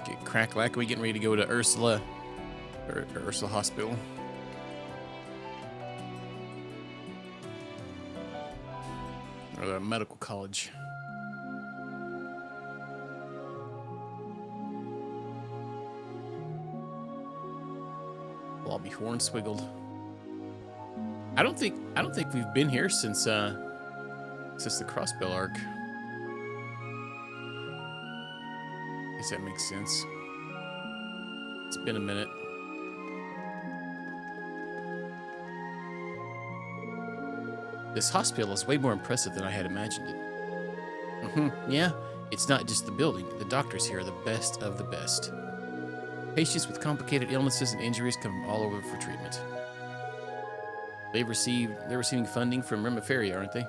to get crack-lack. We getting ready to go to Ursula Hospital. Or the medical college. We'll all be hornswiggled. I don't think we've been here since the Crossbell arc. I guess that makes sense. It's been a minute. This hospital is way more impressive than I had imagined it. Yeah, it's not just the building. The doctors here are the best of the best. Patients with complicated illnesses and injuries come from all over for treatment. They're receiving funding from Rimma Ferry, aren't they?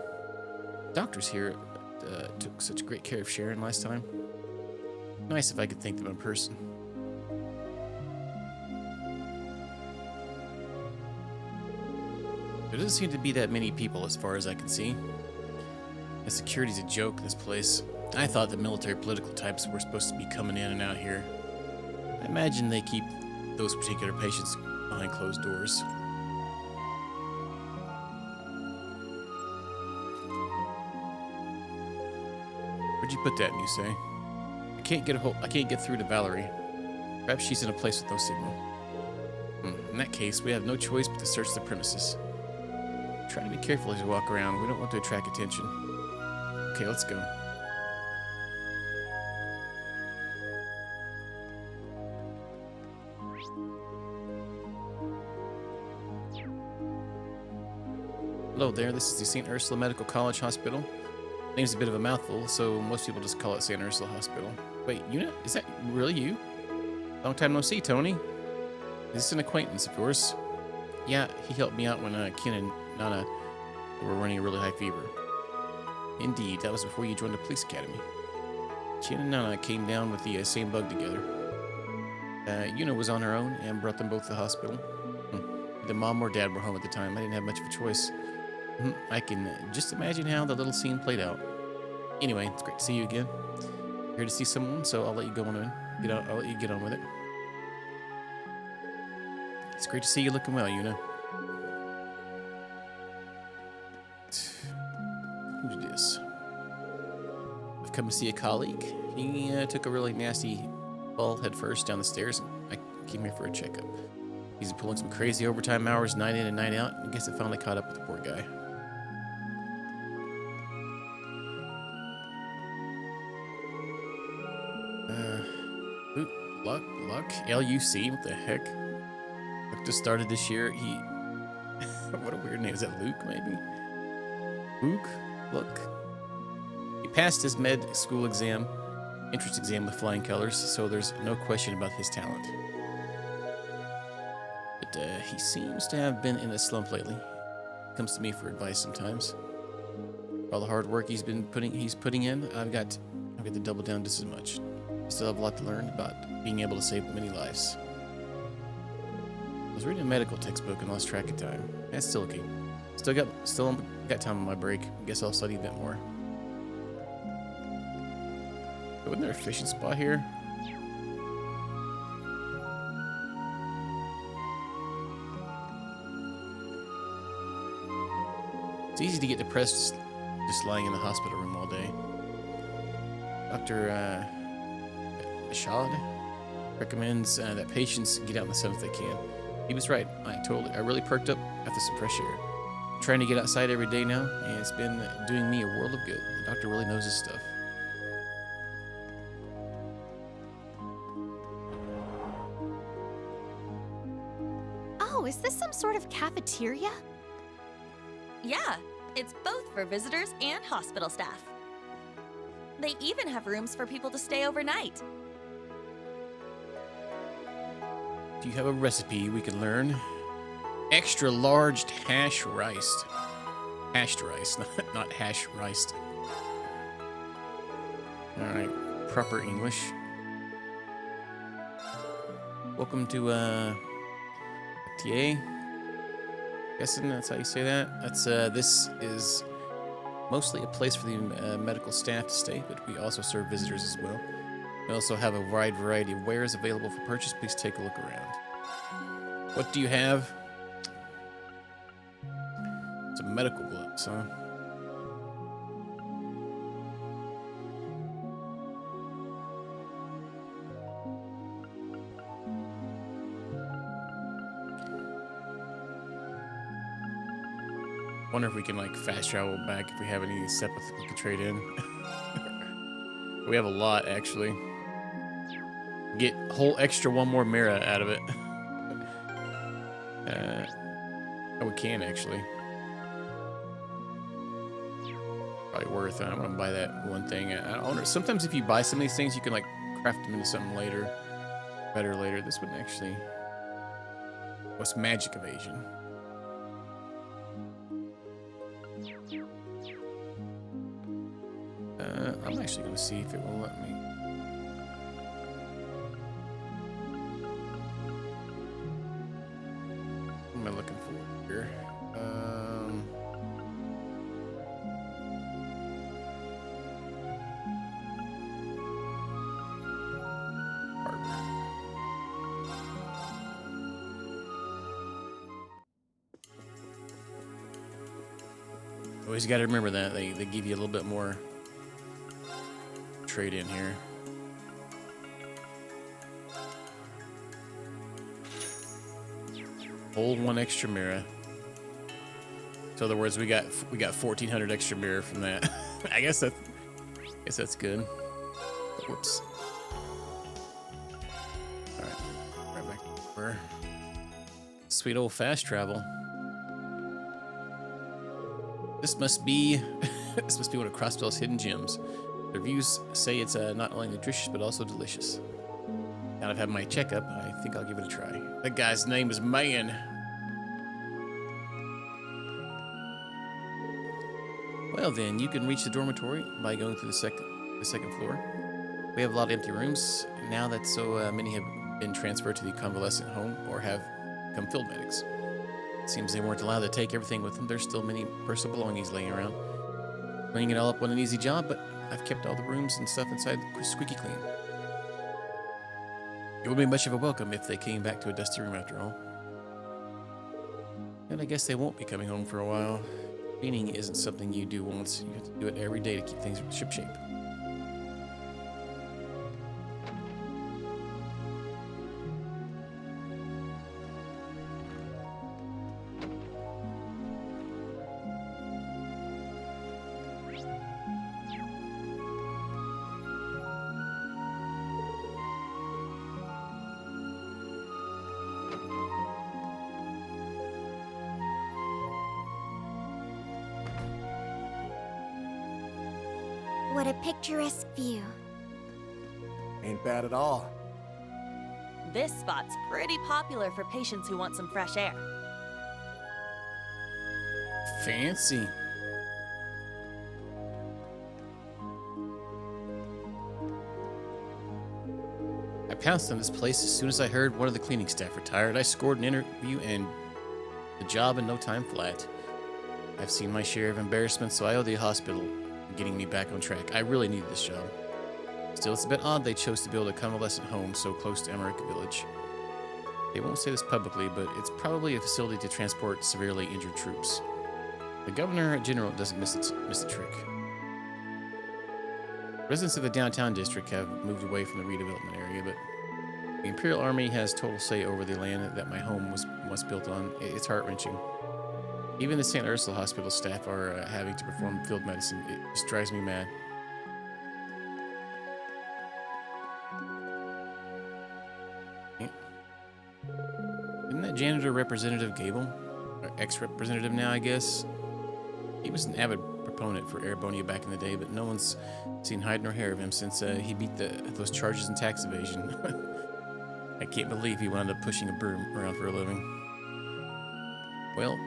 Doctors here took such great care of Sharon last time. Nice if I could thank them in person. There doesn't seem to be that many people as far as I can see. The security's a joke in this place. I thought the military political types were supposed to be coming in and out here. I imagine they keep those particular patients behind closed doors. Where'd you put that, you say? I can't get through to Valerie. Perhaps she's in a place with no signal. In that case, we have no choice but to search the premises. Try to be careful as you walk around. We don't want to attract attention. Okay, let's go. Hello there, this is the St. Ursula Medical College Hospital. Name's a bit of a mouthful, so most people just call it St. Ursula Hospital. Wait, is that really you? Long time no see, Tony. Is this an acquaintance of yours? Yeah, he helped me out when Ken and Nana were running a really high fever. Indeed, that was before you joined the police academy. Ken and Nana came down with the same bug together. Una was on her own and brought them both to the hospital. The mom or dad were home at the time. I didn't have much of a choice. I can just imagine how the little scene played out. Anyway, it's great to see you again. Here to see someone, so I'll let you go on in. I'll let you get on with it. It's great to see you looking well, Una. Who's this? I've come to see a colleague. He took a really nasty fall head first down the stairs, and I came here for a checkup. He's been pulling some crazy overtime hours night in and night out. I guess it finally caught up with the poor guy. Luck? L-U-C? What the heck? Luck just started this year. What a weird name. Is that Luke, maybe? Luke? Look. He passed his med school exam, entrance exam with flying colors, so there's no question about his talent. But he seems to have been in a slump lately. Comes to me for advice sometimes. All the hard work he's putting in, I've got to double down just as much. I still have a lot to learn about being able to save many lives. I was reading a medical textbook and lost track of time. That's still okay. Still got time on my break. I guess I'll study a bit more. Wasn't there a fishing spot here? It's easy to get depressed just lying in the hospital room all day. Dr. Ashad recommends that patients get out in the sun if they can. He was right. I really perked up after some fresh air. I'm trying to get outside every day now, and it's been doing me a world of good. The doctor really knows his stuff. Oh, is this some sort of cafeteria? Yeah, it's both for visitors and hospital staff. They even have rooms for people to stay overnight. Do you have a recipe we can learn? Extra large hashed rice. Hashed rice, not hash rice. Alright, proper English. Welcome to TA. Guessing that's how you say that. This is mostly a place for the medical staff to stay, but we also serve visitors as well. We also have a wide variety of wares available for purchase. Please take a look around. What do you have? Some medical gloves, huh? Wonder if we can like fast travel back if we have any sepulchres we could trade in. We have a lot actually. Get a whole extra one more Mira out of it. Oh, we can actually. Probably worth it. I'm gonna buy that one thing. I wonder. Sometimes if you buy some of these things, you can like craft them into something later, better later. This wouldn't actually. What's magic evasion? I'm actually gonna see if it will let me. What am I looking for here? Always got to remember that they give you a little bit more trade in here. Hold one extra Mira. So in other words, we got 1,400 extra Mira from that. I guess that's good. Whoops. All right, right back where. Sweet old fast travel. This must be one of Crossbell's hidden gems. The reviews say it's not only nutritious but also delicious. Now that I've had my checkup, I think I'll give it a try. That guy's name is Man. Well then, you can reach the dormitory by going through the second floor. We have a lot of empty rooms now that so many have been transferred to the convalescent home or have become field medics. It seems they weren't allowed to take everything with them. There's still many personal belongings laying around. Cleaning it all up wasn't an easy job, but I've kept all the rooms and stuff inside squeaky clean. It would be much of a welcome if they came back to a dusty room after all. And I guess they won't be coming home for a while. Cleaning isn't something you do once. You have to do it every day to keep things shipshape. What a picturesque view. Ain't bad at all. This spot's pretty popular for patients who want some fresh air. Fancy. I pounced on this place as soon as I heard one of the cleaning staff retired. I scored an interview and the job in no time flat. I've seen my share of embarrassment, so I owe the hospital getting me back on track. I really needed this job. Still, it's a bit odd they chose to build a convalescent home so close to Emmerich Village. They won't say this publicly, but it's probably a facility to transport severely injured troops. The Governor General doesn't miss a trick. Residents of the downtown district have moved away from the redevelopment area, but the Imperial Army has total say over the land that my home was once built on. It's heart-wrenching. Even the St. Ursula Hospital staff are having to perform field medicine. It just drives me mad. Isn't that janitor Representative Gable? Or ex-representative now, I guess? He was an avid proponent for Erebonia back in the day, but no one's seen hide nor hair of him since he beat those charges in tax evasion. I can't believe he wound up pushing a broom around for a living. Welp.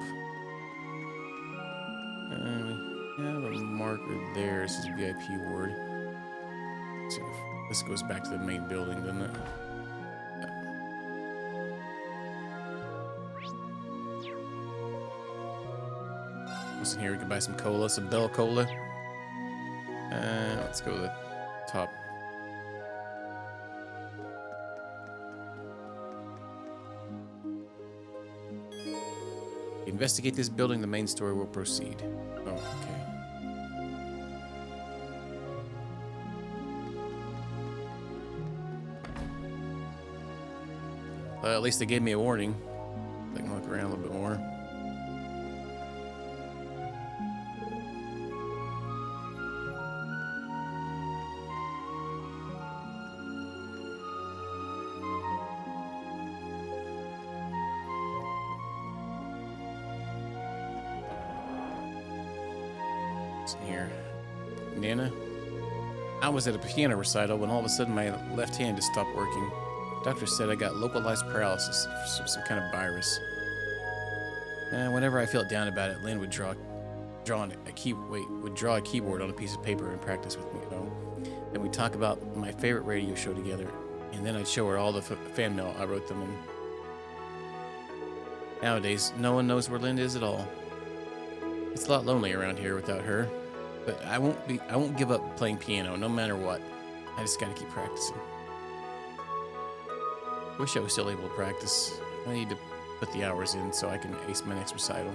We have a marker there. This is VIP ward. So this goes back to the main building, doesn't it? What's in here? We can buy some cola, some Bell Cola. Let's go to the top Investigate this building. The main story will proceed. Oh, okay. Well, at least they gave me a warning. I can look around a little bit more. Here. Nana, I was at a piano recital when all of a sudden my left hand just stopped working. Doctor said I got localized paralysis, some kind of virus. Whenever I felt down about it, Lynn would draw a keyboard on a piece of paper and practice with me at home. Then we'd talk about my favorite radio show together, and then I'd show her all the fan mail I wrote them in. Nowadays, no one knows where Lynn is at all. It's a lot lonely around here without her, but I won't give up playing piano no matter what. I just gotta keep practicing. Wish I was still able to practice. I need to put the hours in so I can ace my next recital.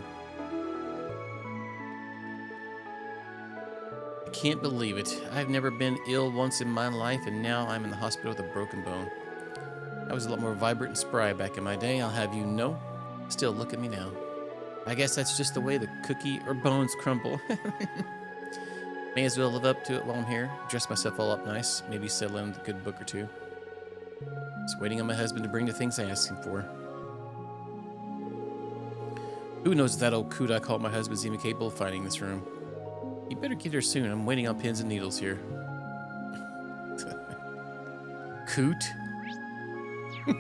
I can't believe it. I've never been ill once in my life, and now I'm in the hospital with a broken bone. I was a lot more vibrant and spry back in my day, I'll have you know. Still, look at me now. I guess that's just the way the cookie or bones crumble. May as well live up to it while I'm here. Dress myself all up nice. Maybe settle in with a good book or two. Just waiting on my husband to bring the things I asked him for. Who knows if that old coot I call my husband's even capable of finding this room. You better get here soon. I'm waiting on pins and needles here. Coot? Alright.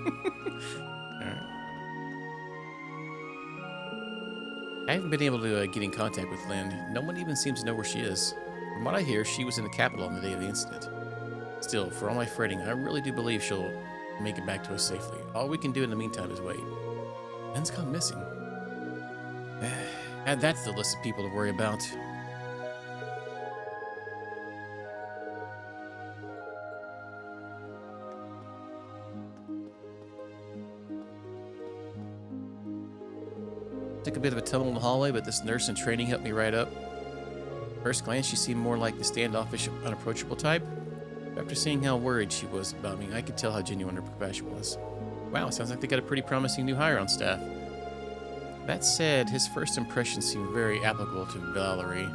I haven't been able to get in contact with Lynn. No one even seems to know where she is. From what I hear, she was in the capital on the day of the incident. Still, for all my fretting, I really do believe she'll make it back to us safely. All we can do in the meantime is wait. Lynn's gone missing. Add that to the list of people to worry about. Took a bit of a tumble in the hallway, but this nurse in training helped me right up. First glance, she seemed more like the standoffish, unapproachable type. After seeing how worried she was about me, I could tell how genuine her compassion was. Wow, sounds like they got a pretty promising new hire on staff. That said, his first impression seemed very applicable to Valerie.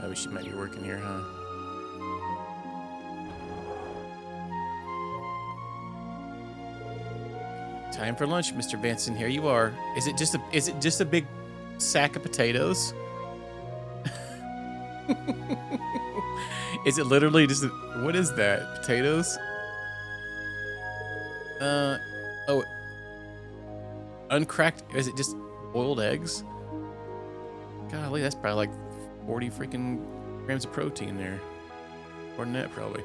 I wish she might be working here, huh? Time for lunch, Mr. Vanson. Here you are. Is it just a big sack of potatoes? Is it literally just what is that? Potatoes? Oh. Uncracked, is it just boiled eggs? Golly, that's probably like 40 freaking grams of protein there. More than that, probably.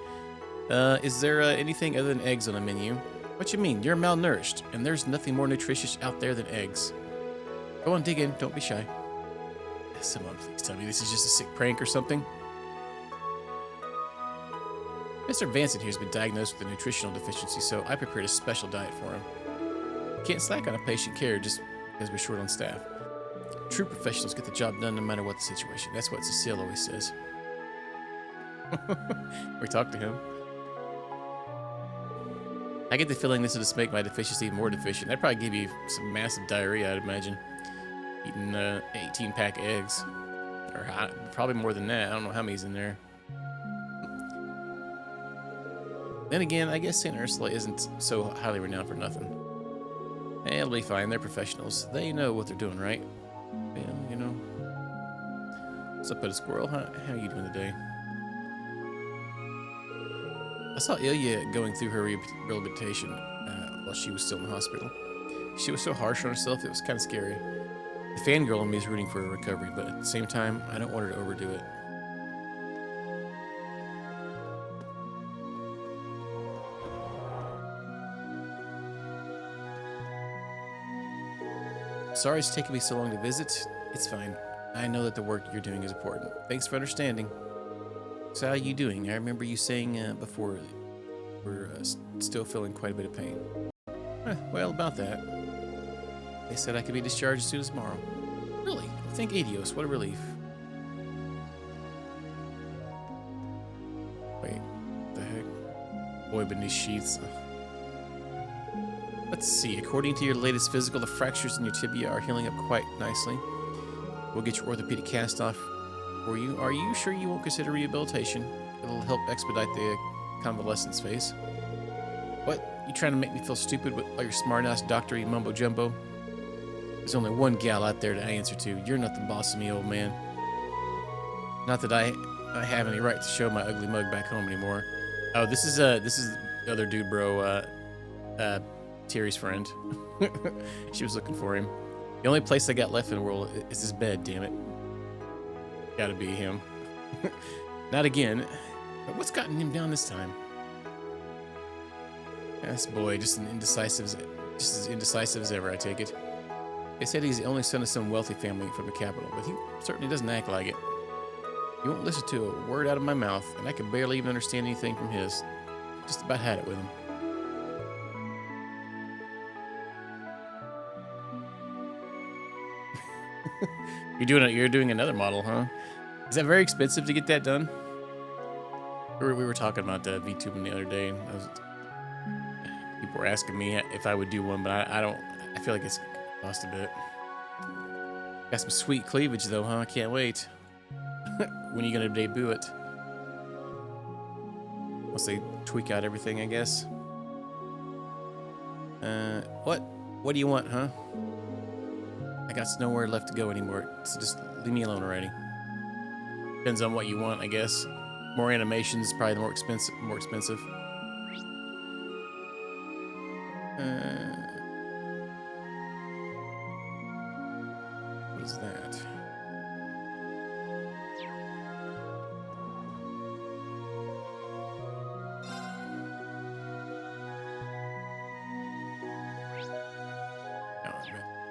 Is there anything other than eggs on the menu? What you mean? You're malnourished, and there's nothing more nutritious out there than eggs. Go on, dig in. Don't be shy. Someone please tell me this is just a sick prank or something. Mr. Vanson here's been diagnosed with a nutritional deficiency, so I prepared a special diet for him. Can't slack on a patient care just because we're short on staff. True professionals get the job done no matter what the situation. That's what Cecile always says. We talked to him. I get the feeling this will just make my deficiency even more deficient. I'd probably give you some massive diarrhea, I'd imagine. Eating 18-pack eggs. Or probably more than that. I don't know how many's in there. Then again, I guess St. Ursula isn't so highly renowned for nothing. It'll be fine. They're professionals. They know what they're doing, right? Well, you know. What's up, a squirrel? How are you doing today? I saw Ilya going through her rehabilitation while she was still in the hospital. She was so harsh on herself, it was kind of scary. The fangirl in me is rooting for her recovery, but at the same time, I don't want her to overdo it. Sorry it's taken me so long to visit. It's fine. I know that the work you're doing is important. Thanks for understanding. So how are you doing? I remember you saying before we're still feeling quite a bit of pain. Well, about that. They said I could be discharged as soon as tomorrow. Really? Thank Adios. What a relief. Wait, what the heck? Boy beneath sheets. Let's see. According to your latest physical, the fractures in your tibia are healing up quite nicely. We'll get your orthopedic cast off for you. Are you sure you won't consider rehabilitation? It'll help expedite the convalescence phase. What? You trying to make me feel stupid with all your smart-ass doctor-y mumbo-jumbo? There's only one gal out there to answer to. You're not the boss of me, old man. Not that I have any right to show my ugly mug back home anymore. Oh, this is the other dude, bro. Terry's friend. She was looking for him. The only place I got left in the world is his bed, damn it. Gotta be him. Not again. But what's gotten him down this time? This boy, just as indecisive as ever, I take it. They said he's the only son of some wealthy family from the capital, but he certainly doesn't act like it. He won't listen to a word out of my mouth, and I can barely even understand anything from his. Just about had it with him. You're doing another model, huh? Is that very expensive to get that done? We were talking about VTubing the other day, and people were asking me if I would do one, but I feel like it's cost a bit. Got some sweet cleavage though, huh? Can't wait. When are you gonna debut it? Once they tweak out everything, I guess. What do you want, huh? I got nowhere left to go anymore, so just leave me alone already. Depends on what you want, I guess. More animations, probably more expensive. What is that?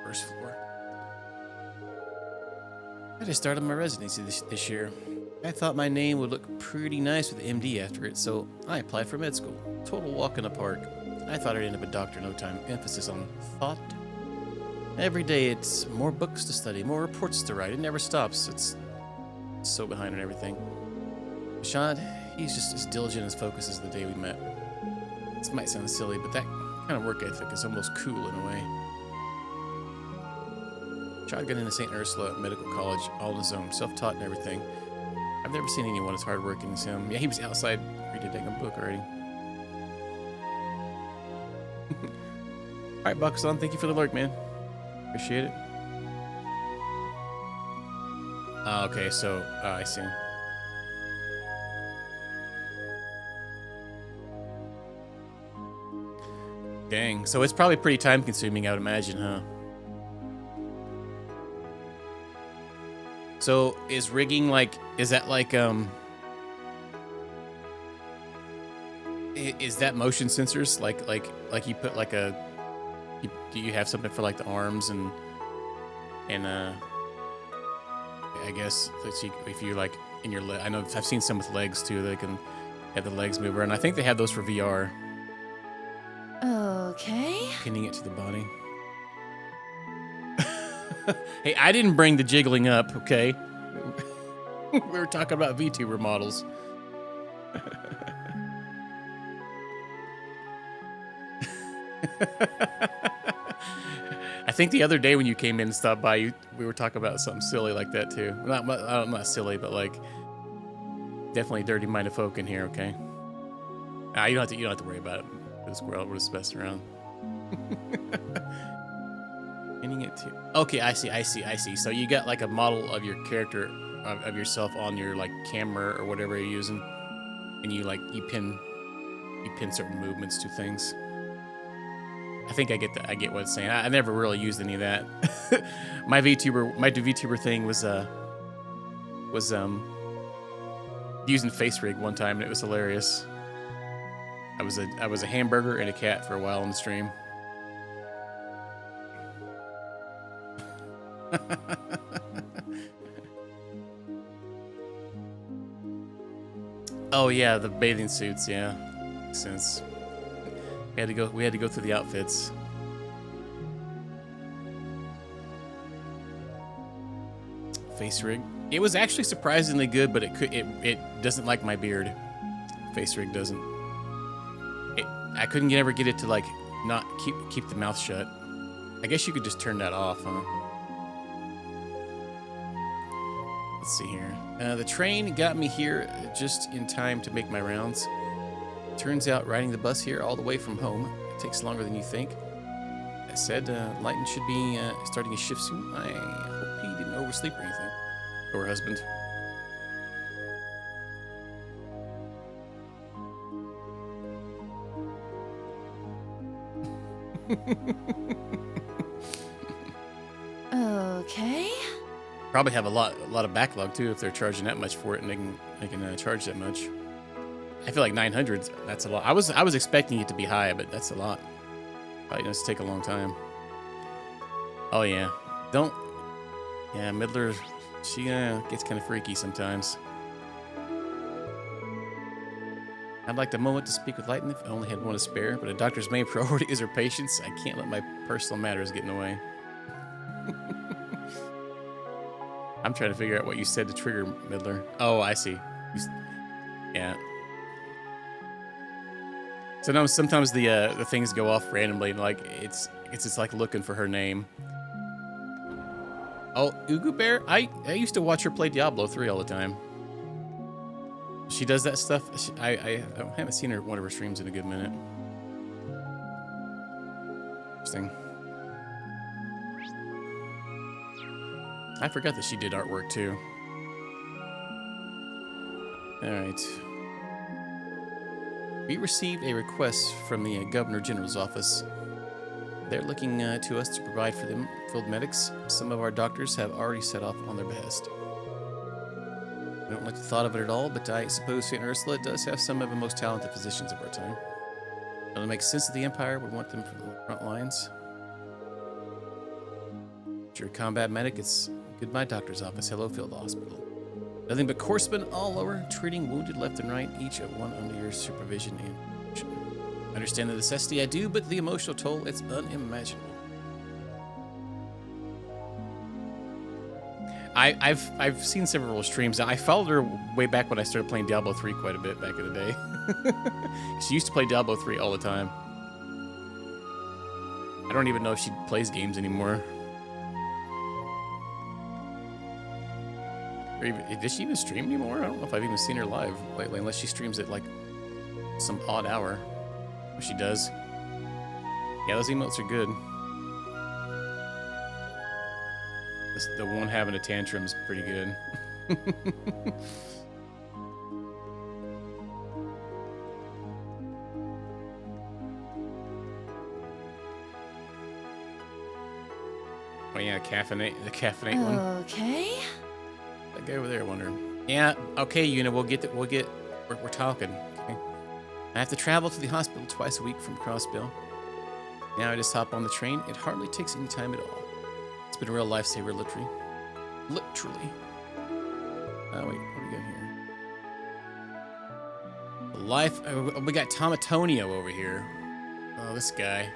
First floor. I just started my residency this year. I thought my name would look pretty nice with MD after it, so I applied for med school. Total walk in the park. I thought I'd end up a doctor in no time. Emphasis on thought. Every day it's more books to study, more reports to write. It never stops. It's so behind on everything. Rashad, he's just as diligent as focused as the day we met. This might sound silly, but that kind of work ethic is almost cool in a way. Rashad got into St. Ursula Medical College all on his own, self-taught and everything. I've never seen anyone as hardworking as him. Yeah, he was outside reading a book already. All right, Buxton, thank you for the lurk, man. Appreciate it. Okay, so I see. Dang, so it's probably pretty time-consuming, I would imagine, huh? So is rigging like, is that like, is that motion sensors? Like you put like a, do you have something for like the arms and I guess let's see if you like in your leg. I know I've seen some with legs too. They can have the legs move around. I think they have those for VR. Okay. Pinning it to the body. Hey, I didn't bring the jiggling up, okay? We were talking about VTuber models. I think the other day when you came in and stopped by, we were talking about something silly like that too. Not silly, but like definitely dirty-minded folk in here, okay? You don't have to worry about it. This world, we're just messing around. It too. Okay, I see. So you got like a model of your character, of yourself on your like camera or whatever you're using, and you pin certain movements to things. I think I get that. I get what it's saying. I never really used any of that. my VTuber thing was using face rig one time, and it was hilarious. I was a hamburger and a cat for a while on the stream. Oh yeah, the bathing suits, yeah. Makes sense. We had to go through the outfits. face rig. It was actually surprisingly good, but it doesn't like my beard. Face rig doesn't. I couldn't ever get it to like not keep the mouth shut. I guess you could just turn that off, huh? Let's see here. The train got me here just in time to make my rounds. Turns out riding the bus here all the way from home takes longer than you think. I said Lighton should be starting his shift soon. I hope he didn't oversleep or anything. Or her husband. Okay. Probably have a lot of backlog too if they're charging that much for it, and they can charge that much. I feel like 900. That's a lot. I was expecting it to be high, but that's a lot. Probably going to take a long time. Oh yeah, yeah, Midler. She gets kind of freaky sometimes. I'd like the moment to speak with Lighton if I only had one to spare, but a doctor's main priority is her patients. I can't let my personal matters get in the way. I'm trying to figure out what you said to trigger Midler. Oh, I see. Yeah. Sometimes the things go off randomly, and like it's just like looking for her name. Oh, Ugu Bear. I used to watch her play Diablo 3 all the time. She does that stuff. I haven't seen one of her streams in a good minute. Interesting. I forgot that she did artwork too. All right. We received a request from the Governor General's office. They're looking to us to provide for them field medics. Some of our doctors have already set off on their behest. I don't like the thought of it at all, but I suppose St. Ursula does have some of the most talented physicians of our time. It'll make sense that the Empire would want them for the front lines. If you're a combat medic, it's goodbye doctor's office, hello field hospital. Nothing but corpsmen all over, treating wounded left and right, each at one under your supervision and protection. Understand the necessity, I do, but the emotional toll, it's unimaginable. I've seen several streams. I followed her way back when I started playing Diablo 3 quite a bit back in the day. She used to play Diablo 3 all the time. I don't even know if she plays games anymore. Or even, does she even stream anymore? I don't know if I've even seen her live lately, unless she streams at like some odd hour. If she does. Yeah, those emotes are good. The one having a tantrum is pretty good. Oh yeah, the caffeinate one. Okay. That guy over there, I wonder. Yeah, okay, we're talking. Okay. I have to travel to the hospital twice a week from Crossbill. Now I just hop on the train. It hardly takes any time at all. It's been a real lifesaver, literally. Literally. Oh, wait, what do we got here? We got Tom Antonio over here. Oh, this guy.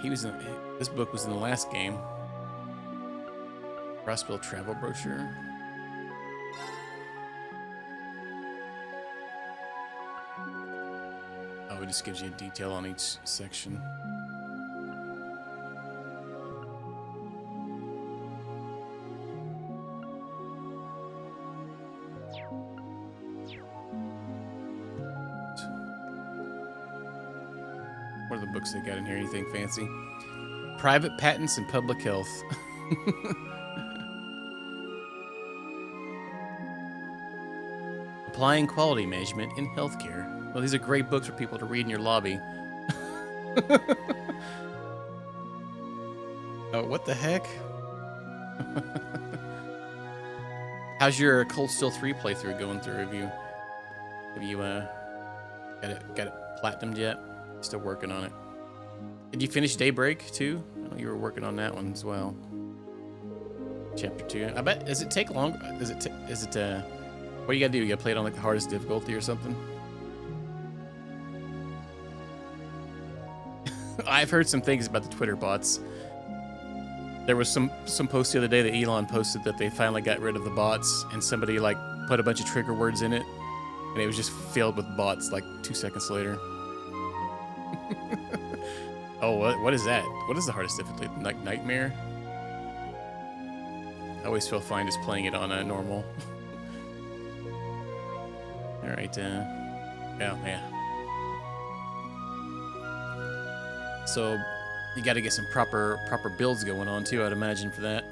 This book was in the last game. Crossbill travel brochure. Oh, it just gives you a detail on each section. What are the books they got in here? Anything fancy? Private patents and public health. Applying quality management in healthcare. Well, these are great books for people to read in your lobby. Oh, what the heck? How's your Cold Steel 3 playthrough going through? Have you got it platinumed yet? Still working on it. Did you finish Daybreak too? I know you were working on that one as well. Chapter 2. I bet, does it take longer? What do you gotta do? You gotta play it on like the hardest difficulty or something? I've heard some things about the Twitter bots. There was some post the other day that Elon posted that they finally got rid of the bots, and somebody like put a bunch of trigger words in it, and it was just filled with bots like 2 seconds later. Oh, what is that? What is the hardest difficulty? Like Nightmare? I always feel fine just playing it on a normal. All right, yeah. So you got to get some proper builds going on too, I'd imagine, for that.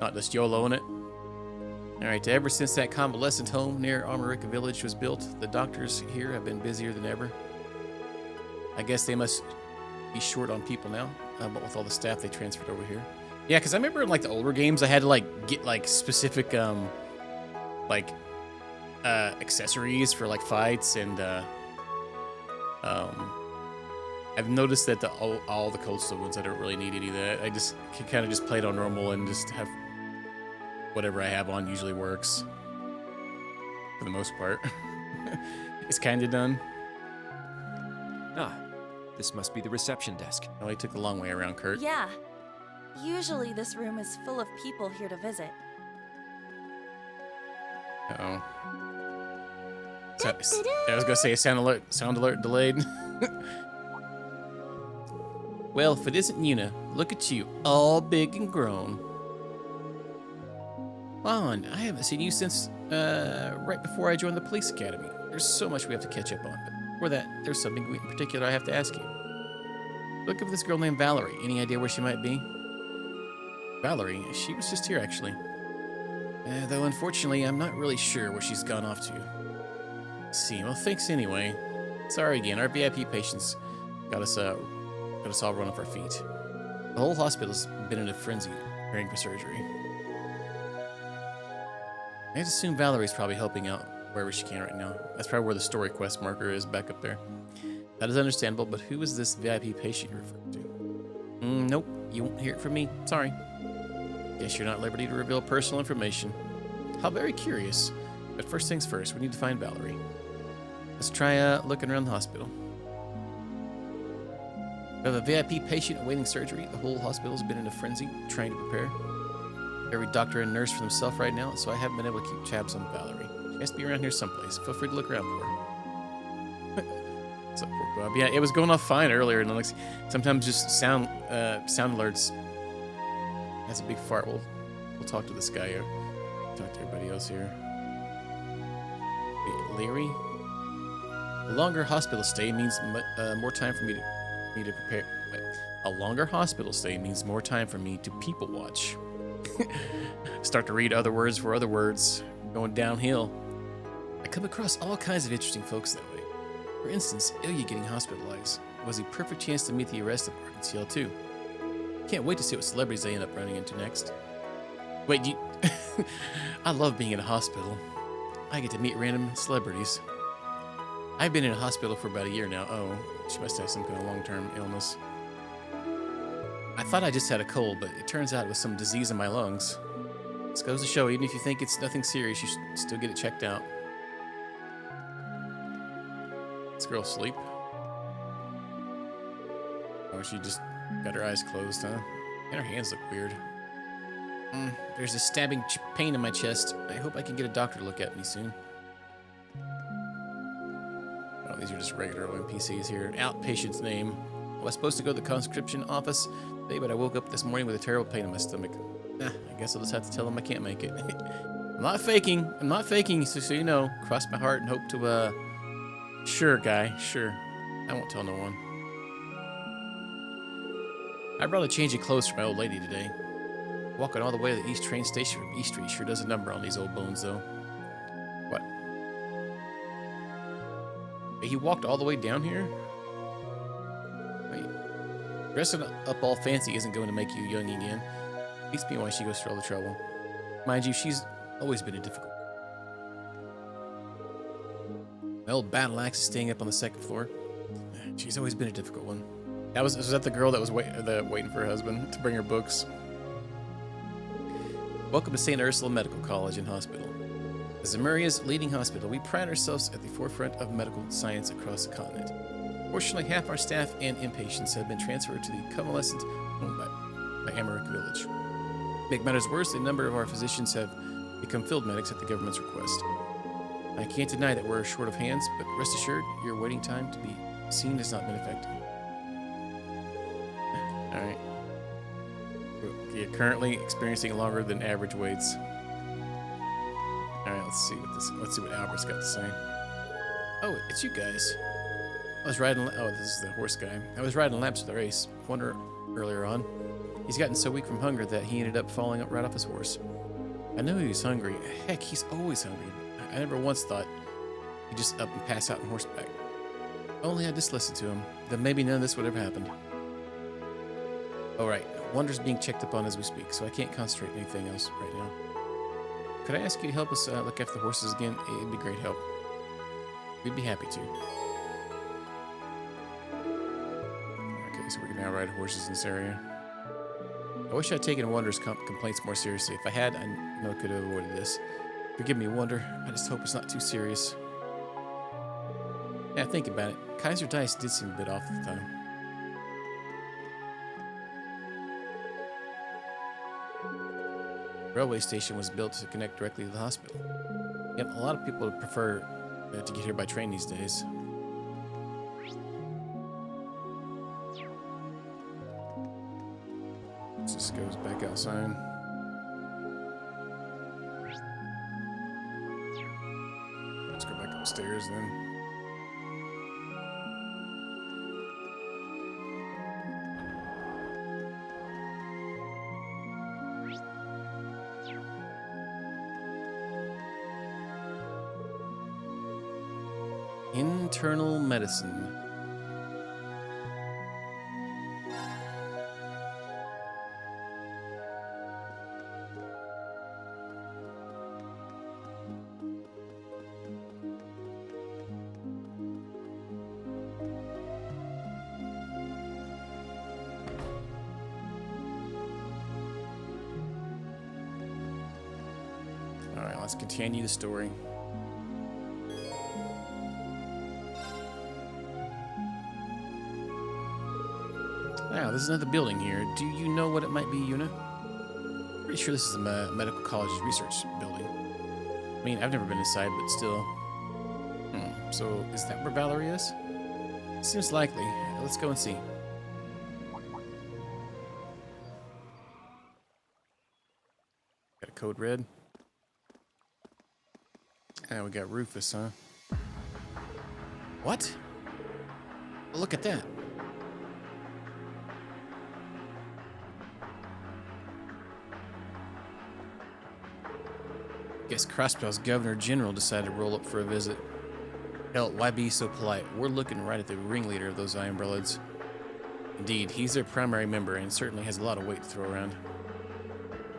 Not just YOLOing it. All right, ever since that convalescent home near Armorica Village was built, the doctors here have been busier than ever. I guess they must be short on people now, but with all the staff they transferred over here. Yeah, because I remember in like the older games, I had to like get like specific accessories for like fights, and I've noticed that all the coastal ones, I don't really need any of that. I just can kind of just play it on normal and just have whatever I have on usually works for the most part. It's kind of done. Ah, this must be the reception desk. Oh, I took the long way around, Kurt. Yeah. Usually this room is full of people here to visit. Uh-oh. I was gonna say sound alert delayed. Well, if it isn't Yuna, look at you, all big and grown. Lon, I haven't seen you since right before I joined the police academy. There's so much we have to catch up on, but before that, there's something in particular I have to ask you. Look at this girl named Valerie. Any idea where she might be? Valerie, she was just here actually. Though unfortunately, I'm not really sure where she's gone off to. See, well, thanks anyway. Sorry again, our VIP patients got us all run off our feet. The whole hospital's been in a frenzy, preparing for surgery. I assume Valerie's probably helping out wherever she can right now. That's probably where the story quest marker is, back up there. That is understandable, but who is this VIP patient you're referring to? Nope, you won't hear it from me. Sorry. Guess you're not at liberty to reveal personal information. How very curious. But first things first, we need to find Valerie. Let's try looking around the hospital. We have a VIP patient awaiting surgery. The whole hospital's been in a frenzy, trying to prepare. Every doctor and nurse for themselves right now, so I haven't been able to keep tabs on Valerie. She has to be around here someplace. Feel free to look around for her. What's up, poor Bob? Yeah, it was going off fine earlier, and like sometimes just sound alerts. That's a big fart. We'll talk to this guy here. Talk to everybody else here. Leary. A longer hospital stay means more time for me to prepare. Wait. A longer hospital stay means more time for me to people watch. Start to read other words for other words. Going downhill. I come across all kinds of interesting folks that way. For instance, Ilya getting hospitalized was a perfect chance to meet the arrest of Arkansas too. Can't wait to see what celebrities they end up running into next. Wait, I love being in a hospital. I get to meet random celebrities. I've been in a hospital for about a year now. Oh, she must have some kind of long-term illness. I thought I just had a cold, but it turns out it was some disease in my lungs. This goes to show, even if you think it's nothing serious, you should still get it checked out. This girl asleep? Oh, she just got her eyes closed, huh? And her hands look weird. There's a stabbing pain in my chest. I hope I can get a doctor to look at me soon. Oh, these are just regular NPCs here. Outpatient's name. I was supposed to go to the conscription office today, but I woke up this morning with a terrible pain in my stomach. I guess I'll just have to tell them I can't make it. I'm not faking. I'm not faking, so you know. Cross my heart and hope to, Sure, guy. Sure. I won't tell no one. I brought a change of clothes for my old lady today. Walking all the way to the East train station from East Street sure does a number on these old bones, though. What? He walked all the way down here? Wait. Dressing up all fancy isn't going to make you young again. Beats me why she goes through all the trouble. Mind you, she's always been a difficult. My old battle axe is staying up on the second floor. She's always been a difficult one. Was that the girl that was waiting for her husband to bring her books? Welcome to St. Ursula Medical College and Hospital. As Zamuria's leading hospital, we pride ourselves at the forefront of medical science across the continent. Fortunately, half our staff and inpatients have been transferred to the convalescent home by America Village. Make matters worse, a number of our physicians have become field medics at the government's request. I can't deny that we're short of hands, but rest assured, your waiting time to be seen has not been affected. Alright. You're currently experiencing longer than average waits. Alright, let's see what Albert's got to say. Oh, it's you guys. I was riding. Oh, this is the horse guy. I was riding laps with the race. Wonder earlier on. He's gotten so weak from hunger that he ended up falling right off his horse. I knew he was hungry. Heck, he's always hungry. I never once thought he'd just up and pass out on horseback. Only I just listened to him. Then maybe none of this would have happened. All right, Wonder's being checked up on as we speak, so I can't concentrate on anything else right now. Could I ask you to help us look after the horses again? It'd be great help. We'd be happy to. Okay, so we can now ride horses in this area. I wish I'd taken Wonder's complaints more seriously. If I had, I know I could have avoided this. Forgive me, Wonder. I just hope it's not too serious. Yeah, think about it. Kaiser Dice did seem a bit off at the time. The railway station was built to connect directly to the hospital. Yep, a lot of people would prefer to get here by train these days. This goes back outside. Let's go back upstairs then. Internal medicine. All right, let's continue the story. Wow, there's another building here. Do you know what it might be, Una? Pretty sure this is the medical college's research building. I mean, I've never been inside, but still. So, is that where Valerie is? Seems likely. Let's go and see. Got a code red. And we got Rufus, huh? What? Look at that. Guess Crosspell's Governor General decided to roll up for a visit. Hell, why be so polite? We're looking right at the ringleader of those Ironbloods. Indeed, he's their primary member and certainly has a lot of weight to throw around.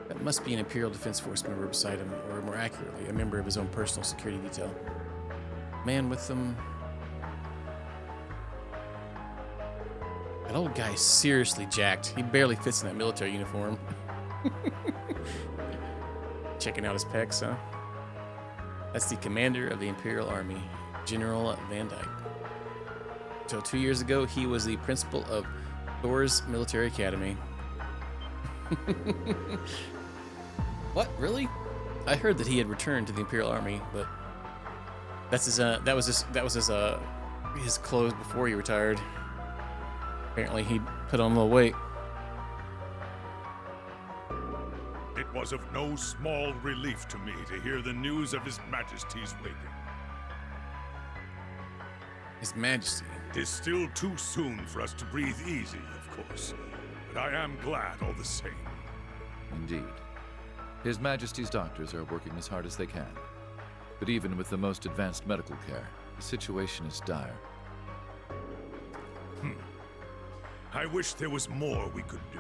That must be an Imperial Defense Force member beside him, or more accurately, a member of his own personal security detail. Man with them. That old guy is seriously jacked. He barely fits in that military uniform. Checking out his pecs, huh? That's the commander of the Imperial Army, General Van Dyke. Until 2 years ago, he was the principal of Thor's Military Academy. What? Really? I heard that he had returned to the Imperial Army, but that's his. That was his clothes before he retired. Apparently, he put on a little weight. It was of no small relief to me to hear the news of His Majesty's waking. His Majesty. It is still too soon for us to breathe easy, of course, but I am glad all the same. Indeed. His Majesty's doctors are working as hard as they can. But even with the most advanced medical care, the situation is dire. I wish there was more we could do.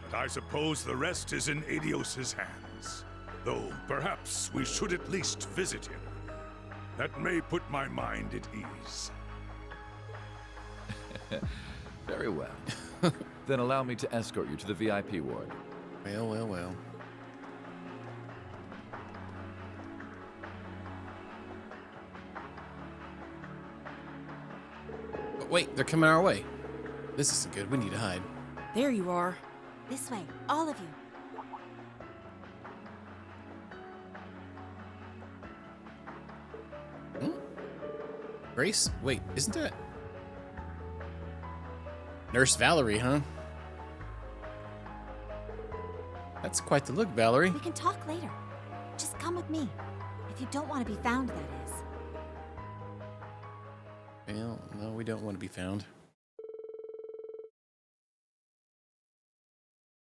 But I suppose the rest is in Adios's hands. Though perhaps we should at least visit him. That may put my mind at ease. Very well. Then allow me to escort you to the VIP ward. Well, well, well. But wait, they're coming our way. This isn't good. We need to hide. There you are. This way, all of you. Grace? Wait, isn't that Nurse Valerie, huh? That's quite the look, Valerie. We can talk later. Just come with me. If you don't want to be found, that is. Well, no, we don't want to be found.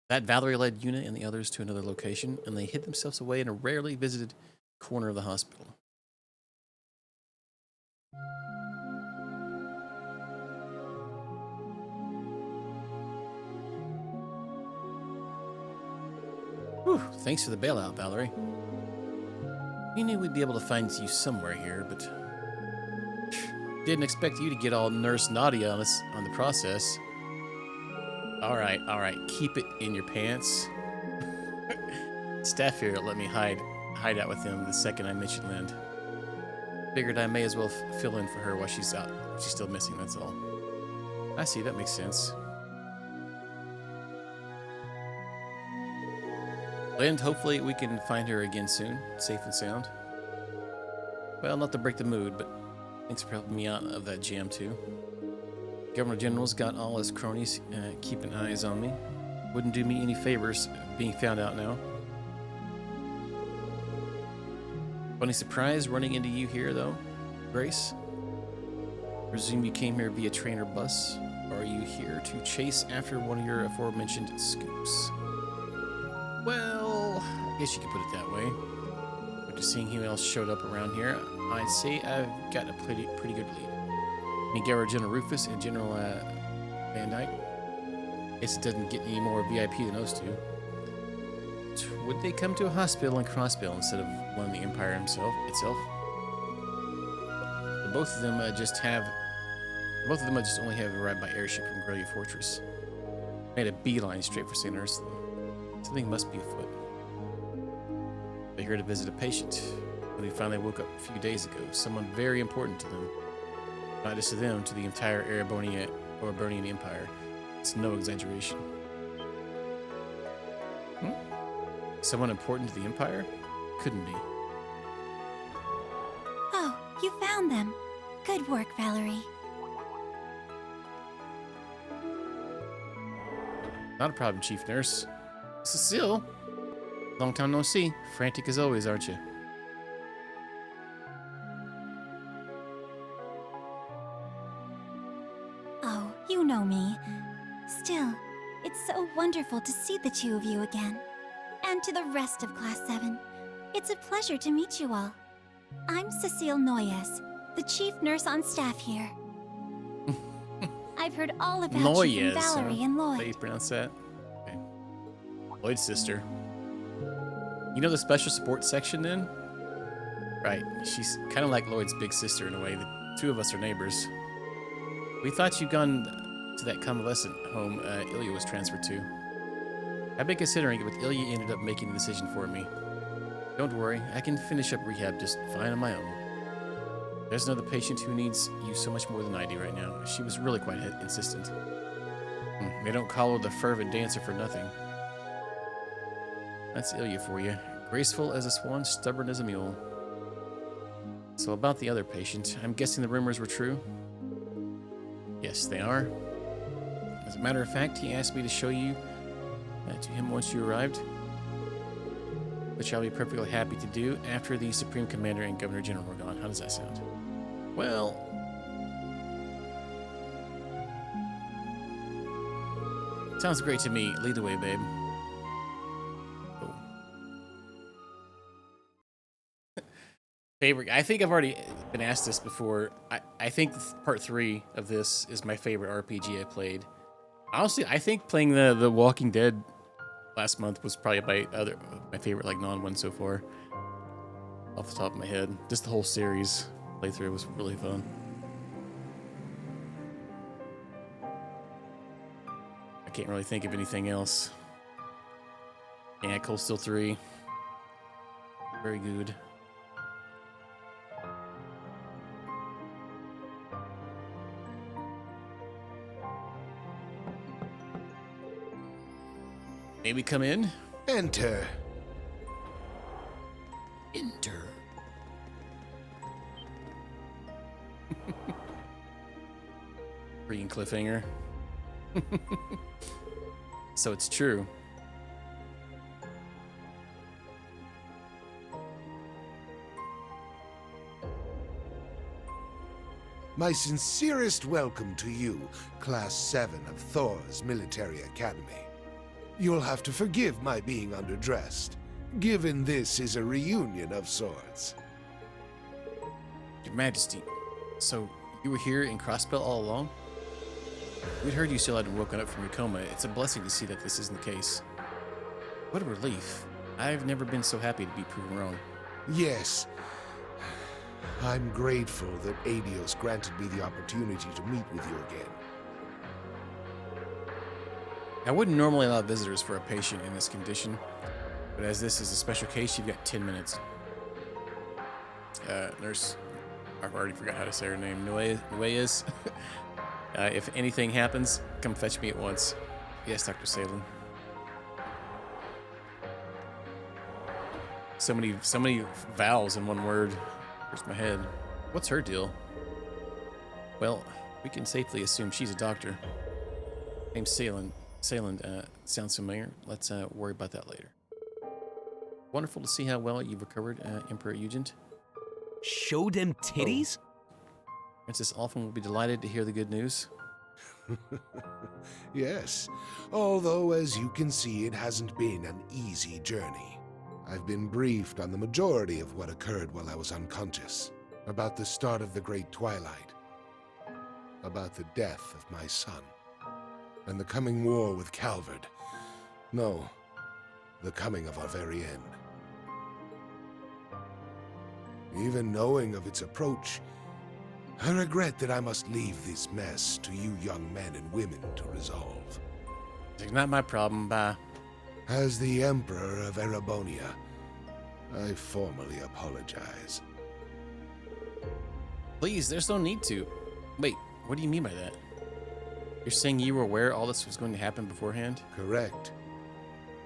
That Valerie led Una and the others to another location, and they hid themselves away in a rarely visited corner of the hospital. Whew, thanks for the bailout, Valerie. We knew we'd be able to find you somewhere here, but didn't expect you to get all Nurse Nadia on us on the process. All right, keep it in your pants. Staff here let me hide out with him the second I mentioned Lind. Figured I may as well fill in for her while she's out. She's still missing, that's all. I see, that makes sense. Lind, hopefully we can find her again soon, safe and sound. Well, not to break the mood, but thanks for helping me out of that jam too. Governor General's got all his cronies keeping eyes on me. Wouldn't do me any favors being found out now. Funny surprise running into you here, though, Grace. Presume you came here via train or bus, or are you here to chase after one of your aforementioned scoops? Well, I guess you could put it that way. After seeing who else showed up around here, I'd say I've got a pretty good lead. Me, General Rufus, and General Van Dyke. Guess it doesn't get any more VIP than those two. Would they come to a hospital in Crossville instead of one in the Empire itself? Both of them just only have arrived by airship from Grelia Fortress. Made a beeline straight for St. Ursula. Something must be afoot. They're here to visit a patient when they finally woke up a few days ago. Someone very important to them. Not just to them, to the entire Erebonian Empire. It's no exaggeration. Someone important to the Empire? Couldn't be. Oh, you found them. Good work, Valerie. Not a problem, Chief Nurse. Cecile! Long time no see. Frantic as always, aren't you? Oh, you know me. Still, it's so wonderful to see the two of you again. And to the rest of Class 7. It's a pleasure to meet you all. I'm Cecile Noyes, the chief nurse on staff here. I've heard all about you from Valerie and Lloyd. How do you pronounce that? Okay. Lloyd's sister. You know the special support section then? Right, she's kind of like Lloyd's big sister in a way. The two of us are neighbors. We thought you'd gone to that convalescent home Ilya was transferred to. I've been considering it, but Ilya ended up making the decision for me. Don't worry, I can finish up rehab just fine on my own. There's another patient who needs you so much more than I do right now. She was really quite insistent. They don't call her the fervent dancer for nothing. That's Ilya for you. Graceful as a swan, stubborn as a mule. So about the other patient, I'm guessing the rumors were true? Yes, they are. As a matter of fact, he asked me to show you to him once you arrived, which I'll be perfectly happy to do after the Supreme Commander and Governor General are gone. How does that sound? Well, sounds great to me. Lead the way, babe. Oh. Favorite. I think I've already been asked this before. I think part 3 of this is my favorite RPG I played. Honestly, I think playing the Walking Dead last month was probably my favorite like non-one so far. Off the top of my head, just the whole series playthrough was really fun. I can't really think of anything else. Yeah, Cold Steel 3, very good. Maybe come in? Enter. Enter. Freaking cliffhanger. So it's true. My sincerest welcome to you, Class 7 of Thor's Military Academy. You'll have to forgive my being underdressed, given this is a reunion of sorts. Your Majesty, so you were here in Crosspell all along? We'd heard you still hadn't woken up from your coma. It's a blessing to see that this isn't the case. What a relief. I've never been so happy to be proven wrong. Yes. I'm grateful that Adios granted me the opportunity to meet with you again. I wouldn't normally allow visitors for a patient in this condition, but as this is a special case, you've got 10 minutes. Nurse, I've already forgot how to say her name. Nuez. If anything happens, come fetch me at once. Yes, Dr. Salem. So many vowels in one word. Where's my head? What's her deal? Well, we can safely assume she's a doctor. Name's Salen. Salen sounds familiar. Let's worry about that later. Wonderful to see how well you've recovered, Emperor Eugent. Show them titties? Princess Alphen will be delighted to hear the good news. Yes, although as you can see, it hasn't been an easy journey. I've been briefed on the majority of what occurred while I was unconscious, about the start of the Great Twilight, about the death of my son, and the coming war with Calvard. No, the coming of our very end. Even knowing of its approach, I regret that I must leave this mess to you young men and women to resolve. It's not my problem, bye. As the Emperor of Erebonia, I formally apologize. Please, there's no need to. Wait, what do you mean by that? You're saying you were aware all this was going to happen beforehand? Correct.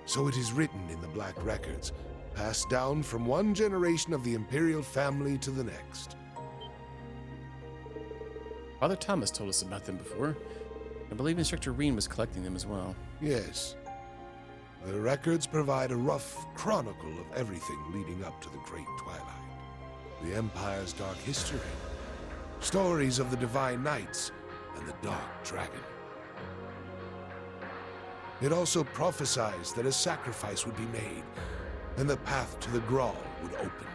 So it is written in the Black Records, passed down from one generation of the Imperial family to the next. Father Thomas told us about them before. I believe Instructor Reen was collecting them as well. Yes. The records provide a rough chronicle of everything leading up to the Great Twilight. The Empire's dark history, stories of the Divine Knights, and the Dark Dragon. It also prophesies that a sacrifice would be made, and the path to the Graal would open.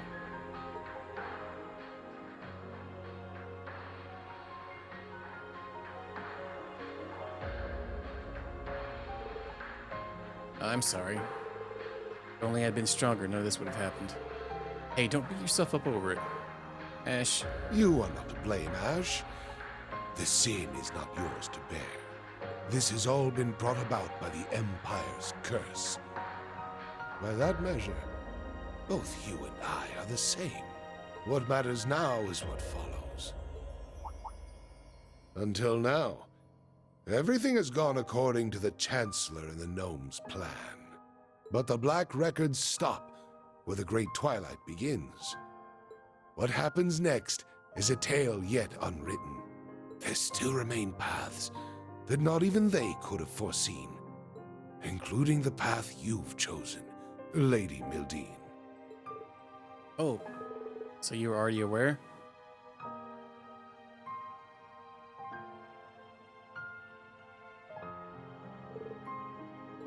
I'm sorry. If only I'd been stronger, none of this would have happened. Hey, don't beat yourself up over it. Ash. You are not to blame, Ash. The sin is not yours to bear. This has all been brought about by the Empire's curse. By that measure, both you and I are the same. What matters now is what follows. Until now, everything has gone according to the Chancellor and the Gnome's plan. But the Black Records stop where the Great Twilight begins. What happens next is a tale yet unwritten. There still remain paths that not even they could have foreseen, including the path you've chosen, Lady Mildine. Oh, so you were already aware?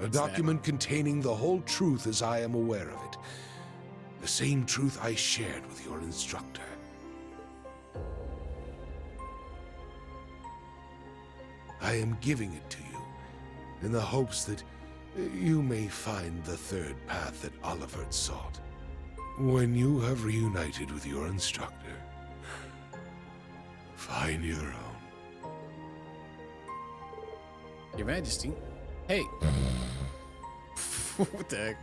A document containing the whole truth as I am aware of it. The same truth I shared with your instructor. I am giving it to you in the hopes that you may find the third path that Oliver sought. When you have reunited with your instructor, find your own. Your Majesty. Hey. What the heck?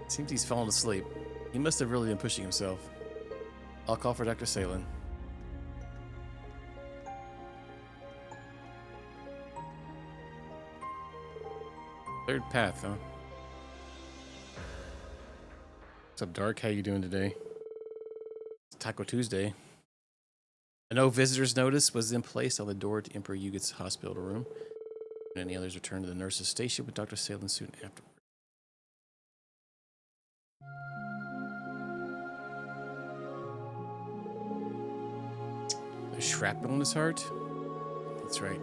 Seems he's fallen asleep. He must have really been pushing himself. I'll call for Dr. Salen. Third path, huh? What's up, Dark? How you doing today? It's Taco Tuesday. A no visitors notice was in place on the door to Emperor Yuget's hospital room. And any others returned to the nurse's station with Dr. Salin soon afterward. There's shrapnel in his heart? That's right.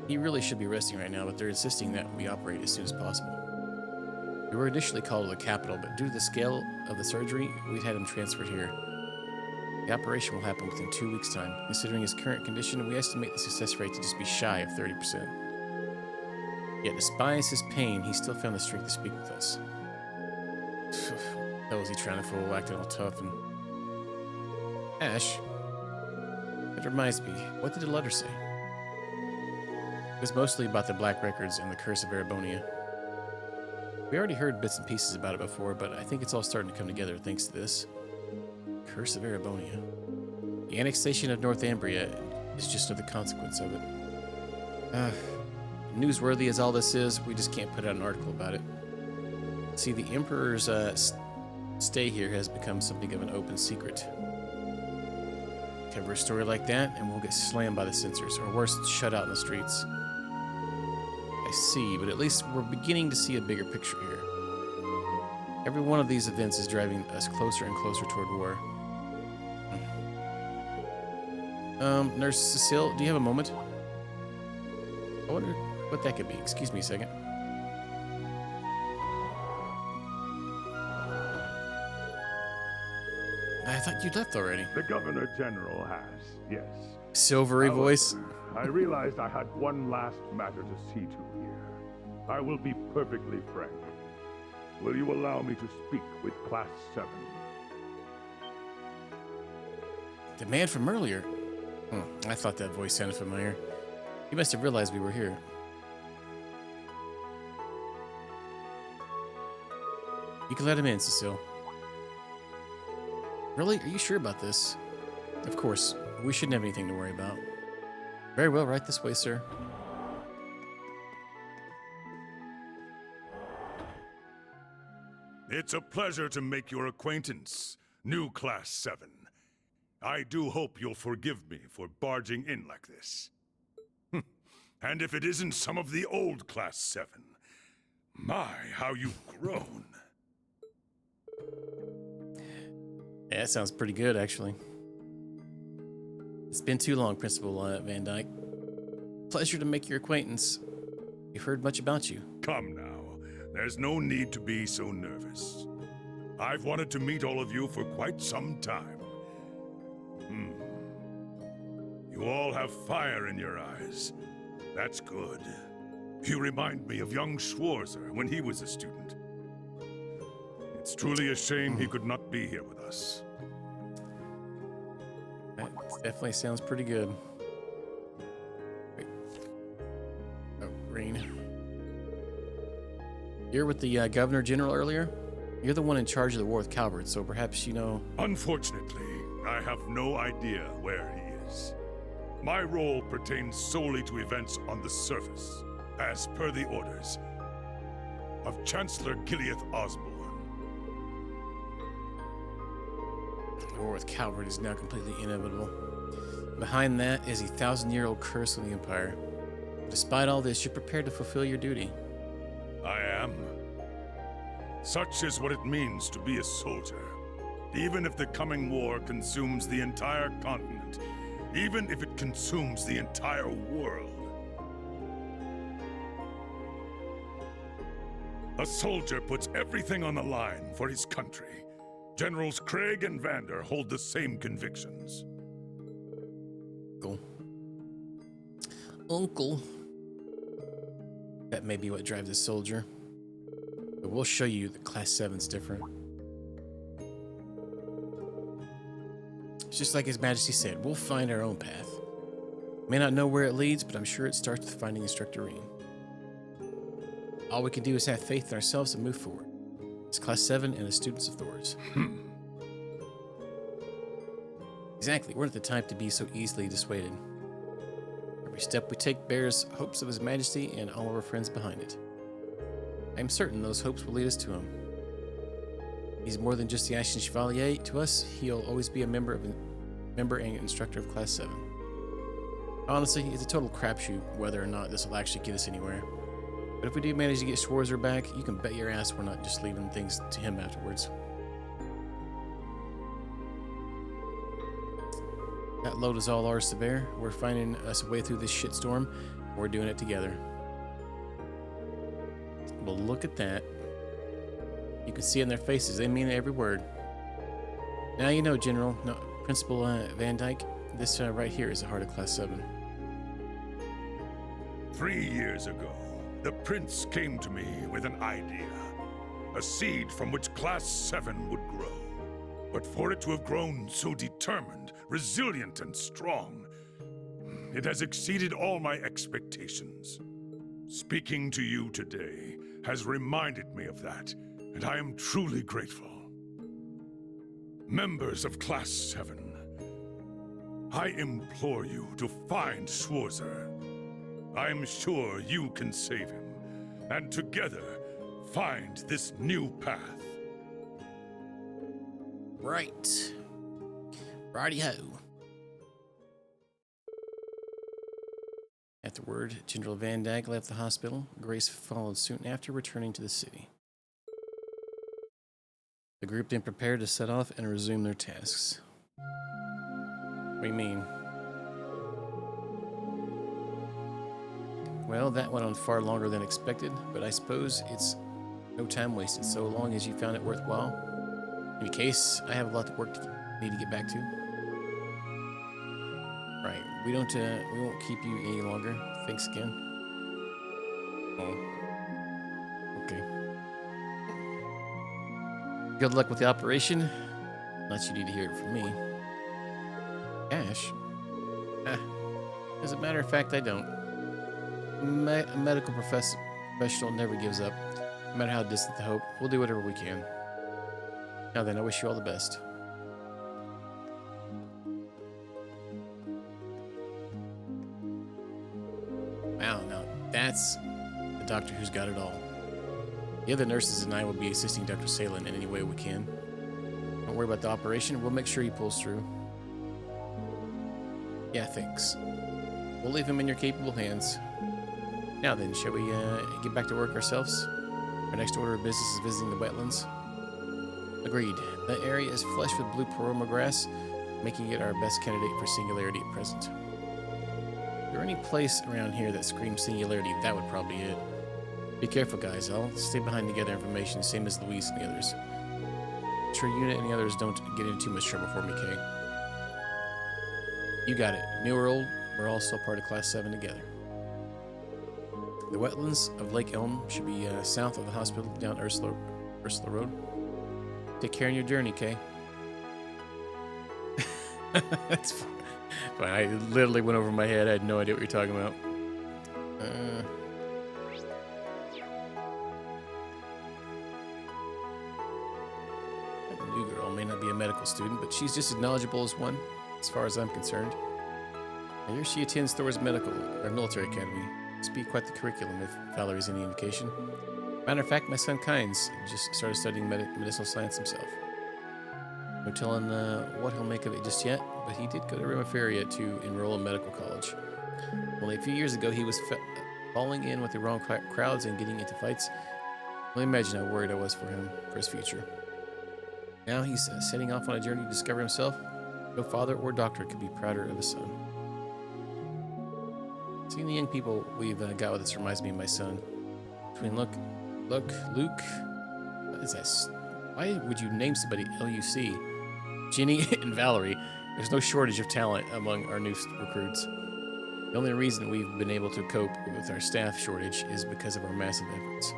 He really should be resting right now, but they're insisting that we operate as soon as possible. We were initially called to the capital, but due to the scale of the surgery, we'd had him transferred here. The operation will happen within 2 weeks' time. Considering his current condition, we estimate the success rate to just be shy of 30%. Yet, despite his pain, he still found the strength to speak with us. What was he trying to fool, acting all tough and... Ash? That reminds me, what did the letter say? It was mostly about the Black Records and the Curse of Erebonia. We already heard bits and pieces about it before, but I think it's all starting to come together thanks to this. Curse of Erebonia. The annexation of Northumbria is just another consequence of it. Newsworthy as all this is, we just can't put out an article about it. See, the Emperor's stay here has become something of an open secret. Cover a story like that, and we'll get slammed by the censors, or worse, shut out in the streets. I see, but at least we're beginning to see a bigger picture here. Every one of these events is driving us closer and closer toward war. Nurse Cecile, do you have a moment? I wonder what that could be. Excuse me a second. I thought you'd left already. The Governor General has, yes. Silvery However, voice. I realized I had one last matter to see to here. I will be perfectly frank. Will you allow me to speak with Class 7? The man from earlier. I thought that voice sounded familiar. He must have realized we were here. You can let him in, Cecile. Really? Are you sure about this? Of course. We shouldn't have anything to worry about. Very well, right this way, sir. It's a pleasure to make your acquaintance, new Class 7. I do hope you'll forgive me for barging in like this. And if it isn't some of the old Class 7, my, how you've grown. Yeah, that sounds pretty good, actually. It's been too long, Principal Van Dyke. Pleasure to make your acquaintance. We've heard much about you. Come now. There's no need to be so nervous. I've wanted to meet all of you for quite some time. You all have fire in your eyes. That's good. You remind me of young Schwarzer when he was a student. It's truly a shame he could not be here with us. That definitely sounds pretty good. Wait. Oh, green. You're with the Governor General earlier? You're the one in charge of the war with Calvert, so perhaps you know... Unfortunately, I have no idea where he is. My role pertains solely to events on the surface, as per the orders of Chancellor Gileath Osborne. The war with Calvert is now completely inevitable. Behind that is a 1,000-year-old curse on the Empire. Despite all this, you're prepared to fulfill your duty. I am. Such is what it means to be a soldier. Even if the coming war consumes the entire continent, even if it consumes the entire world. A soldier puts everything on the line for his country. Generals Craig and Vander hold the same convictions. Uncle. That may be what drives a soldier. But we'll show you that Class 7's different. It's just like His Majesty said, we'll find our own path. May not know where it leads, but I'm sure it starts with finding Instructor Rean. All we can do is have faith in ourselves and move forward. It's Class 7 and the students of Thors. Exactly, we're not the type to be so easily dissuaded. Every step we take bears hopes of His Majesty and all of our friends behind it. I'm certain those hopes will lead us to him. He's more than just the Action Chevalier to us. He'll always be a member and instructor of Class 7. Honestly, it's a total crapshoot whether or not this will actually get us anywhere. But if we do manage to get Schwarzer back, you can bet your ass we're not just leaving things to him afterwards. That load is all ours to bear. We're finding us a way through this shitstorm. We're doing it together. Well, look at that. You can see it in their faces. They mean every word. Now you know, General. No, Principal Van Dyke. This right here is the heart of Class 7. 3 years ago, the Prince came to me with an idea. A seed from which Class 7 would grow. But for it to have grown so determined, resilient, and strong, it has exceeded all my expectations. Speaking to you today has reminded me of that, and I am truly grateful. Members of Class 7, I implore you to find Schwarzer. I am sure you can save him, and together find this new path. Right. Righty-ho. Afterward, General Van Dyke left the hospital. Grace followed soon after, returning to the city. The group then prepared to set off and resume their tasks. What do you mean? Well, that went on far longer than expected, but I suppose it's no time wasted so long as you found it worthwhile. In any case, I have a lot of work need to get back to. Right, we won't keep you any longer. Thanks again. Oh. Okay. Good luck with the operation. Unless you need to hear it from me. Cash? As a matter of fact, I don't. A medical professional never gives up. No matter how distant the hope, we'll do whatever we can. Now then, I wish you all the best. Wow, now that's the doctor who's got it all. The other nurses and I will be assisting Dr. Salen in any way we can. Don't worry about the operation. We'll make sure he pulls through. Yeah, thanks. We'll leave him in your capable hands. Now then, shall we get back to work ourselves? Our next order of business is visiting the wetlands. Agreed. That area is flush with blue paroma grass, making it our best candidate for singularity at present. If there any place around here that screams singularity, that would probably be it. Be careful, guys. I'll stay behind to gather information, same as Luis and the others. Make sure Unit and the others don't get into too much trouble for me, Kay. You got it. New or old, we're all still part of Class 7 together. The wetlands of Lake Elm should be south of the hospital down Ursula Road. Take care on your journey, Kay. That's fine. I literally went over my head. I had no idea what you're talking about. That new girl may not be a medical student, but she's just as knowledgeable as one, as far as I'm concerned. And here she attends Thor's military academy. Must be quite the curriculum, if Valerie's any indication. Matter of fact, my son Kynes just started studying medicinal science himself. No telling what he'll make of it just yet, but he did go to Rimaferia to enroll in medical college. Only a few years ago, he was falling in with the wrong crowds and getting into fights. Only imagine how worried I was for him, for his future. Now he's setting off on a journey to discover himself. No father or doctor could be prouder of his son. Seeing the young people we've got with us reminds me of my son. Between Luke, what is that? Why would you name somebody Luc? Ginny and Valerie. There's no shortage of talent among our new recruits. The only reason we've been able to cope with our staff shortage is because of our massive efforts.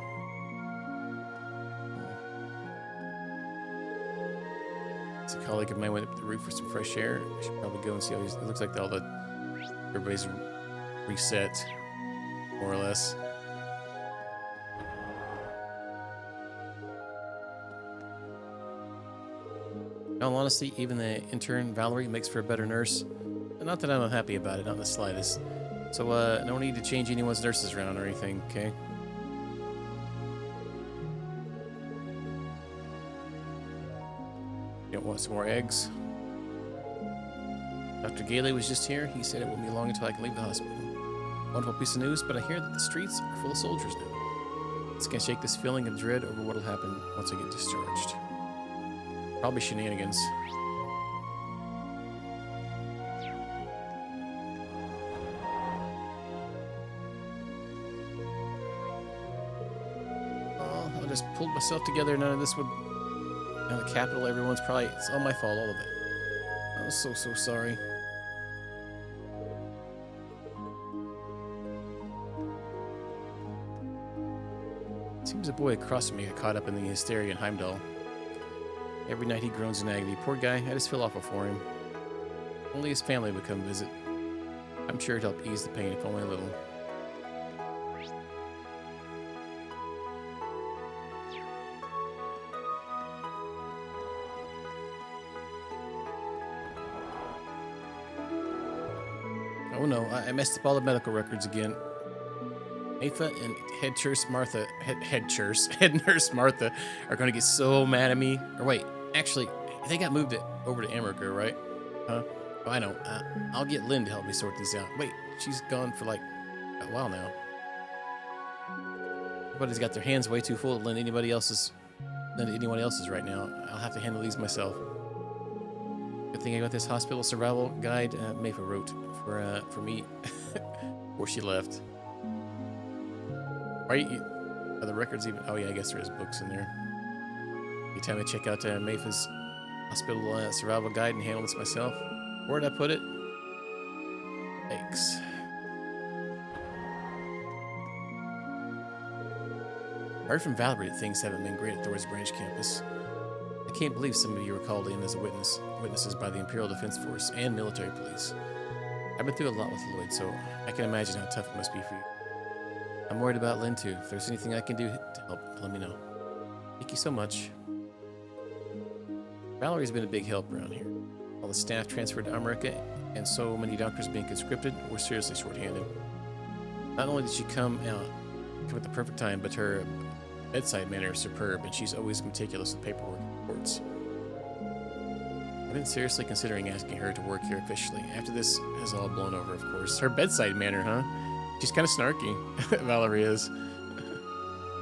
It's a colleague of mine went up to the roof for some fresh air. I should probably go and see how he's. It looks like everybody's reset, more or less. In all honesty, even the intern, Valerie, makes for a better nurse. Not that I'm unhappy about it, not in the slightest. So, no need to change anyone's nurses around or anything, okay? Don't want some more eggs? Dr. Gailey was just here. He said it won't be long until I can leave the hospital. Wonderful piece of news, but I hear that the streets are full of soldiers now. It's gonna shake this feeling of dread over what'll happen once I get discharged. Probably shenanigans. Oh, I just pulled myself together. None of this would. Now the capital, everyone's probably. It's all my fault, all of it. I'm so sorry. Seems a boy across from me got caught up in the hysteria in Heimdall. Every night he groans in agony. Poor guy, I just feel awful for him. Only his family would come visit. I'm sure it'd help ease the pain, if only a little. Oh no, I messed up all the medical records again. Aetha and head nurse Martha are going to get so mad at me. Or wait, actually, they got moved over to America, right? Huh? Oh, I know. I'll get Lynn to help me sort these out. Wait, she's gone for like a while now. Everybody's got their hands way too full to lend anyone else's right now. I'll have to handle these myself. Good thing I got this hospital survival guide Mayfa wrote for me before she left. Right? Are the records even? Oh yeah, I guess there is books in there. Anytime I check out Mayfa's hospital survival guide and handle this myself. Where did I put it? Thanks. I heard from Valerie that things haven't been great at Thor's Branch campus. I can't believe some of you were called in as witnesses by the Imperial Defense Force and military police. I've been through a lot with Lloyd, so I can imagine how tough it must be for you. I'm worried about Lynn too. If there's anything I can do to help, let me know. Thank you so much. Valerie's been a big help around here. All the staff transferred to America, and so many doctors being conscripted, we're seriously short-handed. Not only did she come at the perfect time, but her bedside manner is superb, and she's always meticulous with paperwork and reports. I've been seriously considering asking her to work here officially. After this has all blown over, of course. Her bedside manner, huh? She's kind of snarky. Valerie is.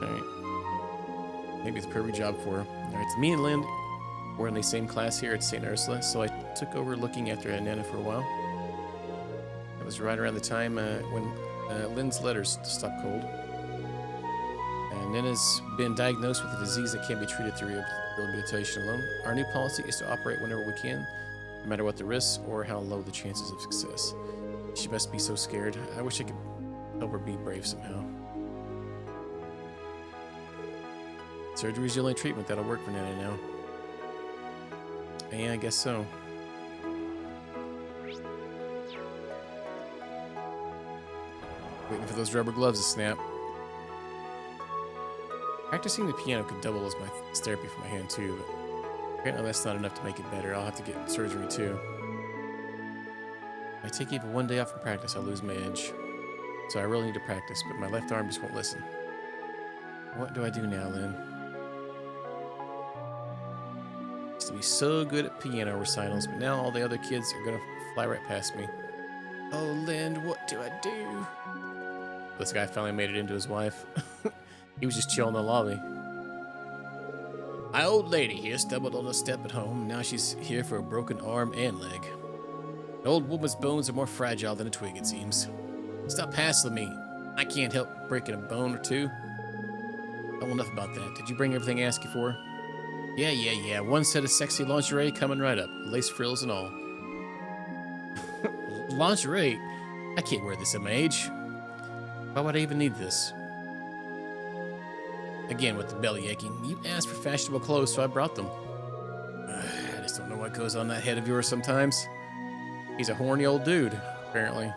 Alright. Maybe it's a perfect job for her. Alright, so me and Lynn were in the same class here at St. Ursula, so I took over looking after Nana for a while. That was right around the time when Lynn's letters stopped cold. And Nana's been diagnosed with a disease that can't be treated through rehabilitation alone. Our new policy is to operate whenever we can, no matter what the risks or how low the chances of success. She must be so scared. I wish I could help her be brave somehow. Surgery's the only treatment that'll work for Nana now. Yeah, I guess so. Waiting for those rubber gloves to snap. Practicing the piano could double as my therapy for my hand too, but apparently that's not enough to make it better. I'll have to get surgery too. If I take even one day off from practice, I'll lose my edge. So I really need to practice, but my left arm just won't listen. What do I do now, Lynn? Used to be so good at piano recitals, but now all the other kids are gonna fly right past me. Oh, Lynn, what do I do? This guy finally made it into his wife. He was just chilling in the lobby. My old lady here stumbled on a step at home. Now she's here for a broken arm and leg. An old woman's bones are more fragile than a twig, it seems. Stop hassling me. I can't help breaking a bone or two. Oh, enough about that. Did you bring everything I asked you for? Yeah. One set of sexy lingerie coming right up. Lace frills and all. Lingerie? I can't wear this at my age. Why would I even need this? Again with the belly aching. You asked for fashionable clothes, so I brought them. I just don't know what goes on that head of yours sometimes. He's a horny old dude, apparently.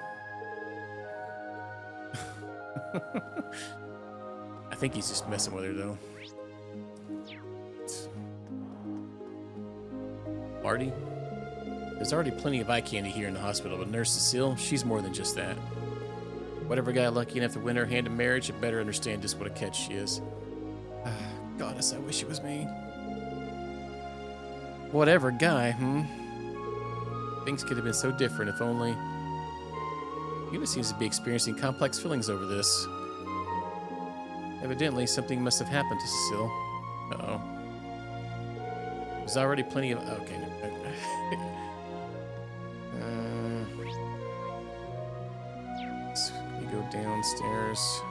I think he's just messing with her, though. Marty? There's already plenty of eye candy here in the hospital, but Nurse Cecile, she's more than just that. Whatever guy lucky enough to win her hand in marriage had better understand just what a catch she is. Goddess, I wish it was me. Whatever guy, Things could have been so different if only... Una seems to be experiencing complex feelings over this. Evidently, something must have happened to Cecile. Uh-oh. There's already plenty of... Okay. We go downstairs.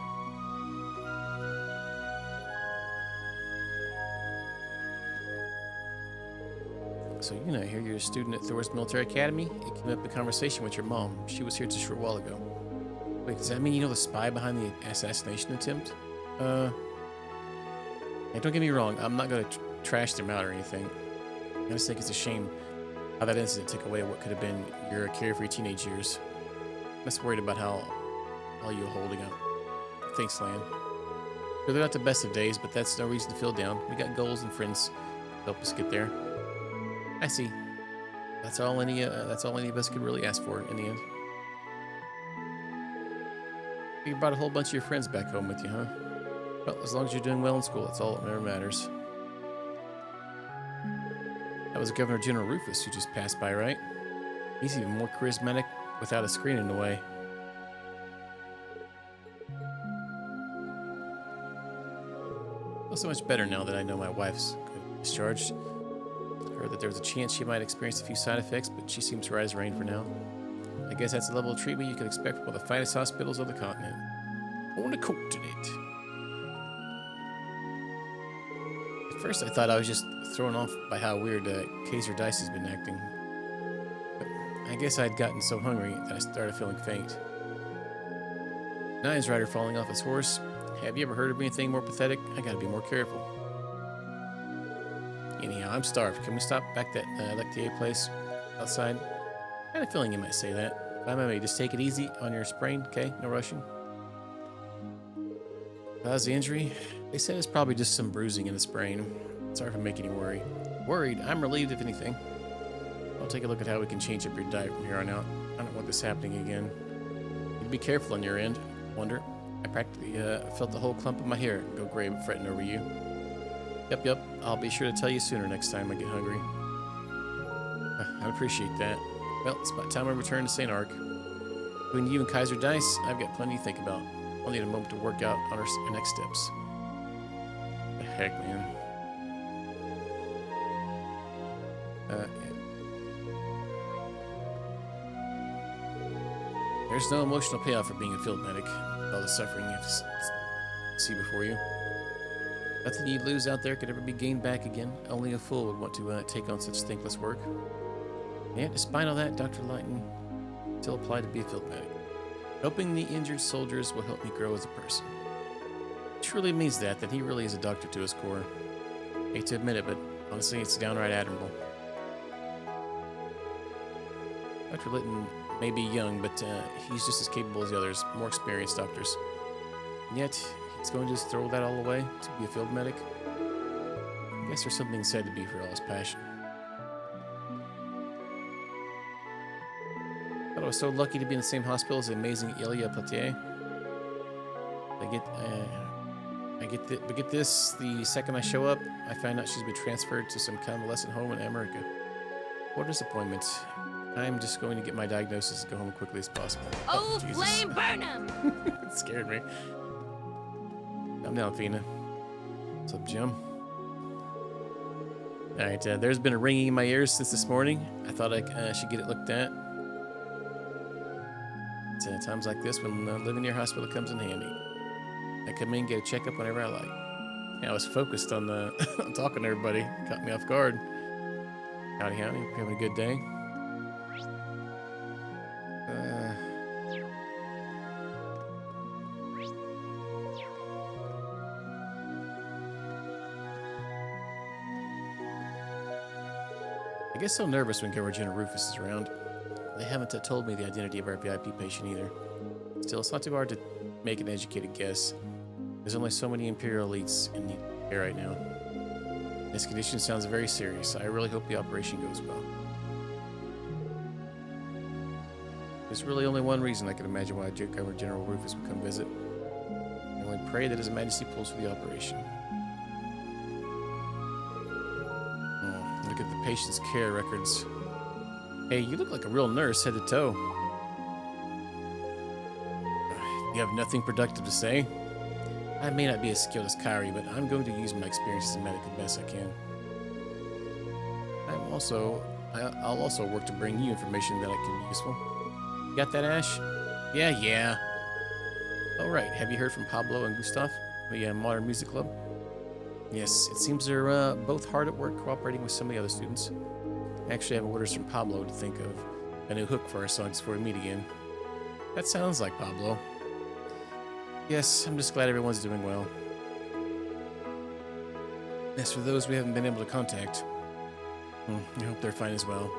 So, I hear you're a student at Thor's Military Academy? It came up in conversation with your mom. She was here just a short while ago. Wait, does that mean you know the spy behind the assassination attempt? Hey, don't get me wrong. I'm not going to trash them out or anything. I just think it's a shame how that incident took away what could have been your carefree teenage years. I'm just worried about how all you holding up. Thanks, Lan. They're not the best of days, but that's no reason to feel down. We got goals and friends to help us get there. I see. That's all any of us could really ask for in the end. You brought a whole bunch of your friends back home with you, huh? Well, as long as you're doing well in school, that's all that ever matters. That was Governor General Rufus who just passed by, right? He's even more charismatic without a screen in the way. I feel so much better now that I know my wife's discharged. Heard that there was a chance she might experience a few side effects, but she seems right as rain for now. I guess that's the level of treatment you can expect from one of the finest hospitals on the continent. On the continent. At first I thought I was just thrown off by how weird Kaiser Dice has been acting. But I guess I'd gotten so hungry that I started feeling faint. Nine's rider falling off his horse. Have you ever heard of anything more pathetic? I gotta be more careful. Anyhow, I'm starved. Can we stop back that Lectier place outside? I had a feeling you might say that. If I may, just take it easy on your sprain, okay? No rushing. How's the injury? They said it's probably just some bruising in the sprain. Sorry for making you worry. Worried? I'm relieved, if anything. I'll take a look at how we can change up your diet from here on out. I don't want this happening again. You'd be careful on your end. Wonder. I practically felt the whole clump of my hair go gray fretting over you. Yep. I'll be sure to tell you sooner next time I get hungry. I appreciate that. Well, it's about time I return to St. Arc. Between you and Kaiser Dice, I've got plenty to think about. I'll need a moment to work out on our next steps. The heck, man. There's no emotional payoff for being a field medic. All the suffering you have to see before you. Nothing you'd lose out there could ever be gained back again. Only a fool would want to take on such thankless work. And despite all that, Dr. Lighton still applied to be a field medic. Helping the injured soldiers will help me grow as a person. It truly means that he really is a doctor to his core. Hate to admit it, but honestly, it's downright admirable. Dr. Litton may be young, but he's just as capable as the others, more experienced doctors. And yet, he's going to just throw that all away to be a field medic? I guess there's something said to be for all his passion. I was so lucky to be in the same hospital as the amazing Ilya Platier. But get this, the second I show up, I find out she's been transferred to some convalescent home in America. What a disappointment. I'm just going to get my diagnosis and go home as quickly as possible. Oh, flame burn him! It scared me. Calm down, Fina. What's up, Jim? Alright, there's been a ringing in my ears since this morning. I thought I should get it looked at. It's times like this when living near a hospital comes in handy. I come in and get a checkup whenever I like. I was focused on on talking to everybody. Caught me off guard. Howdy. You having a good day? I get so nervous when Governor General Rufus is around. They haven't told me the identity of our VIP patient either. Still, it's not too hard to make an educated guess. There's only so many Imperial elites in the air right now. This condition sounds very serious. I really hope the operation goes well. There's really only one reason I can imagine why Governor General Rufus would come visit. I only pray that His Majesty pulls for the operation. Oh, look at the patient's care records. Hey, you look like a real nurse, head to toe. You have nothing productive to say? I may not be as skilled as Kyrie, but I'm going to use my experience as a medic the best I can. I'll also work to bring you information that can be useful. You got that, Ash? Yeah. All right, have you heard from Pablo and Gustav, the Modern Music Club? Yes, it seems they're both hard at work cooperating with some of the other students. I actually have orders from Pablo to think of a new hook for our songs before we meet again. That sounds like Pablo. Yes, I'm just glad everyone's doing well. As for those we haven't been able to contact, I hope they're fine as well.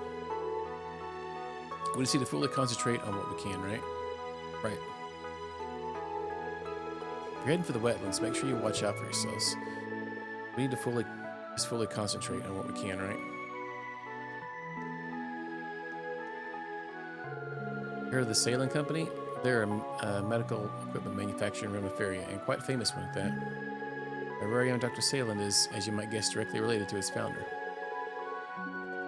We just need to fully concentrate on what we can, right? Right. If you're heading for the wetlands, make sure you watch out for yourselves. We need to fully concentrate on what we can, right? Heard of the Sailing Company? They're a medical equipment manufacturer in Remiferia, and quite famous one at that. Our very own Dr. Sailing is, as you might guess, directly related to its founder.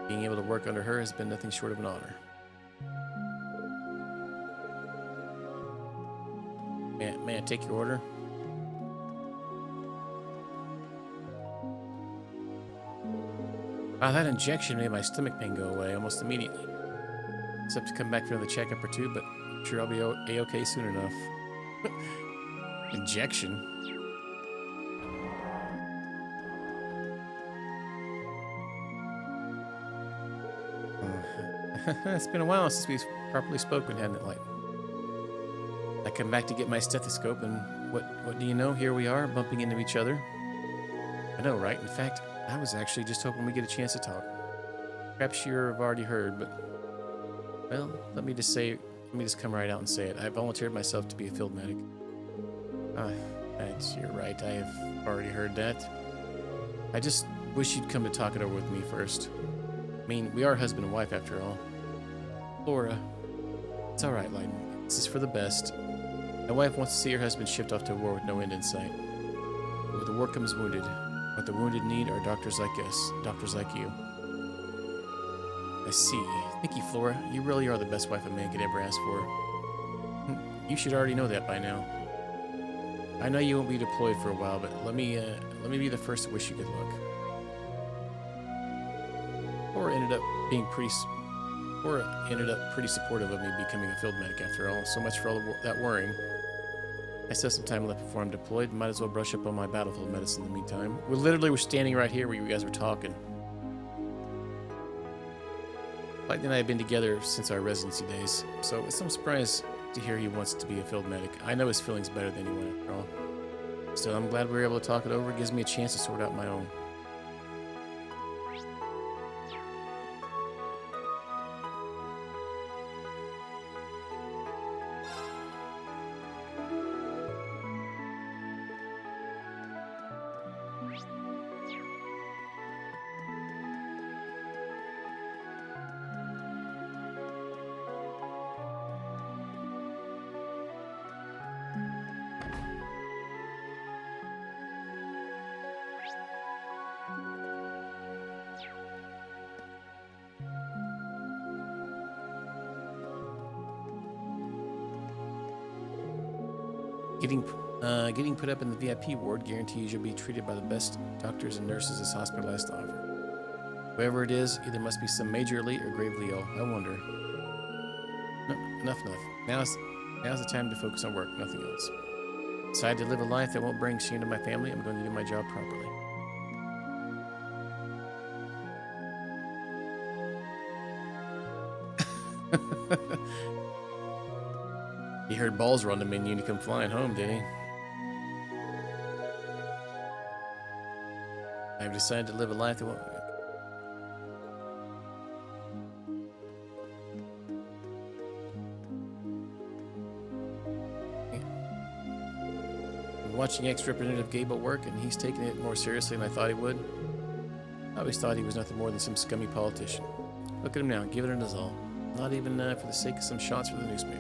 Being able to work under her has been nothing short of an honor. May I take your order? Wow, that injection made my stomach pain go away almost immediately. Except to come back for another checkup or two, but I'm sure I'll be A-okay soon enough. Injection? It's been a while since we've properly spoken, hadn't it, like? I come back to get my stethoscope, and what do you know? Here we are, bumping into each other. I know, right? In fact, I was actually just hoping we get a chance to talk. Perhaps you've already heard, but... Well, let me just come right out and say it. I volunteered myself to be a field medic. You're right. I have already heard that. I just wish you'd come to talk it over with me first. I mean, we are husband and wife after all. Laura, it's all right, Lightning. This is for the best. My wife wants to see her husband shift off to a war with no end in sight. But with the war comes wounded. What the wounded need are doctors like us, doctors like you. I see. Thank you, Flora. You really are the best wife a man could ever ask for. You should already know that by now. I know you won't be deployed for a while, but let me be the first to wish you good luck. Flora ended up pretty supportive of me becoming a field medic after all. So much for all that worrying. I still have some time left before I'm deployed. Might as well brush up on my battlefield medicine in the meantime. We literally were standing right here where you guys were talking. Lightning and I have been together since our residency days, so it's no surprise to hear he wants to be a field medic. I know his feelings better than anyone after all. Still, I'm glad we were able to talk it over. It gives me a chance to sort out my own. Getting put up in the VIP ward guarantees you'll be treated by the best doctors and nurses this hospital has to offer. Whoever it is, either must be some majorly or gravely ill. I wonder. No, enough. Now's the time to focus on work, nothing else. Decide to live a life that won't bring shame to my family. I'm going to do my job properly. He heard balls run the menu to come flying home, did he? I've decided to live a life that won't... I'm watching ex-Representative Gable work, and he's taking it more seriously than I thought he would. I always thought he was nothing more than some scummy politician. Look at him now, giving it his all. Not even for the sake of some shots for the newspaper.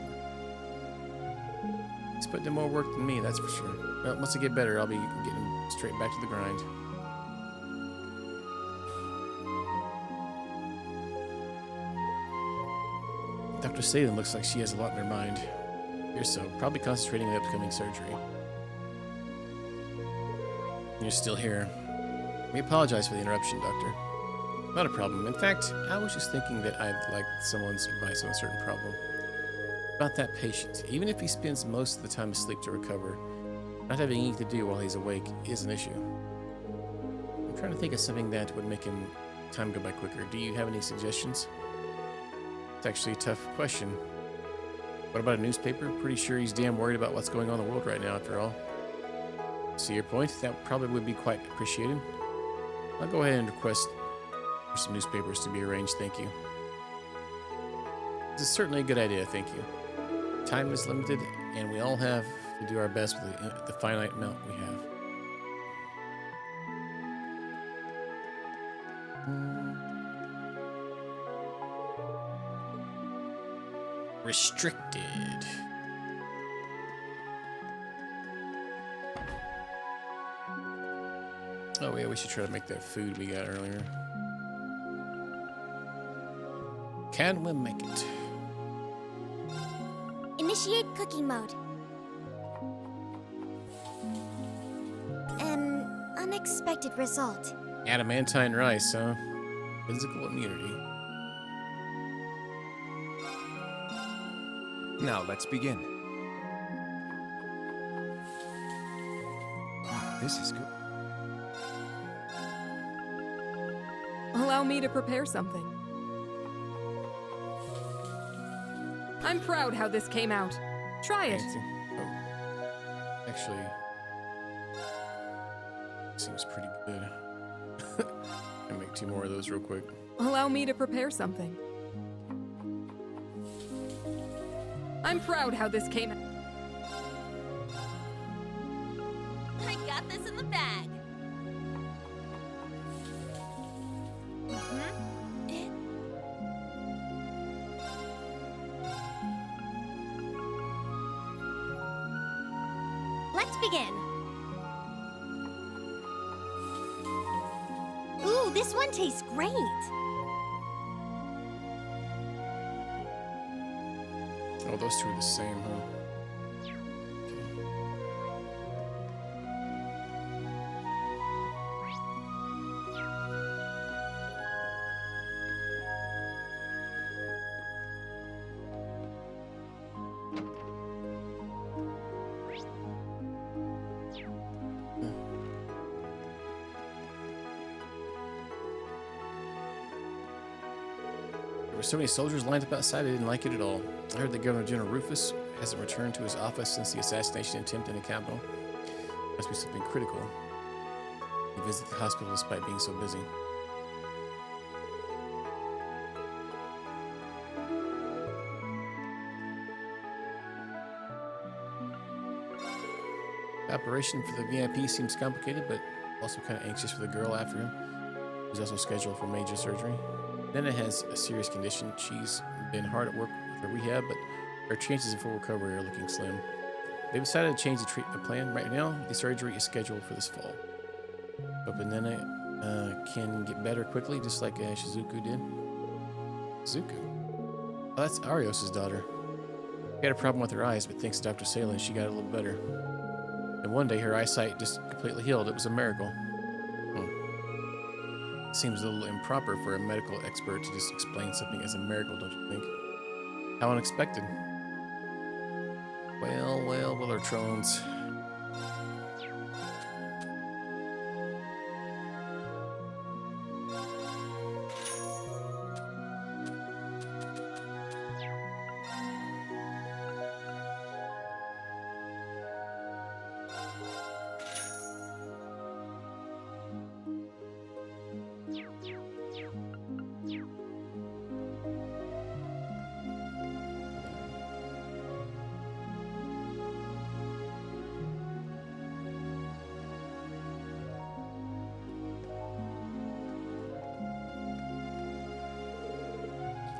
He's putting in more work than me, that's for sure. Well, once I get better, I'll be getting straight back to the grind. Dr. Salem looks like she has a lot in her mind. You're so, probably concentrating on the upcoming surgery. You're still here. We apologize for the interruption, Doctor. Not a problem. In fact, I was just thinking that I'd like someone's advice on a certain problem. About that patient. Even if he spends most of the time asleep to recover, not having anything to do while he's awake is an issue. I'm trying to think of something that would make him time go by quicker. Do you have any suggestions? It's actually a tough question. What about a newspaper? Pretty sure he's damn worried about what's going on in the world right now, after all. See your point? That probably would be quite appreciated. I'll go ahead and request for some newspapers to be arranged, thank you. This is certainly a good idea, thank you. Time is limited, and we all have to do our best with the finite amount we have. Restricted. Oh yeah, we should try to make that food we got earlier. Can we make it? Initiate cooking mode. An unexpected result. Adamantine rice, huh? Physical immunity. Now let's begin. This is good. Allow me to prepare something. I'm proud how this came out. Try it. Oh. Actually, seems pretty good. I make 2 more of those real quick. Allow me to prepare something. I'm proud how this came out. I got this in the bag. Let's begin. Ooh, this one tastes great. Oh, those two are the same, huh? There were so many soldiers lined up outside, I didn't like it at all. I heard that Governor General Rufus hasn't returned to his office since the assassination attempt in the capital. Must be something critical. He visited the hospital despite being so busy. The operation for the VIP seems complicated, but also kind of anxious for the girl after him, who's also scheduled for major surgery. Nana has a serious condition. She's been hard at work with her rehab, but her chances of full recovery are looking slim. They've decided to change the treatment plan. Right now, the surgery is scheduled for this fall. Hoping Nana can get better quickly, just like Shizuku did. Shizuku? Oh, that's Arios' daughter. She had a problem with her eyes, but thanks to Dr. Salem, she got a little better. And one day, her eyesight just completely healed. It was a miracle. Seems a little improper for a medical expert to just explain something as a miracle, don't you think? How unexpected. Well, Willertrones.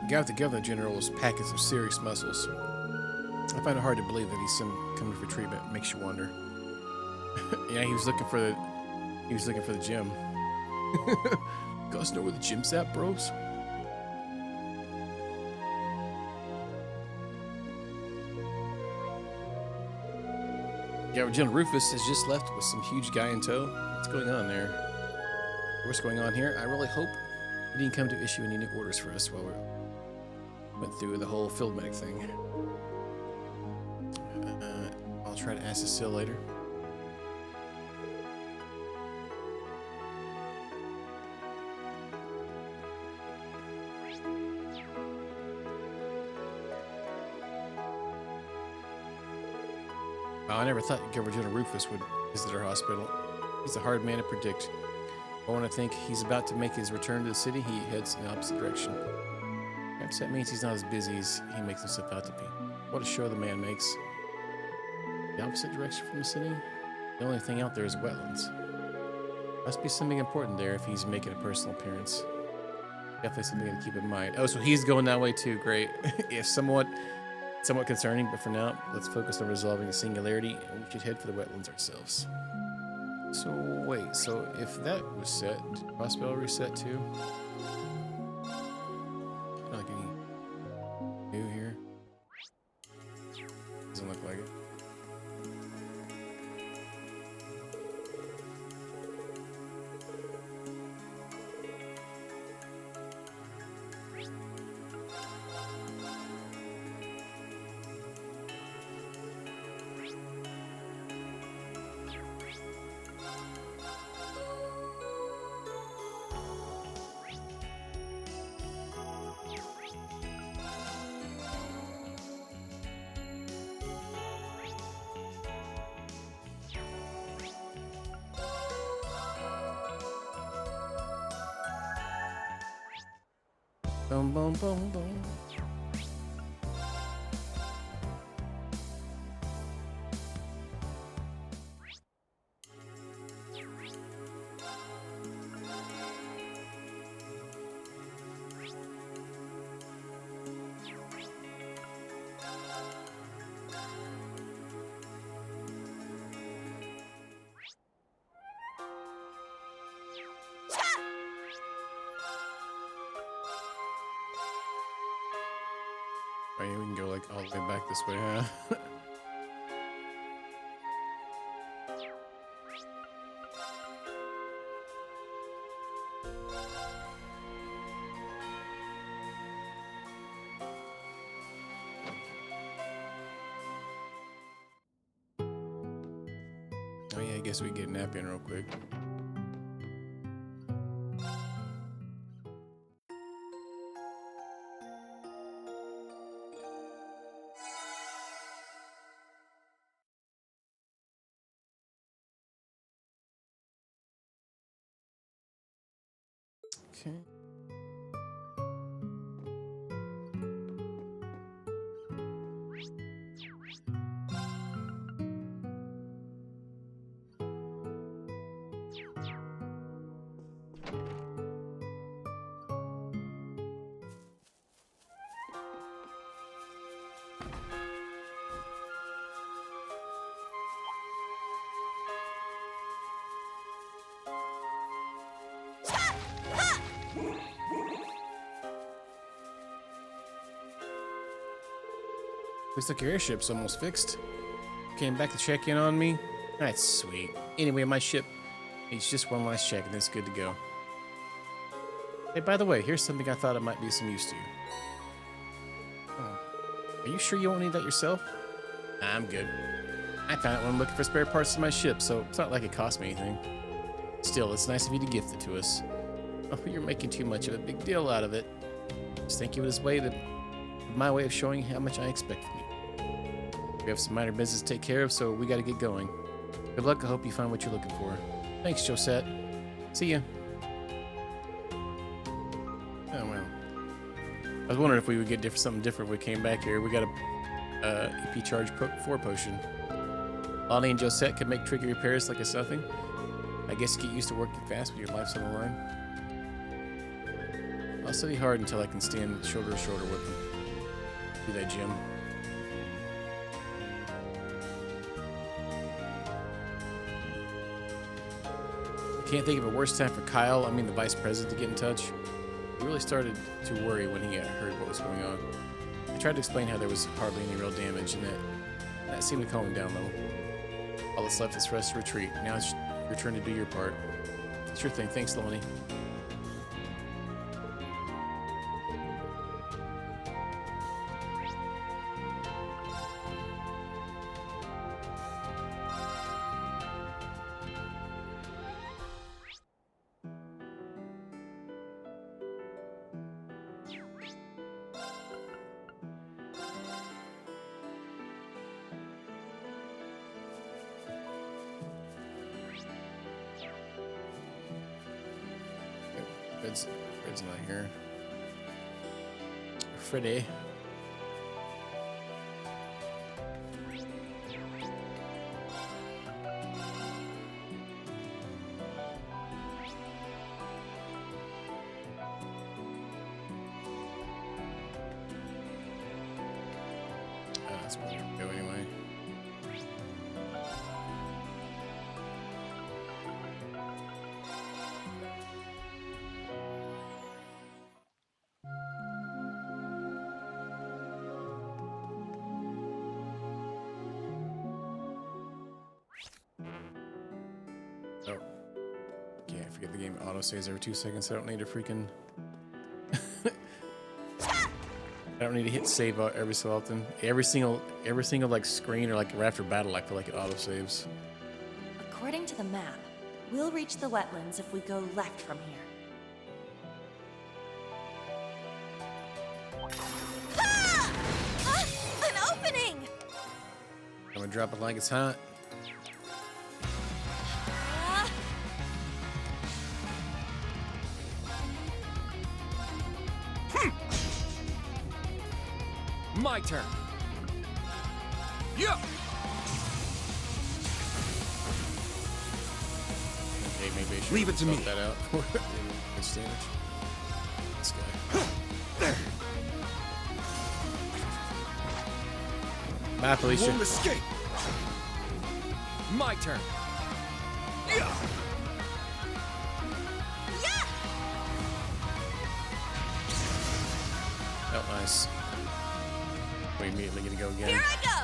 The guy with the Governor General was packing some serious muscles. I find it hard to believe that he's coming for treatment. It makes you wonder. Yeah, he was looking for the gym. You guys know where the gym's at, bros? Yeah, General Rufus has just left with some huge guy in tow. What's going on there? What's going on here? I really hope he didn't come to issue any new orders for us while we went through the whole field medic thing. I'll try to ask Cecile later. I never thought Governor General Rufus would visit our hospital. He's a hard man to predict. But when I think he's about to make his return to the city, he heads in the opposite direction. Perhaps that means he's not as busy as he makes himself out to be. What a show the man makes. The opposite direction from the city? The only thing out there is wetlands. Must be something important there if he's making a personal appearance. Definitely something to keep in mind. Oh, so he's going that way too. Great. Yeah, somewhat concerning, but for now, let's focus on resolving the singularity, and we should head for the wetlands ourselves. So, wait, so if that was set, did the hospital reset too? Not like any new here. Doesn't look like it. Boom, boom, boom, boom. Oh yeah, we can go like all the way back this way, huh? Oh yeah, I guess we can get a nap in real quick. Okay. Looks like your airship's almost fixed. Came back to check in on me. That's sweet. Anyway, my ship needs just one last check and it's good to go. Hey, by the way, here's something I thought it might be of some use to you. Oh. Are you sure you won't need that yourself? I'm good. I found it when I'm looking for spare parts to my ship, so it's not like it cost me anything. Still, it's nice of you to gift it to us. Oh, you're making too much of a big deal out of it. Just think of it as my way of showing how much I expect from you. We have some minor business to take care of, so we gotta get going. Good luck, I hope you find what you're looking for. Thanks, Josette. See ya. Oh, well. I was wondering if we would get something different when we came back here. We got a EP Charge 4 potion. Lonnie and Josette can make tricky repairs like it's nothing. I guess you get used to working fast when your life's on the line. I'll study hard until I can stand shoulder to shoulder with them. Do that, Jim. Can't think of a worse time for Kyle, I mean the vice president, to get in touch. He really started to worry when he heard what was going on. I tried to explain how there was hardly any real damage and that seemed to calm him down a little. All that's left is for us to retreat. Now it's your turn to do your part. Sure thing. Thanks, Lonnie. Red's not here. Freddy. That's where we go anyway. Oh. Can't forget the game auto saves every 2 seconds. I don't need to freaking. I don't need to hit save every so often. Every single like screen or like right after battle, I feel like it auto saves. According to the map, we'll reach the wetlands if we go left from here. Ah! Ah! An opening! I'm gonna drop it like it's hot. Ah! My turn. Yeah. Okay, maybe I should Leave it to me. that out. Good damage. This guy. Bye, Felicia. Won't escape. My turn. Yeah. Yeah! Oh, nice. We immediately gonna go again. Here I go!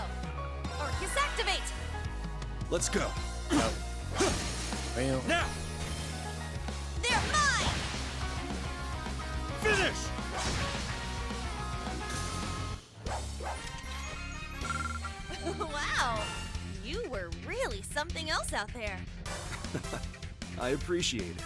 Orcus activate! Let's go. Oh. Fail. Now. They're mine! Finish. Wow! You were really something else out there. I appreciate it.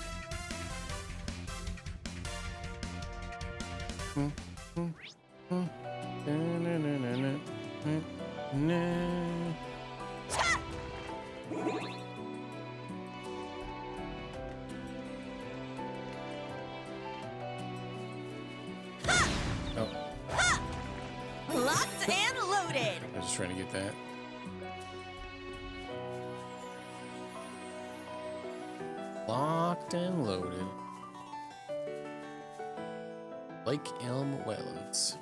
Locked and loaded! I was just trying to get that. Locked and loaded. Lake Elm Wetlands.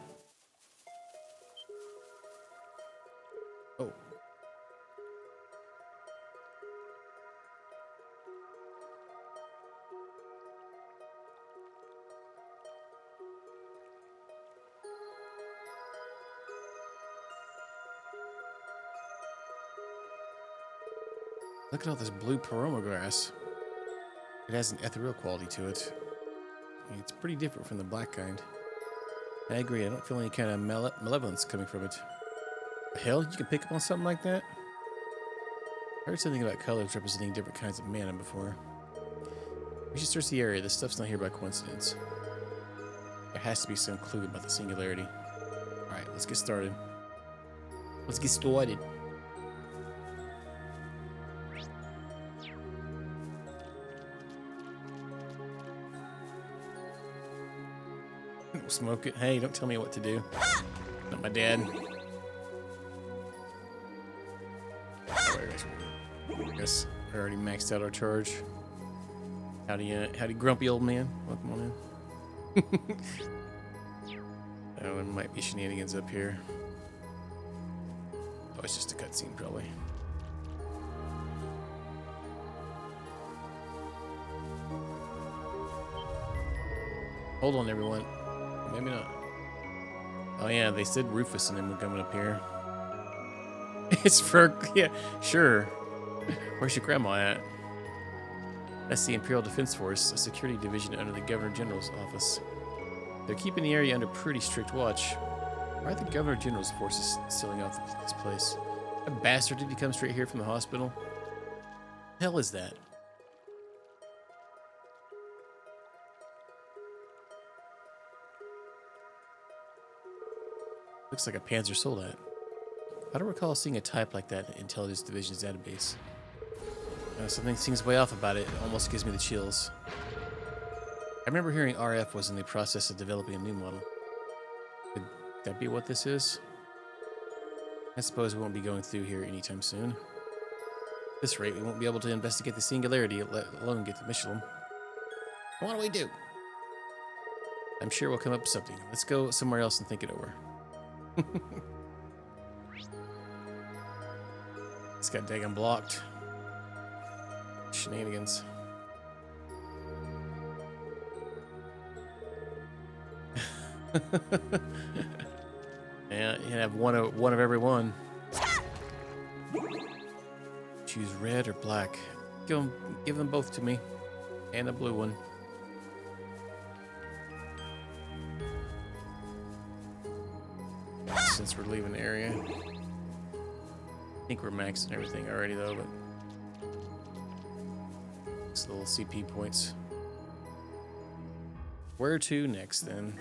Oh. Look at all this blue paroma grass. It has an ethereal quality to it. I mean, it's pretty different from the black kind. I agree, I don't feel any kind of malevolence coming from it. The hell? You can pick up on something like that? I heard something about colors representing different kinds of mana before. We should search the area. This stuff's not here by coincidence. There has to be some clue about the singularity. Alright, let's get started. Let's get started. Don't smoke it. Hey, don't tell me what to do. Not my dad. I guess we already maxed out our charge. Howdy, grumpy old man. Welcome on in. Oh, there might be shenanigans up here. Oh, it's just a cutscene, probably. Hold on, everyone. Maybe not. Oh yeah, they said Rufus and them were coming up here. It's for, yeah, sure. Where's your grandma at? That's the Imperial Defense Force, a security division under the Governor General's office. They're keeping the area under pretty strict watch. Why are the Governor General's forces sealing off this place? That bastard, did he come straight here from the hospital? The hell is that? Looks like a Panzer Soldat. I don't recall seeing a type like that in the Intelligence Division's database. Something seems way off about it. It almost gives me the chills. I remember hearing RF was in the process of developing a new model. Could that be what this is? I suppose we won't be going through here anytime soon. At this rate, we won't be able to investigate the Singularity, let alone get to Michelin. What do we do? I'm sure we'll come up with something. Let's go somewhere else and think it over. It's got daggum blocked. Shenanigans. Yeah, you can have one of every one. Choose red or black. Give them both to me, and a blue one. Since we're leaving the area, I think we're maxing everything already though, but it's little CP points. Where to next then?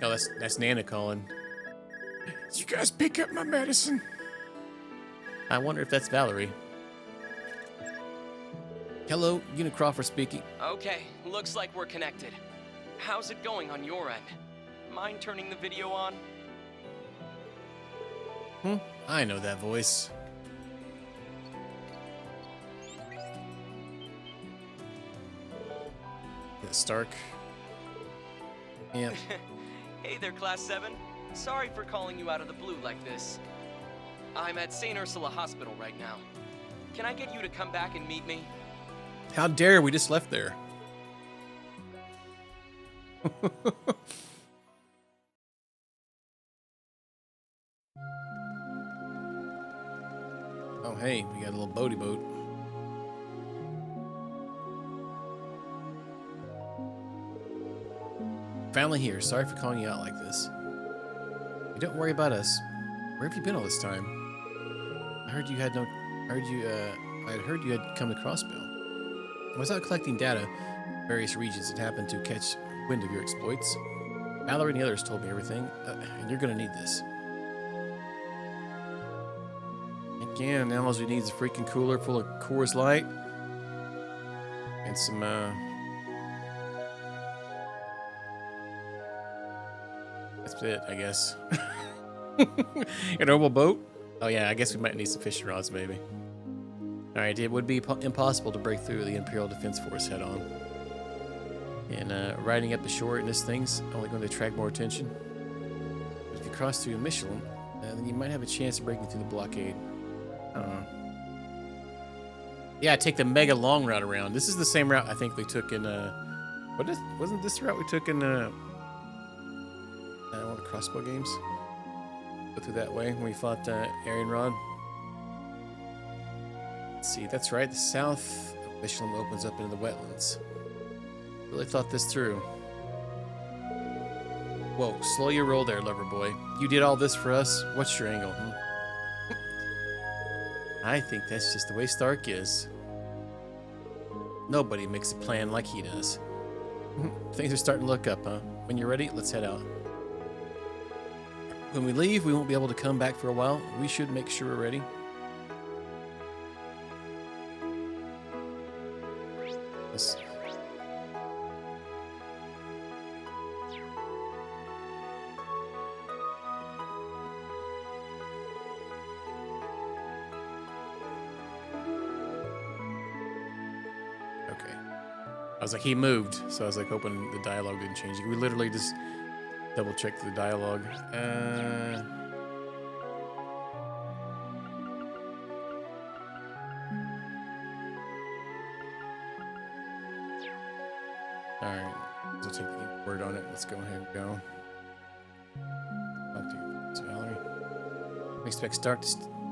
Oh, that's Nana calling. Did you guys pick up my medicine? I wonder if that's Valerie. Hello, Unit Crawford speaking. Okay, looks like we're connected. How's it going on your end? Mind turning the video on? I know that voice. Yeah, Stark. Yeah. Hey there, Class 7. Sorry for calling you out of the blue like this. I'm at St. Ursula Hospital right now. Can I get you to come back and meet me? How dare we just left there? Oh, hey, we got a little boaty boat. Finally here. Sorry for calling you out like this. Hey, don't worry about us. Where have you been all this time? I heard you had come to Crossbill. I was out collecting data in various regions that happened to catch wind of your exploits. Valerie and the others told me everything, and you're gonna need this. Again, now all we need is a freaking cooler full of Coors Light and some that's it, I guess. A normal boat? Oh yeah, I guess we might need some fishing rods, maybe. Alright, it would be impossible to break through the Imperial Defense Force head-on. And riding up the shore in this thing's only going to attract more attention. But if you cross through Michelin, then you might have a chance of breaking through the blockade. I don't know. Yeah, take the mega long route around. This is the same route I think we took in wasn't this the route we took in one of the crossbow games? Go through that way when we fought Arian Rod. Let's see, that's right, the south of Michelin opens up into the wetlands. Really thought this through. Whoa, slow your roll there, lover boy. You did all this for us? What's your angle, I think that's just the way Stark is. Nobody makes a plan like he does. Things are starting to look up, huh? When you're ready, let's head out. When we leave, we won't be able to come back for a while. We should make sure we're ready. Let's... Okay. I was like, he moved, so I was like hoping the dialogue didn't change. We literally just double checked the dialogue. Alright, so take the word on it. Let's go ahead and go. Talk to Valerie. We expect Stark to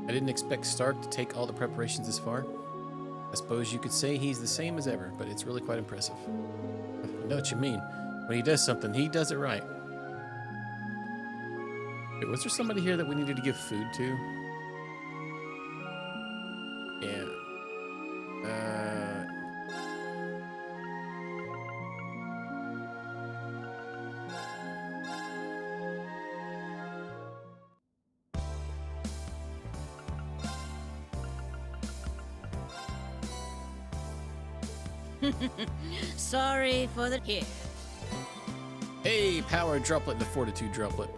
I didn't expect Stark to take all the preparations this far. I suppose you could say he's the same as ever, but it's really quite impressive. I know what you mean. When he does something, he does it right. Wait, was there somebody here that we needed to give food to? Yeah. Sorry for the here. Hey, power droplet and the fortitude droplet.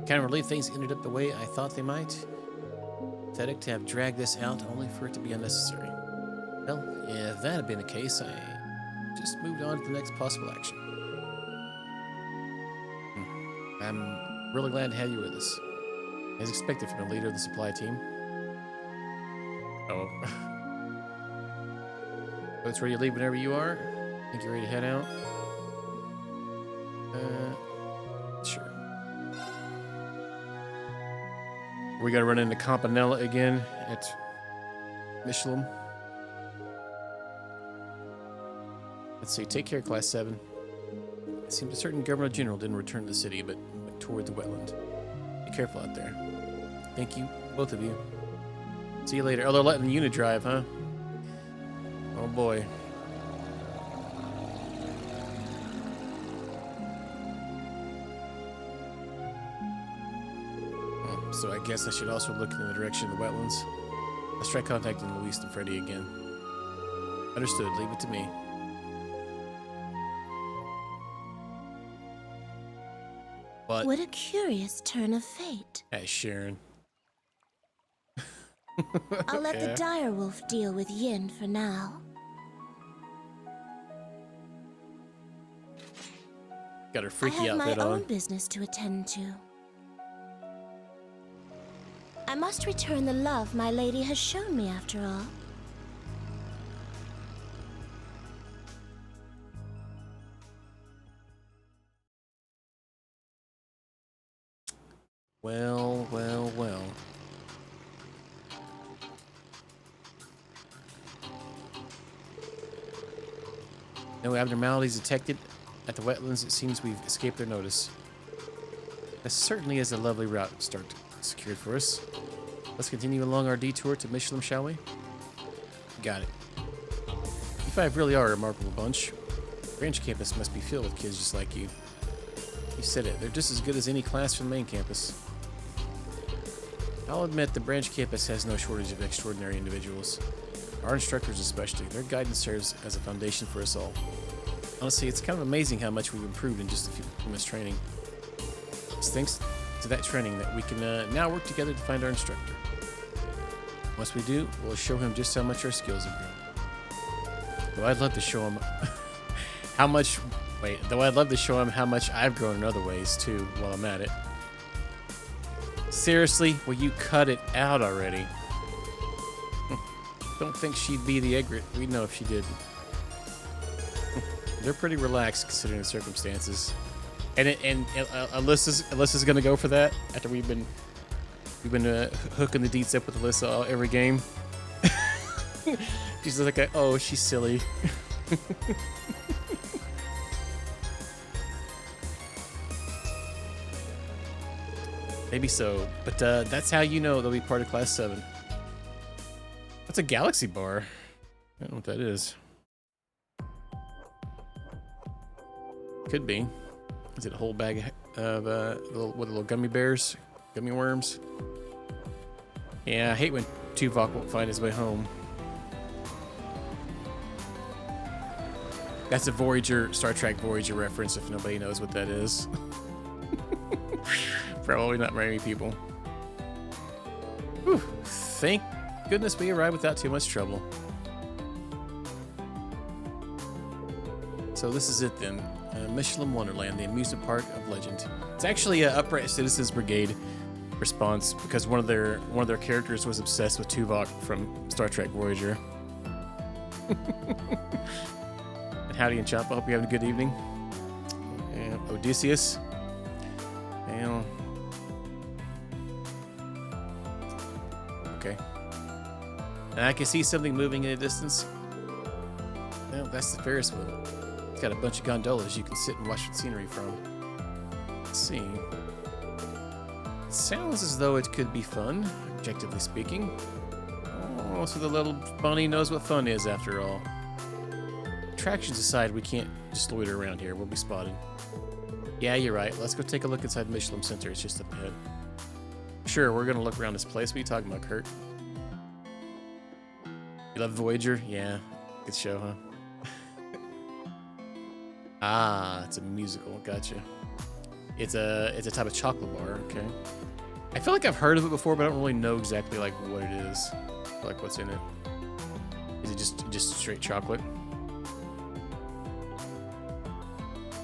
Kind of relieved things ended up the way I thought they might. Pathetic to have dragged this out only for it to be unnecessary. Well, if that had been the case, I just moved on to the next possible action. I'm really glad to have you with us. As expected from the leader of the supply team. Oh. So it's ready to leave whenever you are. Think you're ready to head out? Sure. We gotta run into Campanella again at Michelin. Let's see, take care, Class 7. It seems a certain Governor General didn't return to the city, but went toward the wetland. Be careful out there. Thank you, both of you. See you later. Oh, they're letting the unit drive, huh? Oh boy. So I guess I should also look in the direction of the wetlands. Let's try contacting Luis and Freddy again. Understood. Leave it to me. What a curious turn of fate. Hey, Sharon. I'll let the direwolf deal with Yin for now. Got her freaky I have outfit my on. own business to attend to. I must return the love my lady has shown me after all. Well, well, well. No abnormalities detected at the wetlands. It seems we've escaped their notice. This certainly is a lovely route secured for us. Let's continue along our detour to Michelin, shall we? Got it. You five really are a remarkable bunch. Branch campus must be filled with kids just like you. You said it. They're just as good as any class from the main campus. I'll admit the branch campus has no shortage of extraordinary individuals. Our instructors especially. Their guidance serves as a foundation for us all. Honestly, it's kind of amazing how much we've improved in just a few months training. It's thanks to that training that we can now work together to find our instructor. Once we do, we'll show him just how much our skills have grown. Though I'd love to show him how much... Wait, though I'd love to show him how much I've grown in other ways, too, while I'm at it. Seriously? Will you cut it out already? Don't think she'd be the egret. We'd know if she did. They're pretty relaxed considering the circumstances. And Alyssa's gonna go for that after we've been hooking the deets up with Alyssa every game. She's like, oh, she's silly. Maybe so, but that's how you know they'll be part of Class 7. That's a galaxy bar. I don't know what that is. Could be. Is it a whole bag of little gummy bears? Gummy worms? Yeah, I hate when Tuvok won't find his way home. That's a Voyager, Star Trek Voyager reference if nobody knows what that is. Probably not very many people. Whew. Thank goodness we arrived without too much trouble. So this is it then. Michelin Wonderland, the amusement park of legend. It's actually a Upright Citizens Brigade response because one of their characters was obsessed with Tuvok from Star Trek Voyager. And howdy and Chop, I hope you're having a good evening. And Odysseus. And okay. And I can see something moving in the distance. Well, that's the Ferris wheel. It's got a bunch of gondolas you can sit and watch the scenery from. Let's see. It sounds as though it could be fun, objectively speaking. Oh, so the little bunny knows what fun is after all. Attractions aside, we can't just loiter around here. We'll be spotted. Yeah, you're right. Let's go take a look inside Michelin Center. It's just up ahead. Sure, we're gonna look around this place. What are you talking about, Kurt? You love Voyager? Yeah. Good show, huh? Ah, it's a musical. Gotcha. It's a type of chocolate bar. Okay. I feel like I've heard of it before, but I don't really know exactly like what it is, like what's in it. Is it just straight chocolate?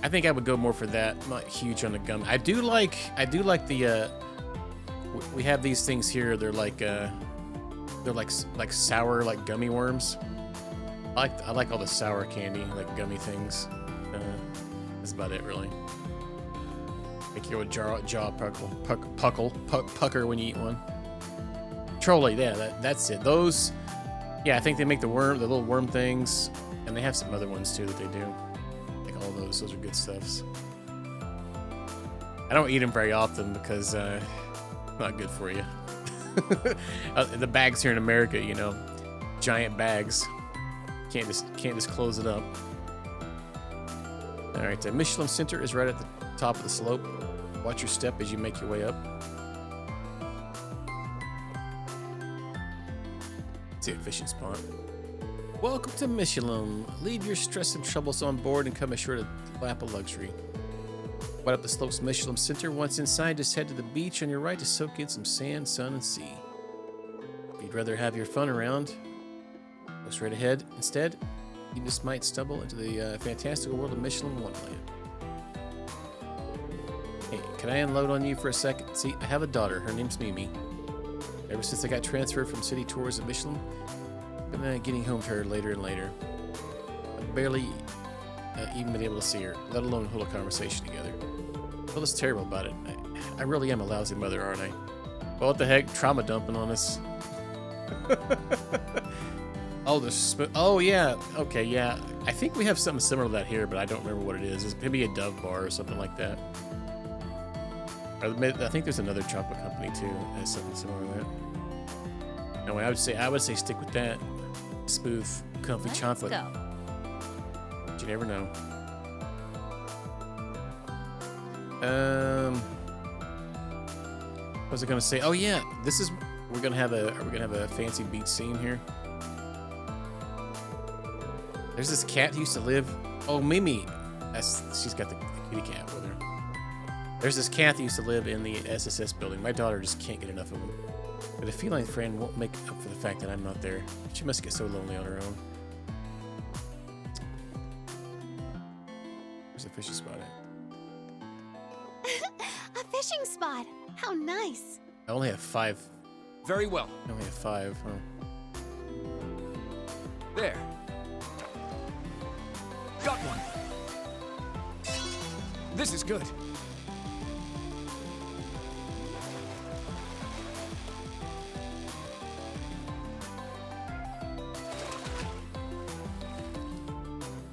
I think I would go more for that. I'm not huge on the gum. I do like the. We have these things here. They're like sour like gummy worms. I like all the sour candy, like gummy things. That's about it, really. Make your jaw pucker when you eat one. Trolley, yeah, that's it. Those, yeah, I think they make the little worm things, and they have some other ones too that they do. Like all those are good stuffs. I don't eat them very often because not good for you. The bags here in America, you know, giant bags. Can't just close it up. All right, Michelin Center is right at the top of the slope. Watch your step as you make your way up. See a fishing spot. Welcome to Michelin. Leave your stress and troubles on board and come ashore to lap of luxury. Right up the slopes of Michelin Center. Once inside, just head to the beach on your right to soak in some sand, sun, and sea. If you'd rather have your fun around, go straight ahead. Instead, you just might stumble into the fantastical world of Michelin Wonderland. Hey, can I unload on you for a second? See, I have a daughter. Her name's Mimi. Ever since I got transferred from city tours of Michelin, I've been getting home to her later and later. I've barely even been able to see her, let alone hold a conversation together. I feel just terrible about it. I really am a lousy mother, aren't I? Well, what the heck? Trauma dumping on us. Oh, yeah. Okay, yeah. I think we have something similar to that here, but I don't remember what it is. It's maybe a Dove bar or something like that. I think there's another chocolate company, too, that has something similar to that. No, I would say stick with that. Smooth, comfy chocolate. Go. But you never know. What was I gonna say? Oh yeah, we're gonna have a fancy beach scene here. There's this cat who used to live. Oh, Mimi. She's got the kitty cat with her. There's this cat that used to live in the SSS building. My daughter just can't get enough of him. But a feline friend won't make up for the fact that I'm not there. She must get so lonely on her own. Where's the fishing spot at? A fishing spot. How nice. I only have 5. Very well. I only have 5, huh? There. Got one. This is good.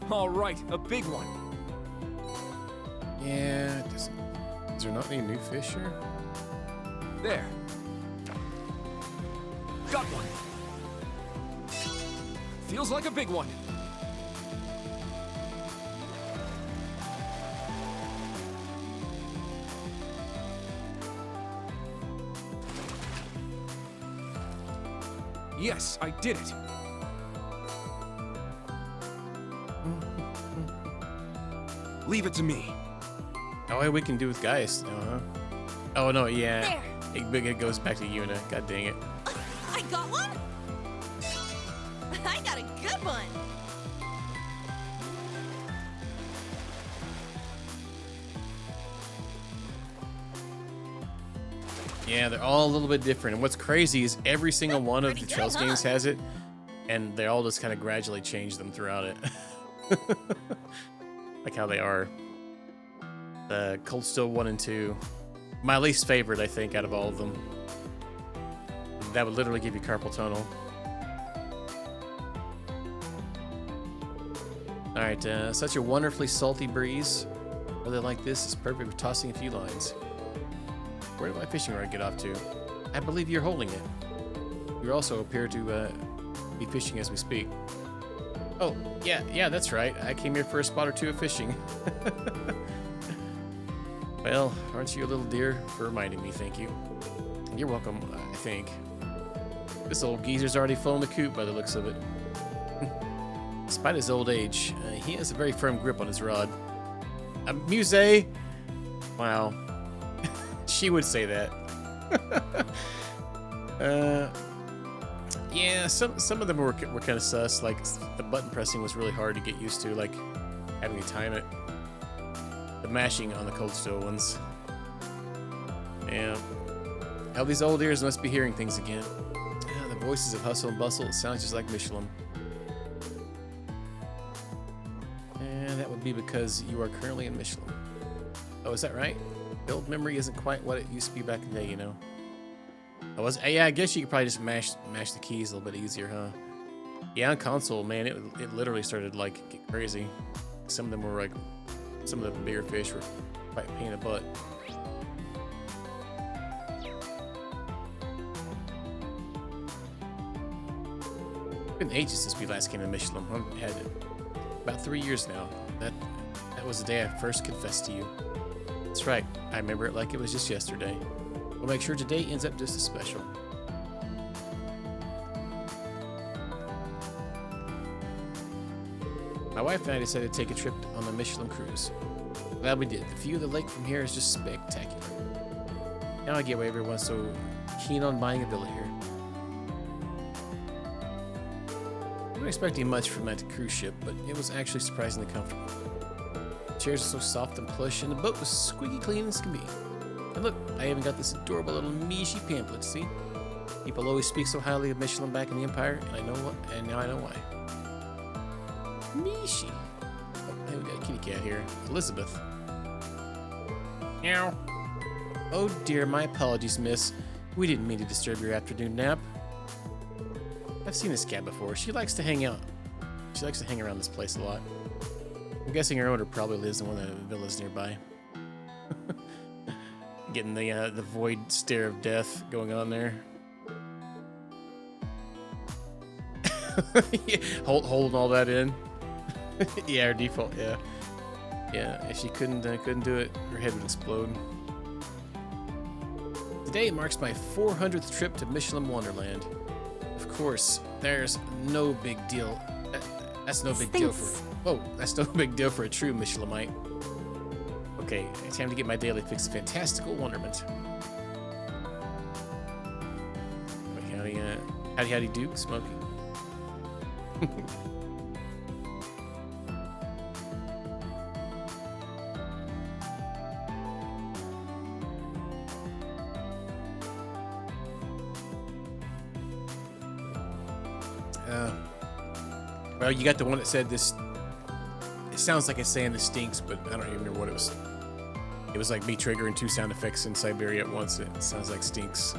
All right, a big one. Yeah, it doesn't. Is there not any new fish here? There. Got one. Feels like a big one. Yes, I did it. Leave it to me. Oh, we can do with Gaius now, huh? Oh, no, yeah. There. It goes back to Yuna. God dang it. I got one? I got a good one. Yeah, they're all a little bit different. And what's crazy is every single one of the Pretty Trails good, games huh? has it, and they all just kind of gradually change them throughout it. Like how they are. The Cold Steel 1 and 2. My least favorite, I think, out of all of them. That would literally give you carpal tunnel. Alright, such a wonderfully salty breeze. Weather like this is perfect for tossing a few lines. Where did my fishing rod get off to? I believe you're holding it. You also appear to be fishing as we speak. Oh, yeah, that's right. I came here for a spot or two of fishing. Well, aren't you a little dear for reminding me, thank you. You're welcome, I think. This old geezer's already flown the coop by the looks of it. Despite his old age, he has a very firm grip on his rod. Muse! Wow. She would say that. Yeah, some of them were kind of sus. Like the button pressing was really hard to get used to, like having to time it. The mashing on the Cold Steel ones. Yeah. How these old ears must be hearing things again. Yeah, the voices of hustle and bustle. It sounds just like Michelin. And that would be because you are currently in Michelin. Oh, is that right? The old memory isn't quite what it used to be back in the day, you know. Yeah, I guess you could probably just mash the keys a little bit easier, huh? Yeah, on console, man, it literally started like get crazy. Some of them were like, some of the bigger fish were quite a pain in the butt. It's been ages since we last came to Michelin. I've had it about 3 years now. That was the day I first confessed to you. That's right. I remember it like it was just yesterday. We'll make sure today ends up just as special. My wife and I decided to take a trip on the Michelin cruise. Glad we did. The view of the lake from here is just spectacular. Now I get why everyone's so keen on buying a villa here. I wasn't expecting much from that cruise ship, but it was actually surprisingly comfortable. The chairs are so soft and plush, and the boat was squeaky clean as can be. And look, I even got this adorable little Mishi pamphlet, see? People always speak so highly of Michelin back in the Empire, and now I know why. Mishi. Oh, hey, we got a kitty cat here. Elizabeth. Meow. Oh dear, my apologies, miss. We didn't mean to disturb your afternoon nap. I've seen this cat before. She likes to hang out. She likes to hang around this place a lot. I'm guessing her owner probably lives in one of the villas nearby. Getting the void stare of death going on there. Yeah, holding all that in. Yeah, her default. Yeah, yeah. If she couldn't do it, her head would explode. Today marks my 400th trip to Michelin Wonderland. Of course, there's no big deal. That's no big deal for. Whoa, that's no big deal for a true Michelinite. Okay, it's time to get my daily fix of fantastical wonderment. Howdy, Duke, Smokey. Well, you got the one that said this. It sounds like it's saying this stinks, but I don't even remember what it was. It was like me triggering 2 sound effects in Siberia at once. It sounds like stinks.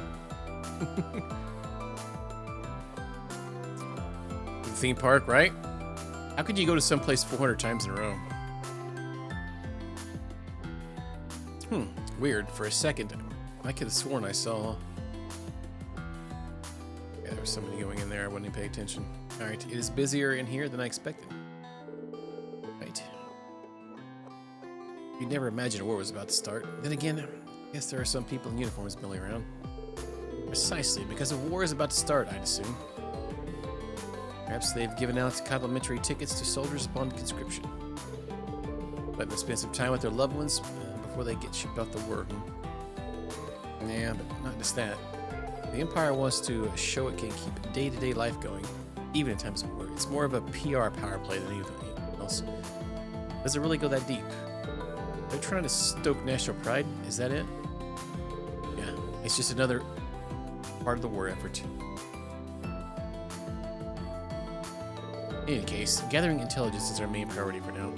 The theme park, right? How could you go to some place 400 times in a row? Weird. For a second, I could have sworn I saw. Yeah, there was somebody going in there. I wouldn't even pay attention. All right, it is busier in here than I expected. Right. You'd never imagine a war was about to start. Then again, I guess there are some people in uniforms milling around. Precisely, because a war is about to start, I'd assume. Perhaps they've given out complimentary tickets to soldiers upon conscription. Let them spend some time with their loved ones before they get shipped off to work. Yeah, but not just that. The Empire wants to show it can keep day-to-day life going, even in times of war. It's more of a PR power play than anything else. Does it really go that deep? They're trying to stoke national pride? Is that it? Yeah, it's just another part of the war effort. In any case, gathering intelligence is our main priority for now.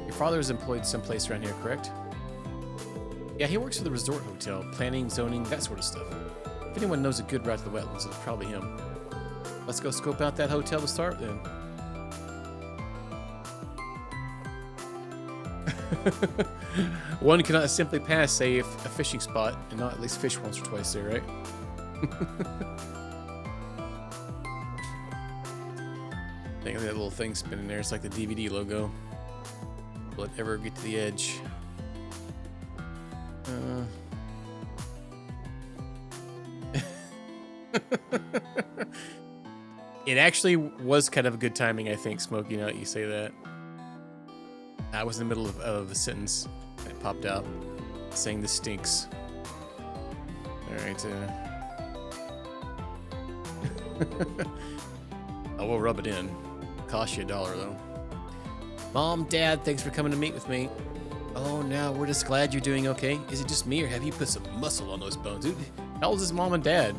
Your father is employed someplace around here, correct? Yeah, he works for the resort hotel, planning, zoning, that sort of stuff. If anyone knows a good route to the wetlands, it's probably him. Let's go scope out that hotel to start then. One cannot simply pass, say, a fishing spot and not at least fish once or twice there, right? I think that little thing spinning there, it's like the DVD logo. Will it ever get to the edge? It actually was kind of a good timing, I think, Smokey, now that you say that. I was in the middle of a sentence that popped out saying this stinks. Alright, oh, we'll rub it in. Cost you $1 though. Mom, Dad, thanks for coming to meet with me. Oh, now we're just glad you're doing okay. Is it just me, or have you put some muscle on those bones? Dude, how old is his mom and dad?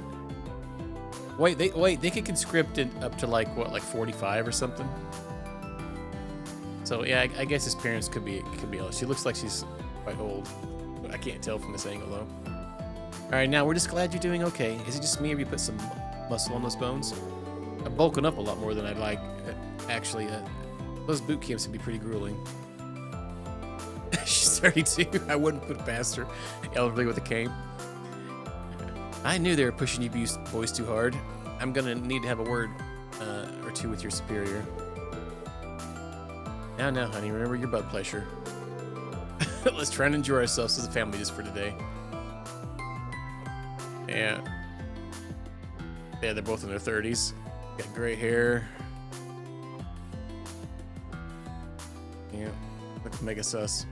Wait, they could conscript it up to like what, like 45 or something? So yeah, I guess his parents could be old. She looks like she's quite old. I can't tell from this angle though. All right, now we're just glad you're doing okay. Is it just me, or have you put some muscle on those bones? I'm bulking up a lot more than I'd like. Actually, those boot camps would be pretty grueling. She's 32. I wouldn't put it past her. Elderly with a cane. I knew they were pushing you boys too hard. I'm gonna need to have a word or two with your superior. Now, honey, remember your blood pressure. Let's try and enjoy ourselves as a family just for today. Yeah. Yeah, they're both in their 30s. Got gray hair. Yeah, look mega sus.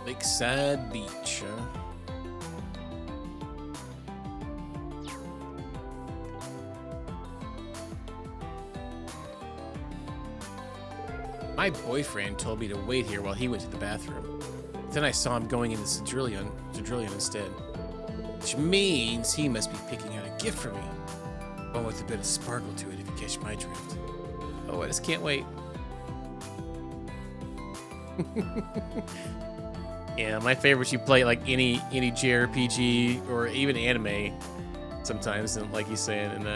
Lakeside Beach, huh? My boyfriend told me to wait here while he went to the bathroom. Then I saw him going into Cedrillion instead. Which means he must be picking out a gift for me. One with a bit of sparkle to it, if you catch my drift. Oh, I just can't wait. Yeah, my favorite, you play like any JRPG or even anime sometimes, and like he's saying, and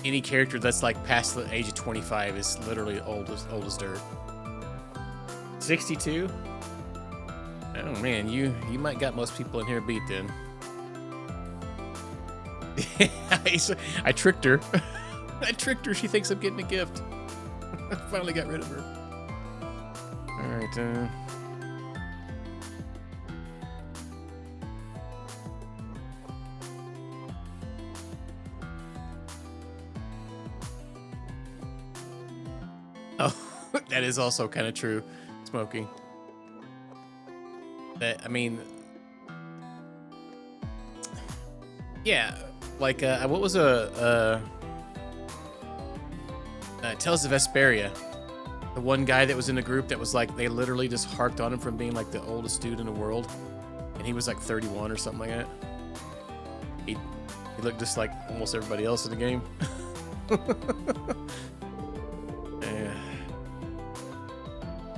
any character that's like past the age of 25 is literally old as dirt. 62? Oh man, you might got most people in here beat then. I tricked her. I tricked her. She thinks I'm getting a gift. I finally got rid of her. All right. Oh, that is also kind of true, Smokey. That, I mean, yeah, like, what was Tales of Vesperia? The one guy that was in the group that was like, they literally just harped on him from being like the oldest dude in the world. And he was like 31 or something like that. He looked just like almost everybody else in the game.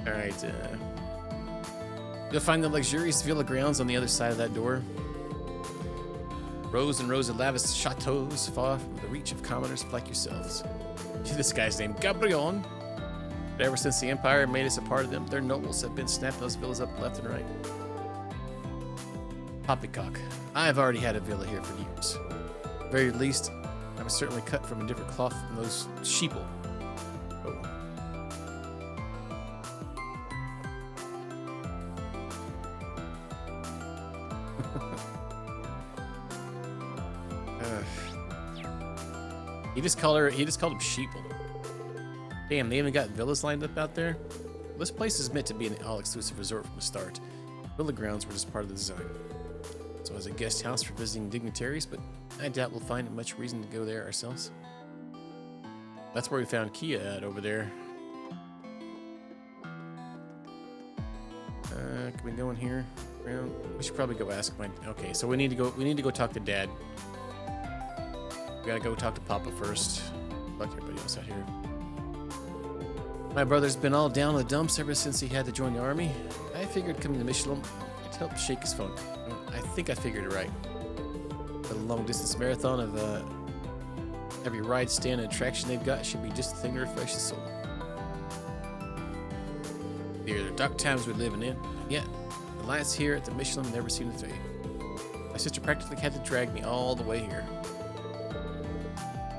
Alright, you'll find the luxurious villa grounds on the other side of that door. Rows and rows of lavish chateaus far from the reach of commoners like yourselves. This guy's named Gabrion. But ever since the Empire made us a part of them, their nobles have been snapping those villas up left and right. Poppycock. I've already had a villa here for years. At the very least, I was certainly cut from a different cloth than those sheeple. Oh. He just called him Sheeple. Damn, they even got villas lined up out there. This place is meant to be an all-exclusive resort from the start. Villa grounds were just part of the design. So as a guest house for visiting dignitaries, but I doubt we'll find much reason to go there ourselves. That's where we found Kia at over there. Can we go in here? Around? We should probably go ask my. Okay, so we need to go talk to Dad. We gotta go talk to Papa first. Fuck everybody else out here. My brother's been all down in the dumps ever since he had to join the army. I figured coming to Michelin, I'd help shake his funk. I think I figured it right. But a long distance marathon of every ride, stand, and attraction they've got should be just a thing to refresh the soul. They're the dark times we're living in. Yet, the lights here at the Michelin never seem to fade. My sister practically had to drag me all the way here.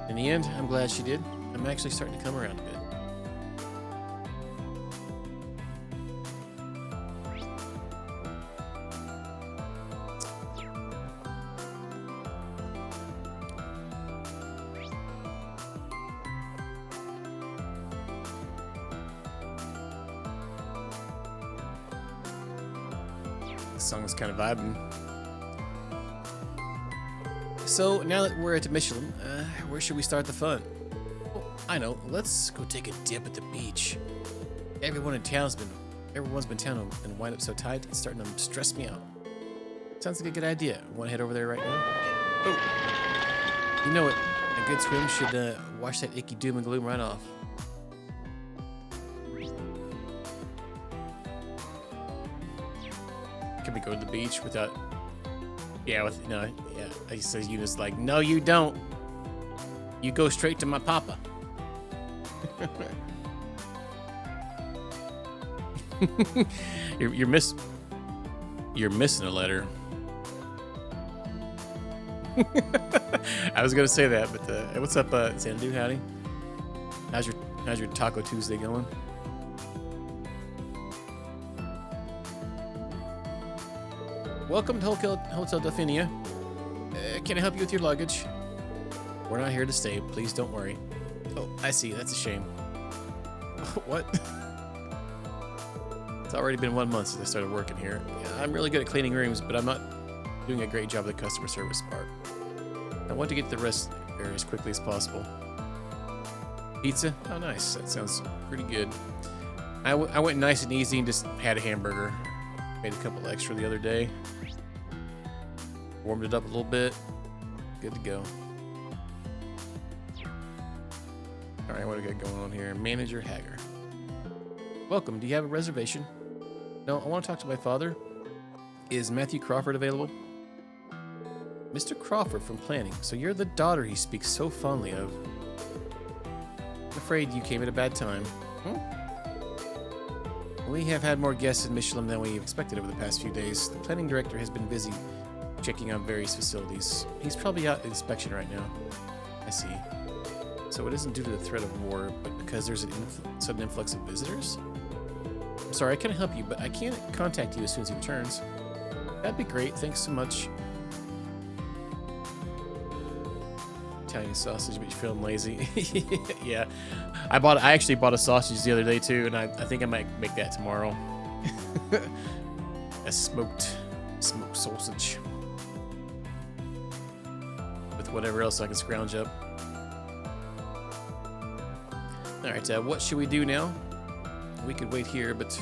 In the end, I'm glad she did. I'm actually starting to come around a bit. This song's kind of vibing. So now that we're at the Michelin, where should we start the fun? Oh, I know. Let's go take a dip at the beach. Everyone's been down and wind up so tight it's starting to stress me out. Sounds like a good idea. Want to head over there right now? Oh, you know it. A good swim should wash that icky doom and gloom right off. Can we go to the beach without? Yeah, he says Eunice like, no, you don't. You go straight to my papa. you're missing a letter. I was gonna say that, but hey, what's up, Sandu? Howdy. How's your Taco Tuesday going? Welcome to Hotel Delphinia. Can I help you with your luggage? We're not here to stay. Please don't worry. Oh, I see. That's a shame. What? It's already been 1 month since I started working here. Yeah, I'm really good at cleaning rooms, but I'm not doing a great job of the customer service part. I want to get to the rest area as quickly as possible. Pizza? Oh, nice. That sounds pretty good. I went nice and easy and just had a hamburger. Made a couple extra the other day. Warmed it up a little bit. Good to go. Alright, what do we got going on here? Manager Hager. Welcome. Do you have a reservation? No, I want to talk to my father. Is Matthew Crawford available? Mr. Crawford from planning. So you're the daughter he speaks so fondly of. I'm afraid you came at a bad time. We have had more guests in Michelin than we expected over the past few days. The planning director has been busy checking on various facilities. He's probably out in inspection right now. I see. So it isn't due to the threat of war, but because there's a sudden influx of visitors? I'm sorry, I can't help you, but I can't contact you as soon as he returns. That'd be great. Thanks so much. Italian sausage, but you're feeling lazy. Yeah, I actually bought a sausage the other day too, and I think I might make that tomorrow. A smoked sausage with whatever else I can scrounge up. All right, what should we do now? We could wait here, but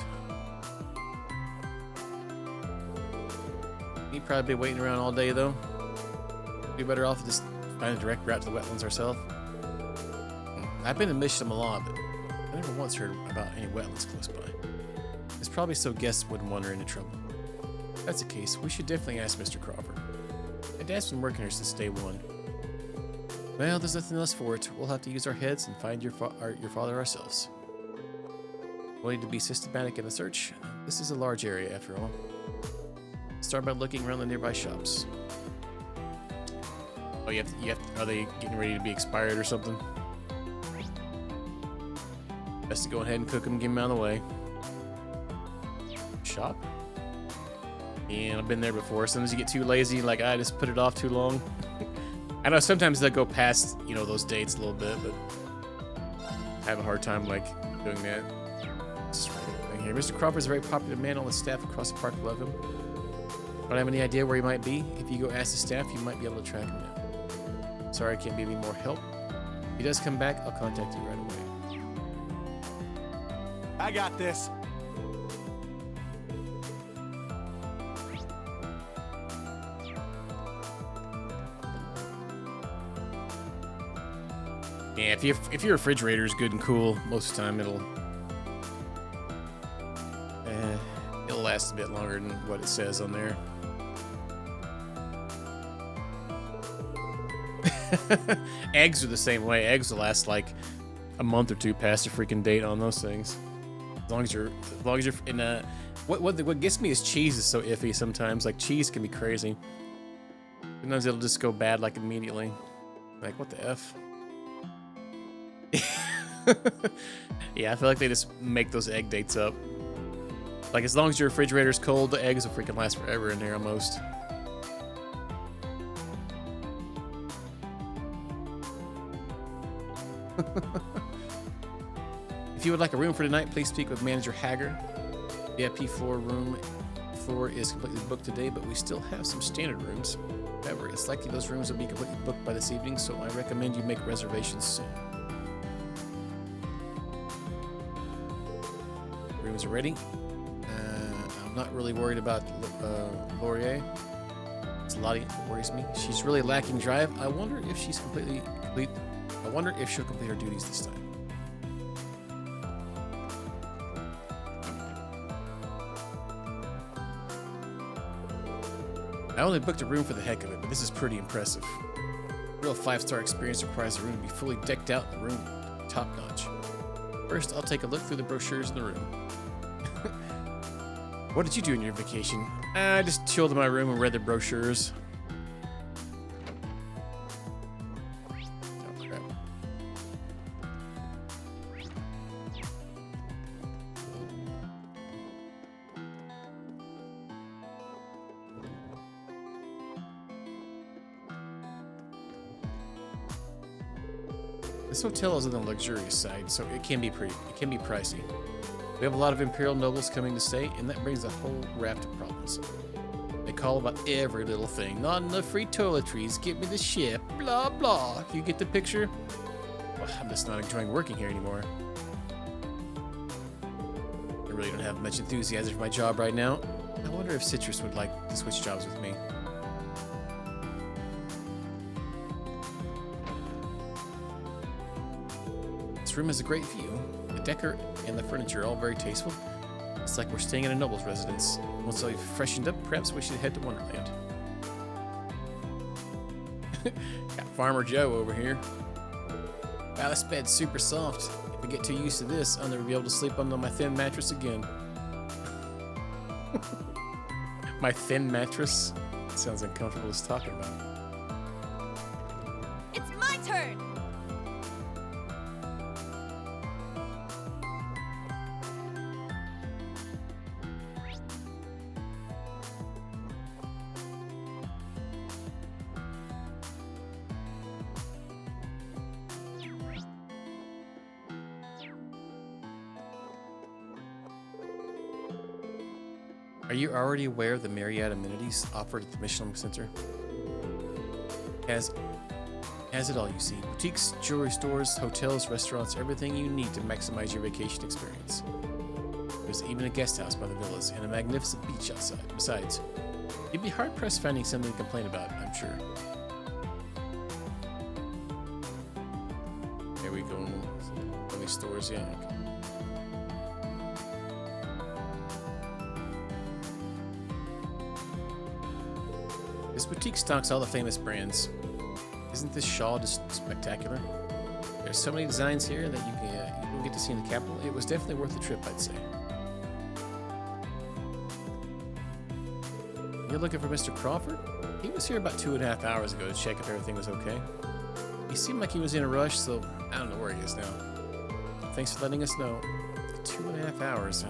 we'd probably be waiting around all day though. Be better off just find a direct route to the wetlands ourselves. I've been to Michelin a lot, but I never once heard about any wetlands close by. It's probably so guests wouldn't wander into trouble. If that's the case, we should definitely ask Mr. Crawford. My dad's been working here since day one. Well, there's nothing else for it. We'll have to use our heads and find your father ourselves. We'll need to be systematic in the search. This is a large area, after all. Start by looking around the nearby shops. Oh, are they getting ready to be expired or something? Best to go ahead and cook them, get them out of the way. Shop? And I've been there before. Sometimes you get too lazy, like I just put it off too long. I know sometimes they'll go past, you know, those dates a little bit, but I have a hard time like doing that. Just right here. Mr. Crawford is a very popular man. All the staff across the park love him. Don't have any idea where he might be. If you go ask the staff, you might be able to track him down. Sorry, I can't be any more help. If he does come back, I'll contact you right away. I got this. Yeah, if your refrigerator is good and cool, most of the time it'll last a bit longer than what it says on there. Eggs are the same way. Eggs will last like a month or two past the freaking date on those things. As long as you're in what gets me is cheese is so iffy sometimes. Like cheese can be crazy. Sometimes it'll just go bad like immediately. Like what the F? Yeah, I feel like they just make those egg dates up. Like as long as your refrigerator's cold, the eggs will freaking last forever in there almost. If you would like a room for tonight, please speak with Manager Hager. VIP floor is completely booked today, but we still have some standard rooms. However, it's likely those rooms will be completely booked by this evening, so I recommend you make reservations soon. Rooms are ready. I'm not really worried about Laurier. It's Lottie that worries me. She's really lacking drive. I wonder if she'll complete her duties this time. I only booked a room for the heck of it, but this is pretty impressive. Real 5-star experience requires the room to be fully decked out and the room top notch. First, I'll take a look through the brochures in the room. What did you do in your vacation? I just chilled in my room and read the brochures. Oh, crap. This hotel is on the luxurious side, so it can be pricey. We have a lot of Imperial nobles coming to stay, and that brings a whole raft of problems. They call about every little thing. Not enough free toiletries, get me the ship, blah blah. You get the picture? Well, I'm just not enjoying working here anymore. I really don't have much enthusiasm for my job right now. I wonder if Citrus would like to switch jobs with me. This room has a great view. The decor and the furniture are all very tasteful. It's like we're staying in a noble's residence. Once I've freshened up, perhaps we should head to Wonderland. Got Farmer Joe over here. Wow, this bed's super soft. If I get too used to this, I'll never be able to sleep on my thin mattress again. My thin mattress? Sounds uncomfortable just talking about it. It's my turn! Are you already aware of the myriad amenities offered at the Michelin Center? Has it all, you see. Boutiques, jewelry stores, hotels, restaurants, everything you need to maximize your vacation experience. There's even a guest house by the villas and a magnificent beach outside. Besides, you'd be hard-pressed finding something to complain about, I'm sure. There we go. All these stores, yeah. This boutique stocks all the famous brands. Isn't this shawl just spectacular? There's so many designs here that you can get to see in the capital. It was definitely worth the trip, I'd say. You're looking for Mr. Crawford? He was here about 2.5 hours ago to check if everything was okay. He seemed like he was in a rush, so I don't know where he is now. Thanks for letting us know. 2.5 hours.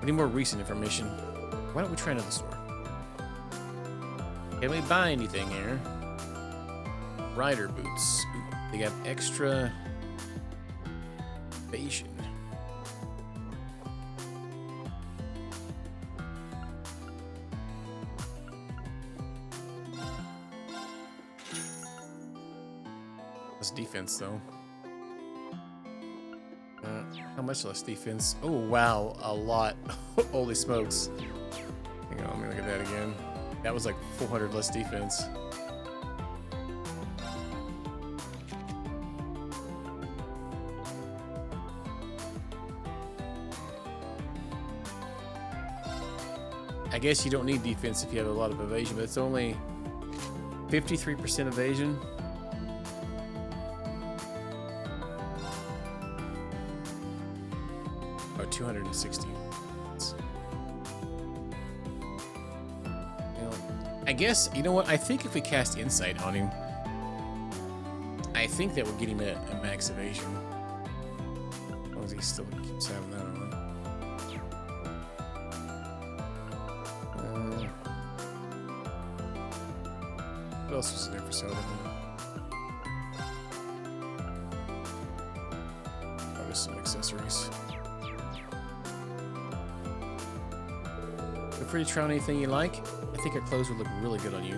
We need more recent information. Why don't we try another store? Can we buy anything here? Rider boots. Ooh, they have extra evasion. Less defense though. How much less defense? Oh wow, a lot. Holy smokes. Hang on, let me look at that again. That was like 400 less defense. I guess you don't need defense if you have a lot of evasion, but it's only 53% evasion. Oh, 260. I guess, you know what? I think if we cast Insight on him, I think that would get him a max evasion. As long as he still keeps having that on. What else was in there for sale? Probably some accessories. Feel free to try on anything you like. I think our clothes would look really good on you.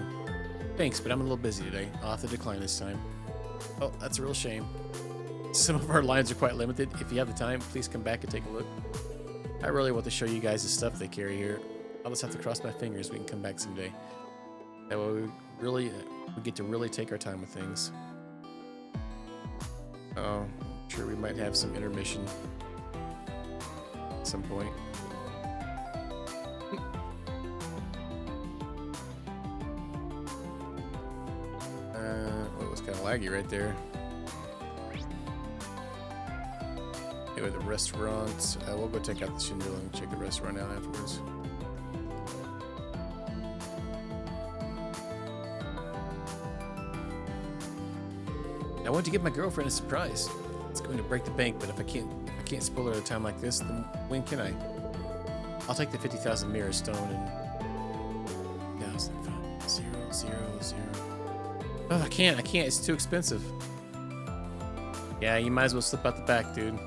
Thanks, but I'm a little busy today. I'll have to decline this time. Oh, that's a real shame. Some of our lines are quite limited. If you have the time, please come back and take a look. I really want to show you guys the stuff they carry here. I'll just have to cross my fingers we can come back someday. That way we get to really take our time with things. Oh, I'm sure we might have some intermission at some point. It was kind of laggy right there. Anyway, the restaurant. We'll go check out the Shinjil and check the restaurant out afterwards. I want to give my girlfriend a surprise. It's going to break the bank, but if I can't spoil her at a time like this, then when can I? I'll take the 50,000 mirror stone and 0,000. Oh, I can't. It's too expensive. Yeah, you might as well slip out the back, dude.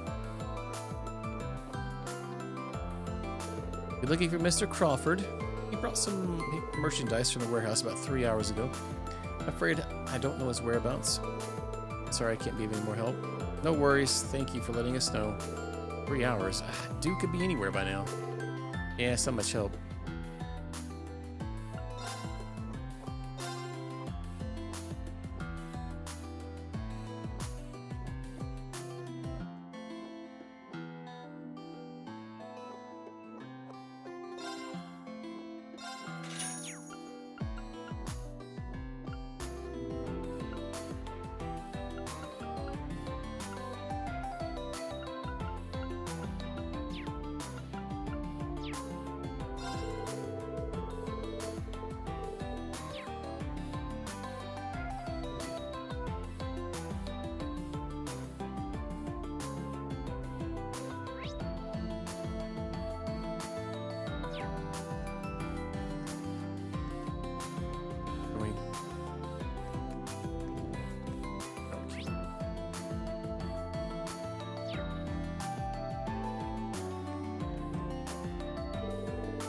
You're looking for Mr. Crawford. He brought some merchandise from the warehouse about 3 hours ago. I'm afraid I don't know his whereabouts. Sorry, I can't be of any more help. No worries. Thank you for letting us know. 3 hours. Dude could be anywhere by now. Yeah, it's not much help.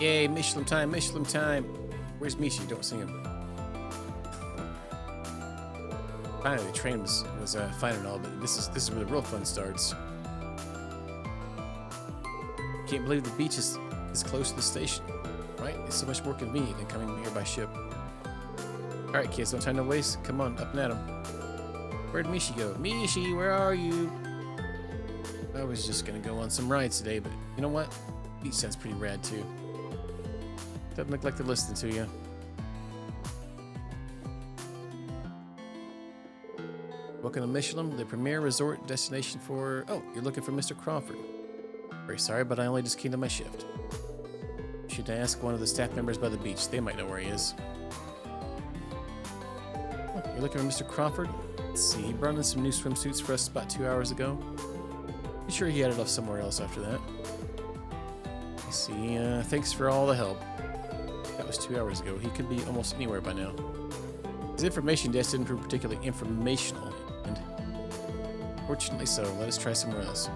Yay, Michelin time, Michelin time. Where's Mishi? Don't see him. Finally, the train was fine and all, but this is where the real fun starts. Can't believe the beach is close to the station, right? It's so much more convenient than coming here by ship. All right, kids, no time to waste. Come on, up and at 'em. Where'd Mishi go? Mishi, where are you? I was just gonna go on some rides today, but you know what? Beach sounds pretty rad too. Doesn't look like they're listening to you. Welcome to Michelin, the premier resort destination for... Oh, you're looking for Mr. Crawford. Very sorry, but I only just came to my shift. You should ask one of the staff members by the beach. They might know where he is. Oh, you're looking for Mr. Crawford? Let's see, he brought in some new swimsuits for us about 2 hours ago. I'm sure he had it off somewhere else after that. I see, thanks for all the help. That was 2 hours ago. He could be almost anywhere by now. His information desk didn't prove particularly informational, and fortunately so. Let us try somewhere else.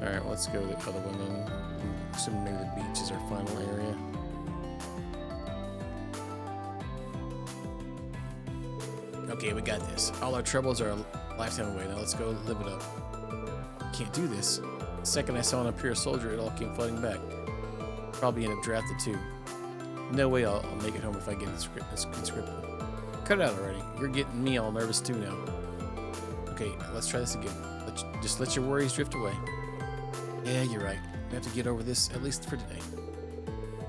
Alright, let's go to the other one then. I'm assuming maybe the beach is our final area. Okay, we got this. All our troubles are a lifetime away. Now let's go live it up. Can't do this. The second I saw an Imperial soldier, it all came flooding back. Probably end up drafted too. No way I'll make it home if I get conscripted. Cut it out already. You're getting me all nervous too now. Okay, let's try this again. Just let your worries drift away. Yeah, you're right. We have to get over this, at least for today.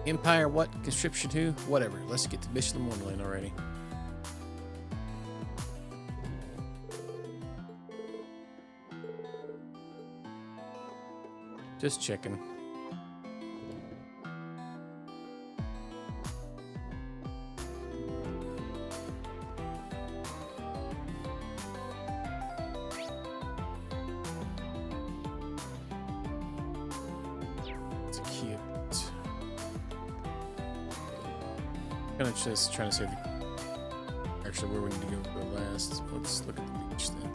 Empire what? Conscription who? Whatever. Let's get to Michelin Wonderland already. Just checking. It's cute. Kind of just trying to save the. Actually, where we need to go last. Let's look at the beach then.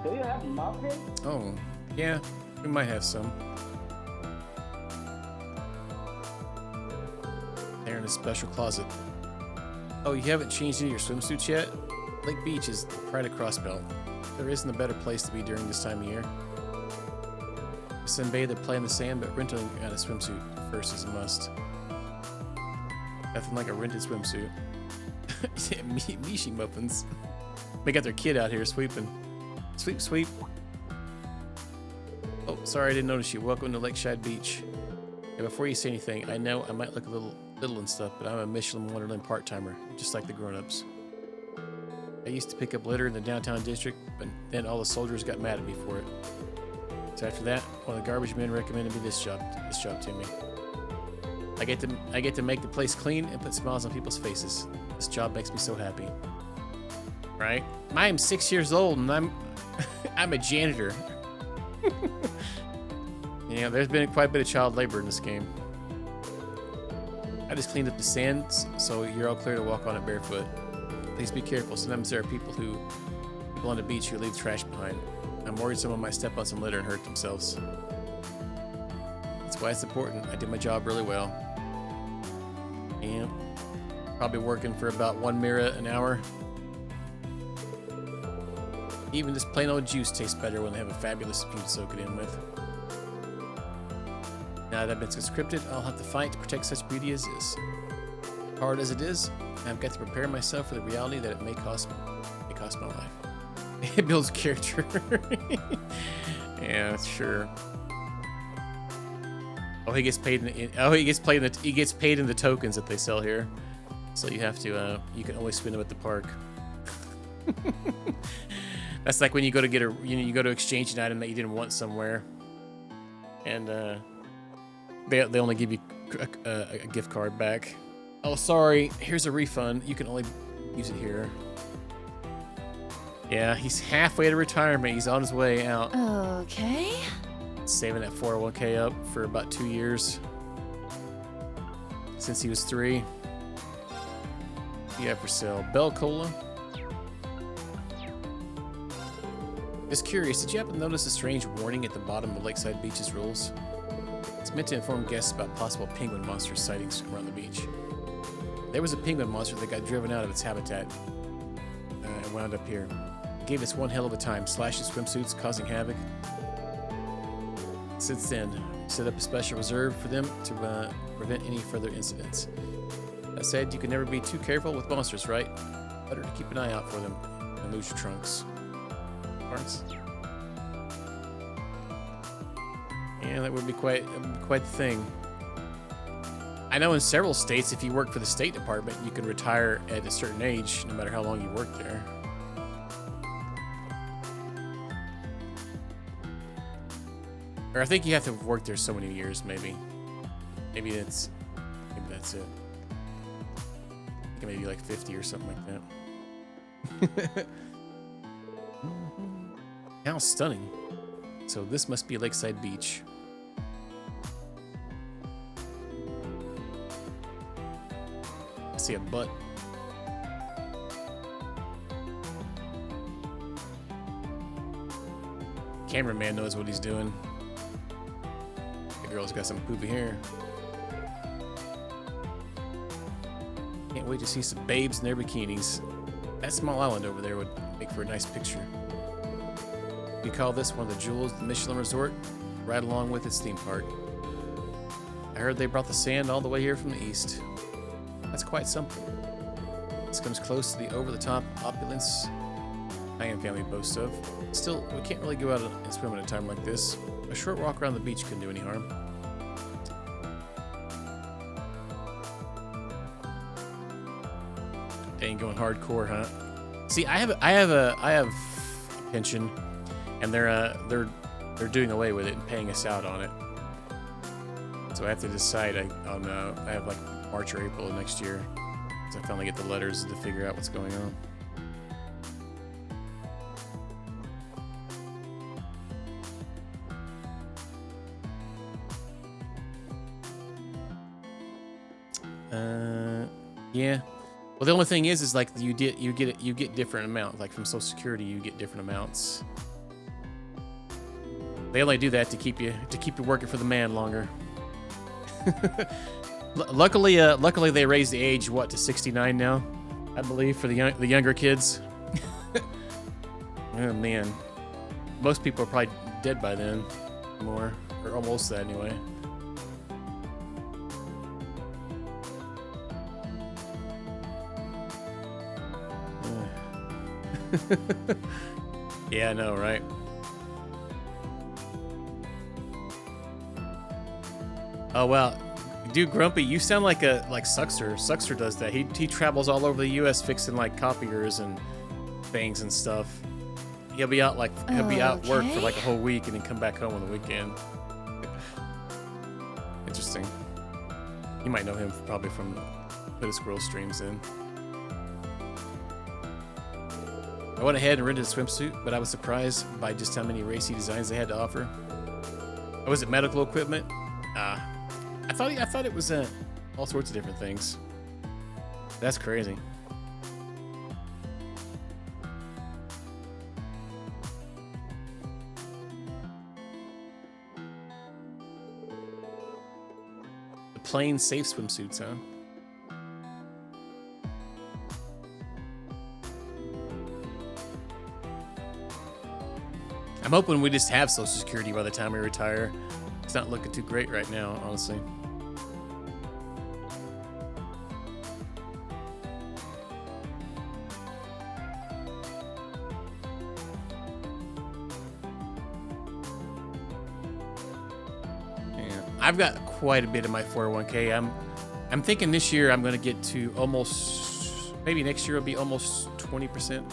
Do you have muffins? Oh, yeah, we might have some. They're in a special closet. Oh, you haven't changed into your swimsuits yet? Lake Beach is the pride of Crossbelt. There isn't a better place to be during this time of year. Sunbathe or play in the sand, but renting out a swimsuit first is a must. Nothing like a rented swimsuit. Yeah, Mishi muffins. They got their kid out here sweeping. Sweep, sweep. Oh, sorry, I didn't notice you. Welcome to Lakeside Beach. Yeah, before you say anything, I know I might look a little and stuff, but I'm a Michelin Wonderland part-timer, just like the grown-ups. I used to pick up litter in the downtown district, but then all the soldiers got mad at me for it. So after that, one of the garbage men recommended me this job to me. I get to make the place clean and put smiles on people's faces. This job makes me so happy. Right? I'm 6 years old and I'm a janitor. You know, there's been quite a bit of child labor in this game. I just cleaned up the sand, so you're all clear to walk on it barefoot. Please be careful. Sometimes there are people on the beach who leave trash behind. I'm worried someone might step on some litter and hurt themselves. That's why it's important. I did my job really well. Yeah. Probably working for about 1 mira an hour. Even just plain old juice tastes better when they have a fabulous spoon to soak it in with. Now that I've been conscripted, I'll have to fight to protect such beauty as this. Hard as it is, I've got to prepare myself for the reality that it may cost my life. It builds character. Yeah, sure. Oh, he gets paid he gets paid in the tokens that they sell here. So you have to you can only spend them at the park. That's like when you go to you go to exchange an item that you didn't want somewhere, and they only give you a gift card back. Oh, sorry. Here's a refund. You can only use it here. Yeah, he's halfway to retirement. He's on his way out. Okay. Saving that 401k up for about 2 years. Since he was 3. Yeah, for sale. Bell Cola. Just curious, did you happen to notice a strange warning at the bottom of Lakeside Beach's rules? It's meant to inform guests about possible penguin monster sightings around the beach. There was a penguin monster that got driven out of its habitat and wound up here. It gave us one hell of a time, slashing swimsuits, causing havoc. Since then, we set up a special reserve for them to prevent any further incidents. That said, you can never be too careful with monsters, right? Better to keep an eye out for them and lose your trunks. Parts. Yeah, that would be quite the thing. I know in several states, if you work for the State Department, you can retire at a certain age, no matter how long you work there. Or I think you have to work there so many years, maybe. Maybe that's it. I think maybe like 50 or something like that. How stunning. So this must be Lakeside Beach. I see a butt. Cameraman knows what he's doing. The girl's got some poopy hair. Can't wait to see some babes in their bikinis. That small island over there would make for a nice picture. We call this one of the jewels of the Michelin Resort, right along with its theme park. I heard they brought the sand all the way here from the east. That's quite something. This comes close to the over-the-top opulence I am family boasts of. Still, we can't really go out and swim at a time like this. A short walk around the beach couldn't do any harm. Dang, going hardcore, huh? See, I have a pension, and they're doing away with it and paying us out on it. So I have to decide on I have like March or April of next year. So I finally get the letters to figure out what's going on. Yeah. Well, the only thing is like you get different amounts. Like from Social Security, you get different amounts. They only do that to keep you working for the man longer. Luckily, they raised the age to 69 now, I believe, for the younger kids. Oh man, most people are probably dead by then, or almost that anyway. Yeah, I know, right? Oh well, dude, Grumpy, you sound like Suxer. Suxer does that. He travels all over the U.S. fixing like copiers and things and stuff. He'll be out work for like a whole week and then come back home on the weekend. Interesting. You might know him probably from Put a Squirrel streams in. I went ahead and rented a swimsuit, but I was surprised by just how many racy designs they had to offer. Oh, was it medical equipment? I thought it was all sorts of different things. That's crazy. The plain safe swimsuits, huh? I'm hoping we just have Social Security by the time we retire. It's not looking too great right now, honestly. Yeah, I've got quite a bit of my 401k. I'm thinking this year I'm going to get to almost, maybe next year it'll be almost 20%.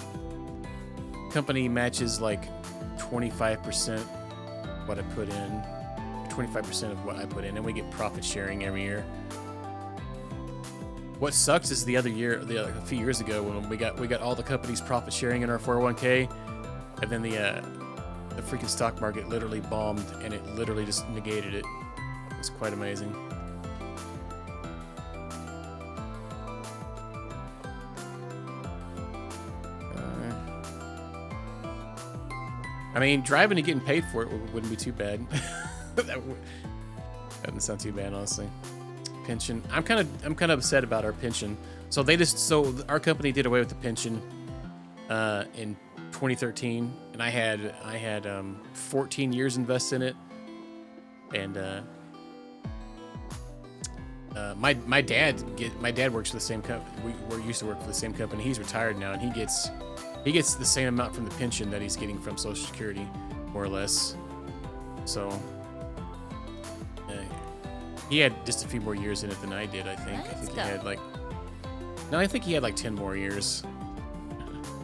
Company matches like 25% what I put in. 25% of what I put in, and we get profit sharing every year. What sucks is a few years ago when we got all the companies profit sharing in our 401k, and then the freaking stock market literally bombed, and it literally just negated it. It was quite amazing. I mean, driving and getting paid for it wouldn't be too bad. That doesn't sound too bad, honestly. Pension. I'm kind of upset about our pension. So our company did away with the pension in 2013, and I had 14 years invested in it, and my dad works for the same company. We used to work for the same company. He's retired now, and he gets the same amount from the pension that he's getting from Social Security, more or less. So He had just a few more years in it than I did, I think. I Let's think go. he had like... No, I think he had like 10 more years.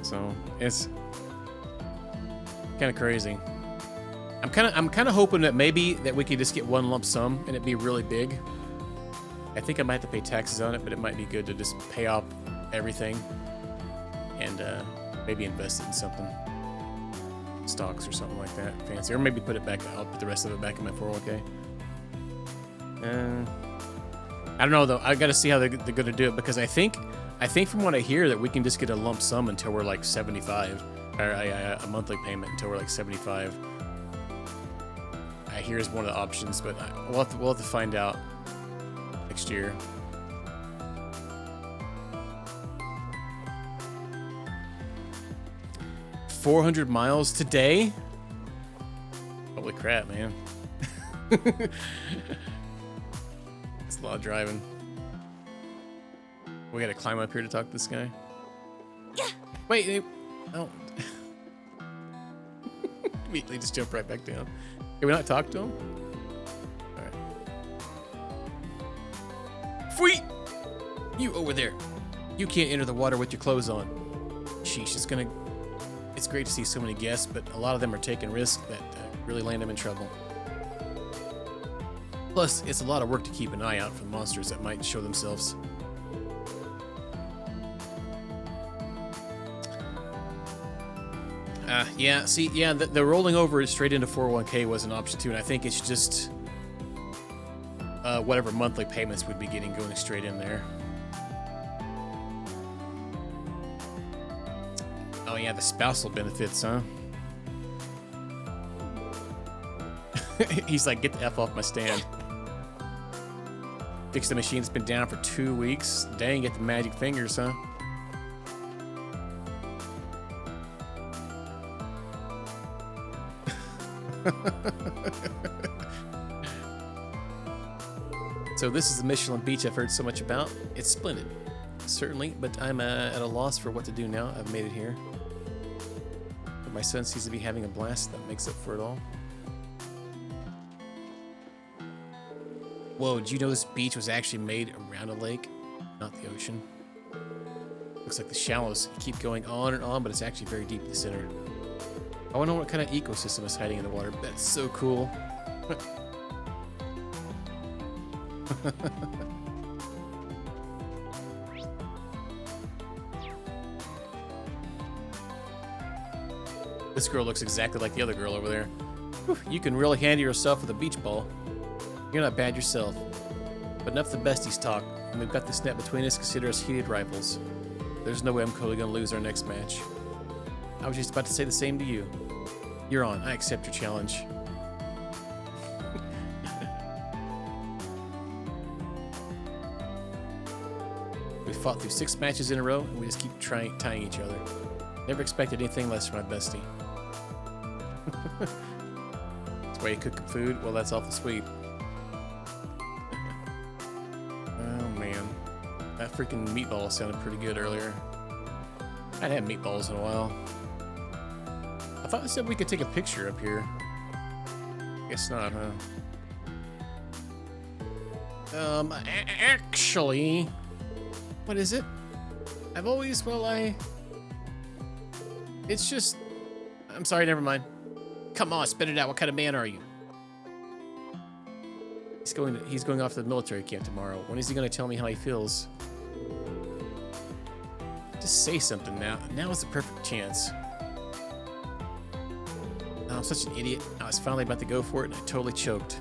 So, it's kind of crazy. I'm kind of hoping that maybe that we could just get one lump sum and it'd be really big. I think I might have to pay taxes on it, but it might be good to just pay off everything and maybe invest it in something. Stocks or something like that, fancy. Or maybe put it back, I'll put the rest of it back in my 401k. I don't know though. I got to see how they're going to do it because I think from what I hear that we can just get a lump sum until we're like 75, or a monthly payment until we're like 75. I hear is one of the options, but we'll have to find out next year. $400 miles today? Holy crap, man. It's a lot of driving. We gotta climb up here to talk to this guy? Yeah. Wait, oh. Immediately just jump right back down. Can we not talk to him? Alright. Fweet! You over there. You can't enter the water with your clothes on. Sheesh, it's great to see so many guests, but a lot of them are taking risks that really land them in trouble. Plus, it's a lot of work to keep an eye out for monsters that might show themselves. Yeah, see, yeah, the rolling over straight into 401k was an option too, and I think it's just whatever monthly payments we'd be getting going straight in there. Oh yeah, the spousal benefits, huh? He's like, get the F off my stand. Fix the machine that's been down for 2 weeks. Dang, get the magic fingers, huh? So this is the Michelin Beach I've heard so much about. It's splendid, certainly, but I'm at a loss for what to do now. I've made it here. But my son seems to be having a blast. That makes up for it all. Whoa, did you know this beach was actually made around a lake, not the ocean? Looks like the shallows keep going on and on, but it's actually very deep in the center. I want to know what kind of ecosystem is hiding in the water. That's so cool. This girl looks exactly like the other girl over there. Whew, you can really handle yourself with a beach ball. You're not bad yourself. But enough of the besties talk. When we've got this net between us, consider us heated rivals. There's no way I'm totally gonna lose our next match. I was just about to say the same to you. You're on. I accept your challenge. We fought through 6 matches in a row, and we just keep tying each other. Never expected anything less from my bestie. That's why you cook food? Well, that's awful sweet. Oh, man. That freaking meatball sounded pretty good earlier. I hadn't had meatballs in a while. I thought it said we could take a picture up here. Guess not, huh? Actually... What is it? I've always, it's just... I'm sorry, never mind. Come on, spit it out. What kind of man are you? He's going off to the military camp tomorrow. When is he going to tell me how he feels? Just say something now. Now is the perfect chance. I'm such an idiot. I was finally about to go for it, and I totally choked.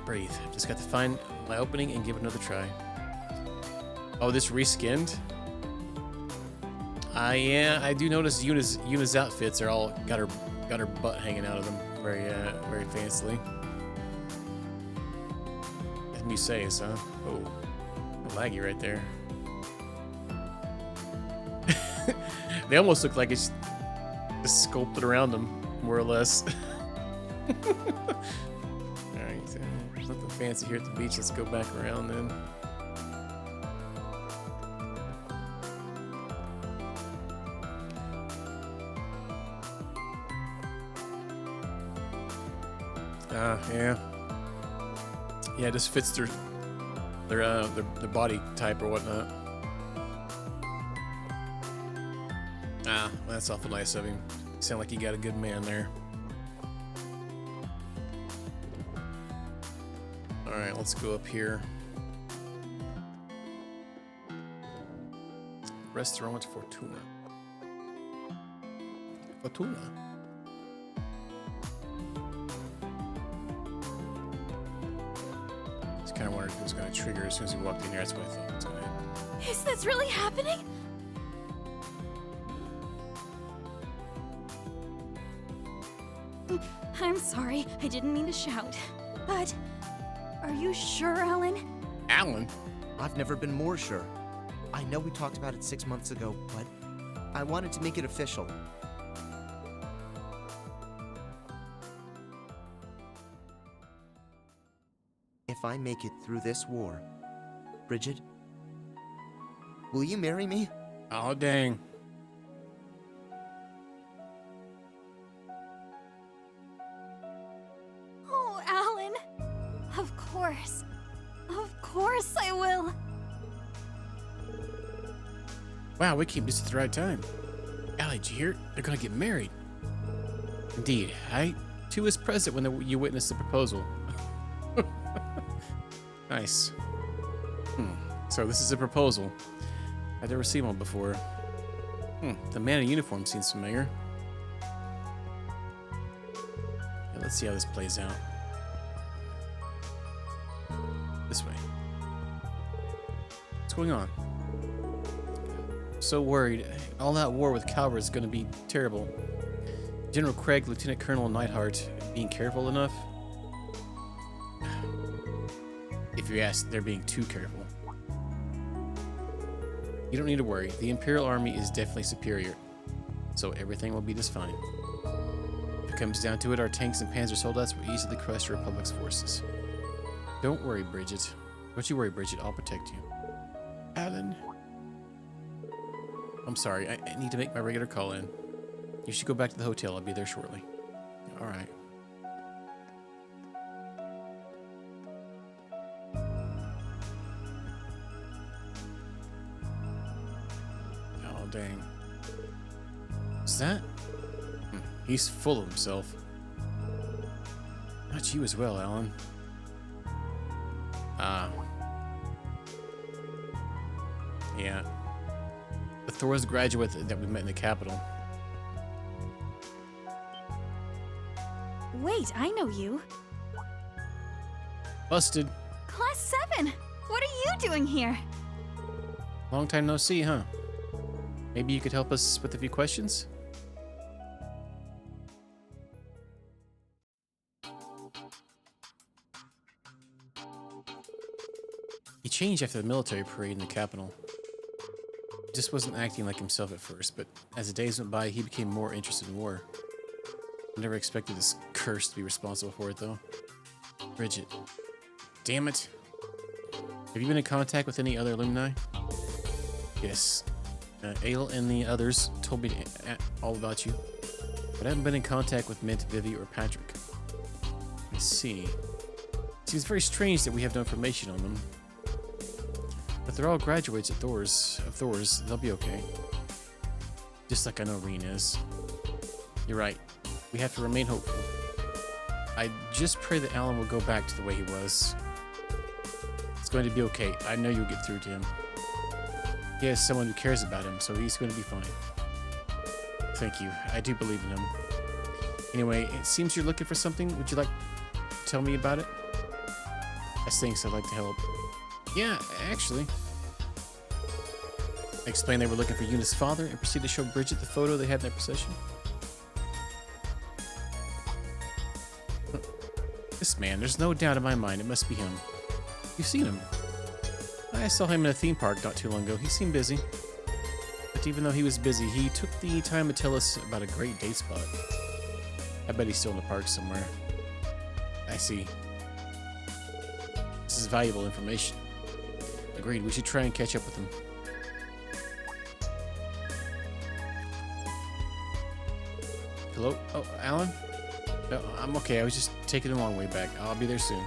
Breathe. Just got to find my opening and give it another try. Oh, this reskinned? Yeah, I do notice Yuna's outfits are all got her butt hanging out of them very fancily. As you say, huh? Oh, laggy right there. They almost look like it's just sculpted around them, more or less. Alright, nothing fancy here at the beach. Let's go back around then. Yeah. Yeah, it just fits their body type or whatnot. Ah, well, that's awful nice of him. You sound like you got a good man there. All right, let's go up here. Restaurant Fortuna. Fortuna. Just kind of wondered if it was going to trigger as soon as we walked in here. That's what I thought it was going to. Is this really happening? I'm sorry, I didn't mean to shout. But are you sure, Alan? Alan? I've never been more sure. I know we talked about it 6 months ago, but I wanted to make it official. If I make it through this war, Bridget, will you marry me? Oh, dang. Oh, Alan. Of course. Of course I will. Wow, we came just at the right time. Allie, did you hear? They're gonna get married. Indeed, I too was present when you witnessed the proposal. Nice. So this is a proposal. I've never seen one before. The man in uniform seems familiar. Yeah, let's see how this plays out. This way. What's going on? So worried. All that war with Calvert is going to be terrible. General Craig, Lieutenant Colonel Neidhart, being careful enough? If you ask, they're being too careful. You don't need to worry. The Imperial Army is definitely superior, so everything will be just fine. If it comes down to it, our tanks and panzer soldiers will easily crush the Republic's forces. Don't worry, Bridget. Don't you worry, Bridget. I'll protect you. Alan. I'm sorry. I need to make my regular call in. You should go back to the hotel. I'll be there shortly. All right. Oh, dang. Is that? He's full of himself. Not you as well, Alan. Yeah. The Thor's graduate that we met in the Capitol. Wait, I know you. Busted. Class 7! What are you doing here? Long time no see, huh? Maybe you could help us with a few questions? He changed after the military parade in the Capitol. He just wasn't acting like himself at first, but as the days went by, he became more interested in war. I never expected this curse to be responsible for it, though. Bridget. Damn it. Have you been in contact with any other alumni? Yes. Ale and the others told me all about you, but I haven't been in contact with Mint, Vivi, or Patrick. I see. It seems very strange that we have no information on them. But they're all graduates of Thor's. They'll be okay. Just like I know Reen is. You're right. We have to remain hopeful. I just pray that Alan will go back to the way he was. It's going to be okay. I know you'll get through to him. He has someone who cares about him, so he's going to be fine. Thank you. I do believe in him. Anyway, it seems you're looking for something. Would you like to tell me about it? As thanks, I'd like to help. Yeah, actually. They explained they were looking for Eunice's father and proceeded to show Bridget the photo they had in their possession. This man, there's no doubt in my mind, it must be him. You've seen him. I saw him in a theme park not too long ago. He seemed busy. But even though he was busy, he took the time to tell us about a great date spot. I bet he's still in the park somewhere. I see. This is valuable information. Agreed, we should try and catch up with him. Hello? Oh, Alan? No, I'm okay. I was just taking a long way back. I'll be there soon.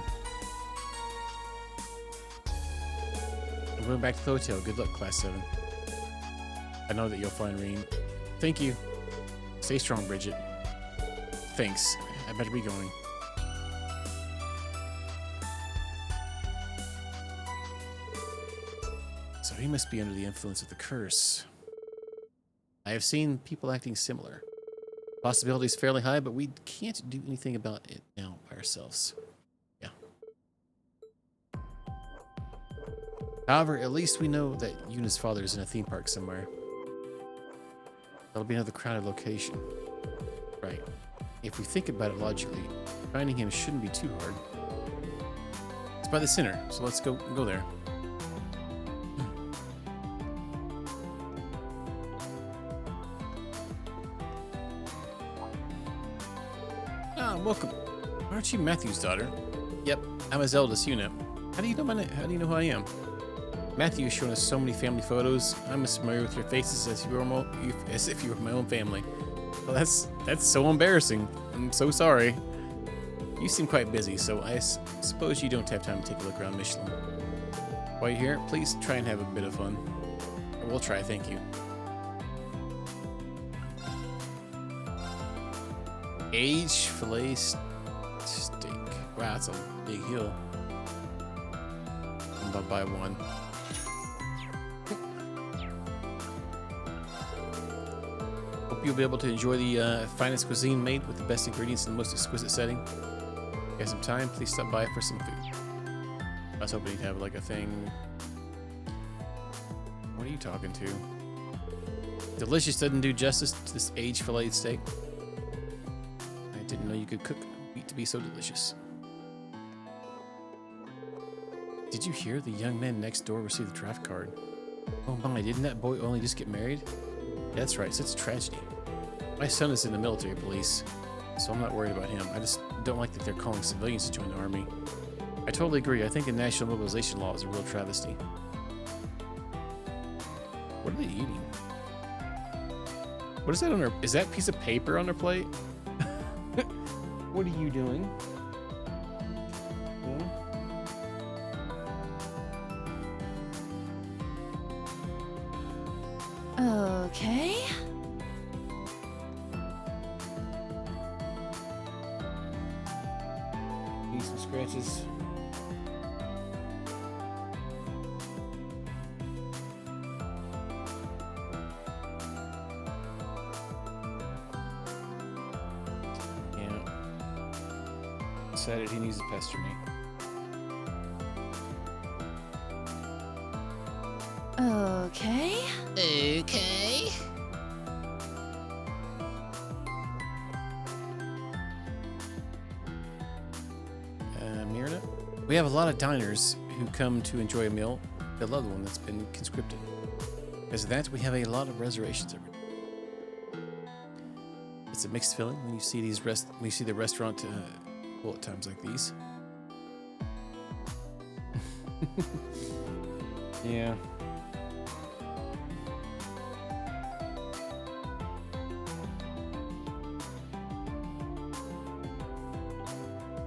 We're going back to the hotel. Good luck, Class 7. I know that you'll find Rean. Thank you. Stay strong, Bridget. Thanks. I better be going. So he must be under the influence of the curse. I have seen people acting similar. Possibility is fairly high, but we can't do anything about it now by ourselves. Yeah. However, at least we know that Yuna's father is in a theme park somewhere. That'll be another crowded location. Right. If we think about it logically, finding him shouldn't be too hard. It's by the center, so let's go there. Ah, welcome. Aren't you Matthew's daughter? Yep, I'm his eldest, Yuna. How do you know my name? How do you know who I am? Matthew has shown us so many family photos. I'm as familiar with your faces as if you were my own family. Well, that's so embarrassing. I'm so sorry. You seem quite busy, so I suppose you don't have time to take a look around Michelin. While you're here, please try and have a bit of fun. We'll try, thank you. Aged filet steak. Wow, that's a big hill. I'm about to buy one. Hope you'll be able to enjoy the finest cuisine made with the best ingredients in the most exquisite setting. If you have some time, please stop by for some food. I was hoping you'd have like a thing. What are you talking to? Delicious doesn't do justice to this aged filet steak. I didn't know you could cook meat to be so delicious. Did you hear the young man next door received the draft card? Oh my, didn't that boy only just get married? That's right, such a tragedy. My son is in the military police, so I'm not worried about him. I just don't like that they're calling civilians to join the army. I totally agree. I think the national mobilization law is a real travesty. What are they eating? What is that on their... Is that piece of paper on their plate? What are you doing? Okay. Need some scratches. Yeah. Decided he needs to pester me. Okay. Okay. Mirna? We have a lot of diners who come to enjoy a meal. They love the one that's been conscripted. Because of that, we have a lot of reservations every day. It's a mixed feeling when you see the restaurant full at times like these. Yeah.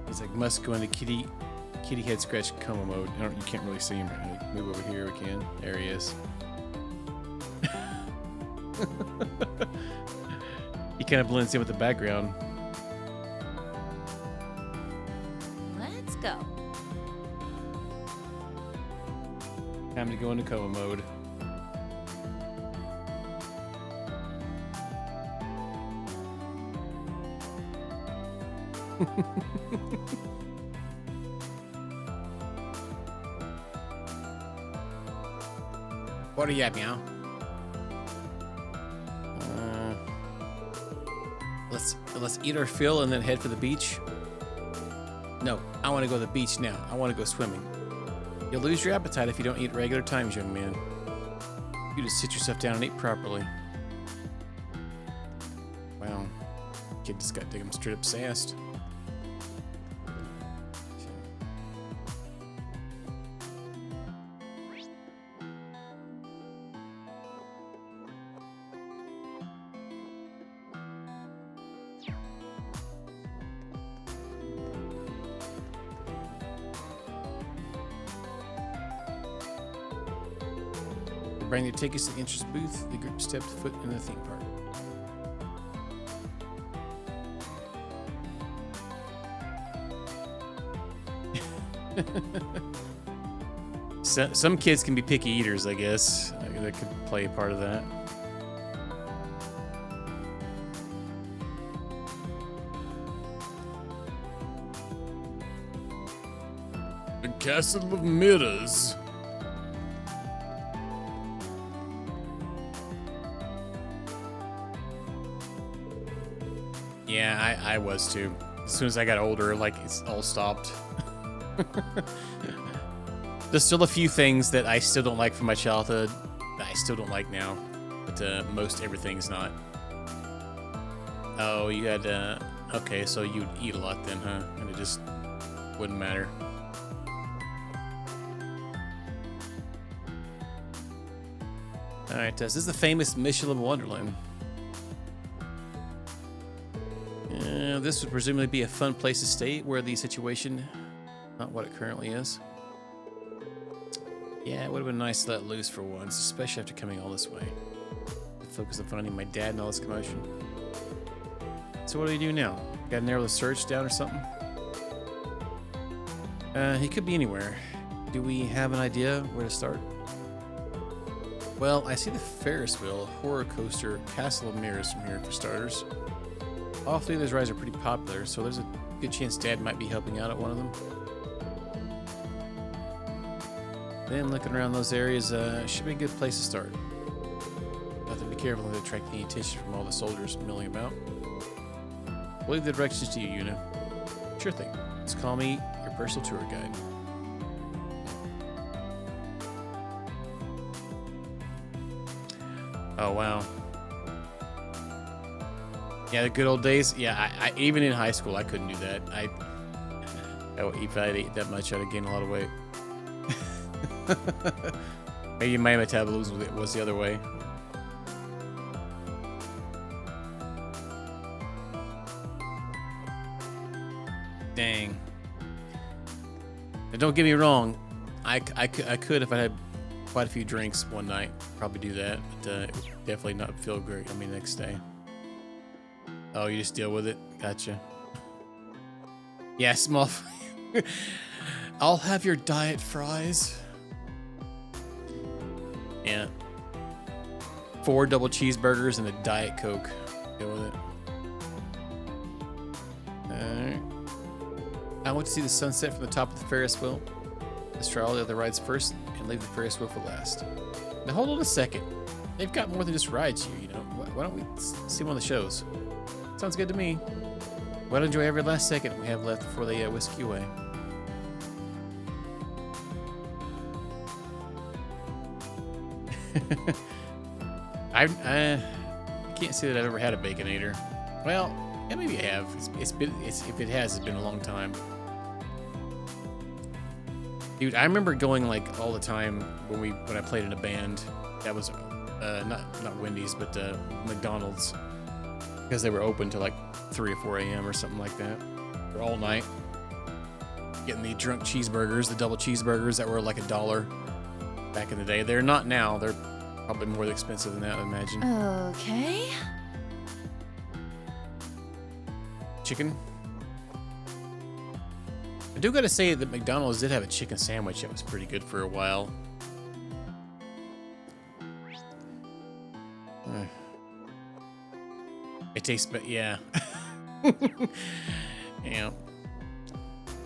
He's like, must go into kitty head scratch coma mode. You can't really see him right now. Move over here, we can. There he is. He kind of blends in with the background. Let's go. Time to go into coma mode. What are you at, meow? Let's eat our fill and then head for the beach. No, I want to go to the beach now. I want to go swimming. You'll lose your appetite if you don't eat regular times, young man. You just sit yourself down and eat properly. Wow, kid just got damn straight up sassed. buying their tickets to the entrance booth, the group stepped foot in the theme park. Some kids can be picky eaters, I guess. That could play a part of that. The Castle of Mirrors. Yeah, I was too. As soon as I got older, like, it's all stopped. There's still a few things that I still don't like from my childhood that I still don't like now, but most everything's not. Oh, you had, okay, so you'd eat a lot then, huh? And it just wouldn't matter. Alright, this is the famous Michelin Wonderland. This would presumably be a fun place to stay where the situation, not what it currently is. Yeah, it would have been nice to let loose for once, especially after coming all this way. Focus on finding my dad and all this commotion. So what do we do now? Gotta narrow the search down or something? He could be anywhere. Do we have an idea where to start? Well, I see the Ferris wheel, horror coaster, Castle of Mirrors from here for starters. All three of those rides are pretty popular, so there's a good chance Dad might be helping out at one of them. Then looking around those areas should be a good place to start. Have to be careful not to attract any attention from all the soldiers milling about. We'll leave the directions to you, Yuna. Sure thing. Just call me your personal tour guide. Oh, wow. Yeah, the good old days. Yeah, I even in high school, I couldn't do that. If I'd ate that much, I'd have gained a lot of weight. Maybe my metabolism was the other way. Dang. Now, don't get me wrong. I could if I had quite a few drinks one night. Probably do that, but it would definitely not feel great on me next day. Oh, you just deal with it? Gotcha. Yeah, small. I'll have your diet fries. Yeah. 4 double cheeseburgers and a Diet Coke. Deal with it. Alright. I want to see the sunset from the top of the Ferris wheel. Let's try all the other rides first and leave the Ferris wheel for last. Now hold on a second. They've got more than just rides here, you know. Why don't we see one of the shows? Sounds good to me. Why don't enjoy every last second we have left before they whisk you away. I can't say that I've ever had a Baconator. Well, yeah, maybe I have. If it has, it's been a long time. Dude, I remember going like all the time when I played in a band. That was not Wendy's, but McDonald's, because they were open till like 3 or 4 a.m. or something like that, or all night. Getting the drunk cheeseburgers, the double cheeseburgers that were like $1 back in the day. They're not now. They're probably more expensive than that, I imagine. Okay. Chicken. I do gotta say that McDonald's did have a chicken sandwich that was pretty good for a while. It tastes, but yeah. Yeah.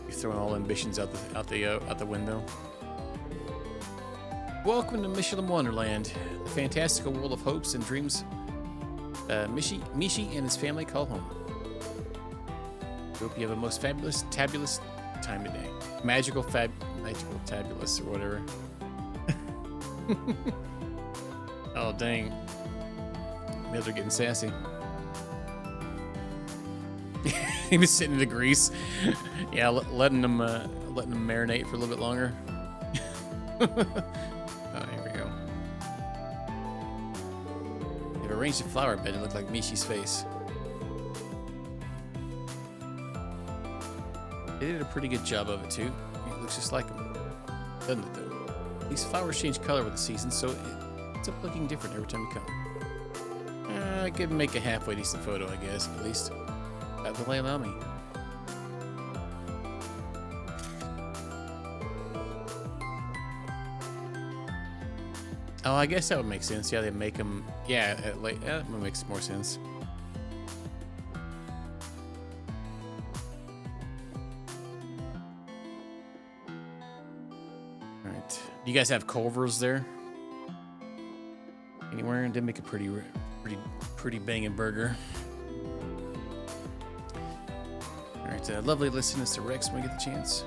You're throwing all ambitions out the window. Welcome to Michelin Wonderland, the fantastical world of hopes and dreams Mishi and his family call home. Hope you have a most fabulous, tabulous time today. Magical, tabulous, or whatever. Oh, dang. Maybe they're getting sassy. He was sitting in the grease. Yeah, letting them marinate for a little bit longer. Oh, here we go. They've arranged a flower bed to look like Mishi's face. They did a pretty good job of it, too. It looks just like him. Doesn't it, though? These flowers change color with the seasons, so It's up looking different every time you come. I could make a halfway decent photo, I guess, at least. That will they allow me. Oh, I guess that would make sense. Yeah, they make them. Yeah, that makes more sense. All right. Do you guys have Culvers there? Anywhere? Did make a pretty banging burger. All right, lovely listening to Rex when we get the chance.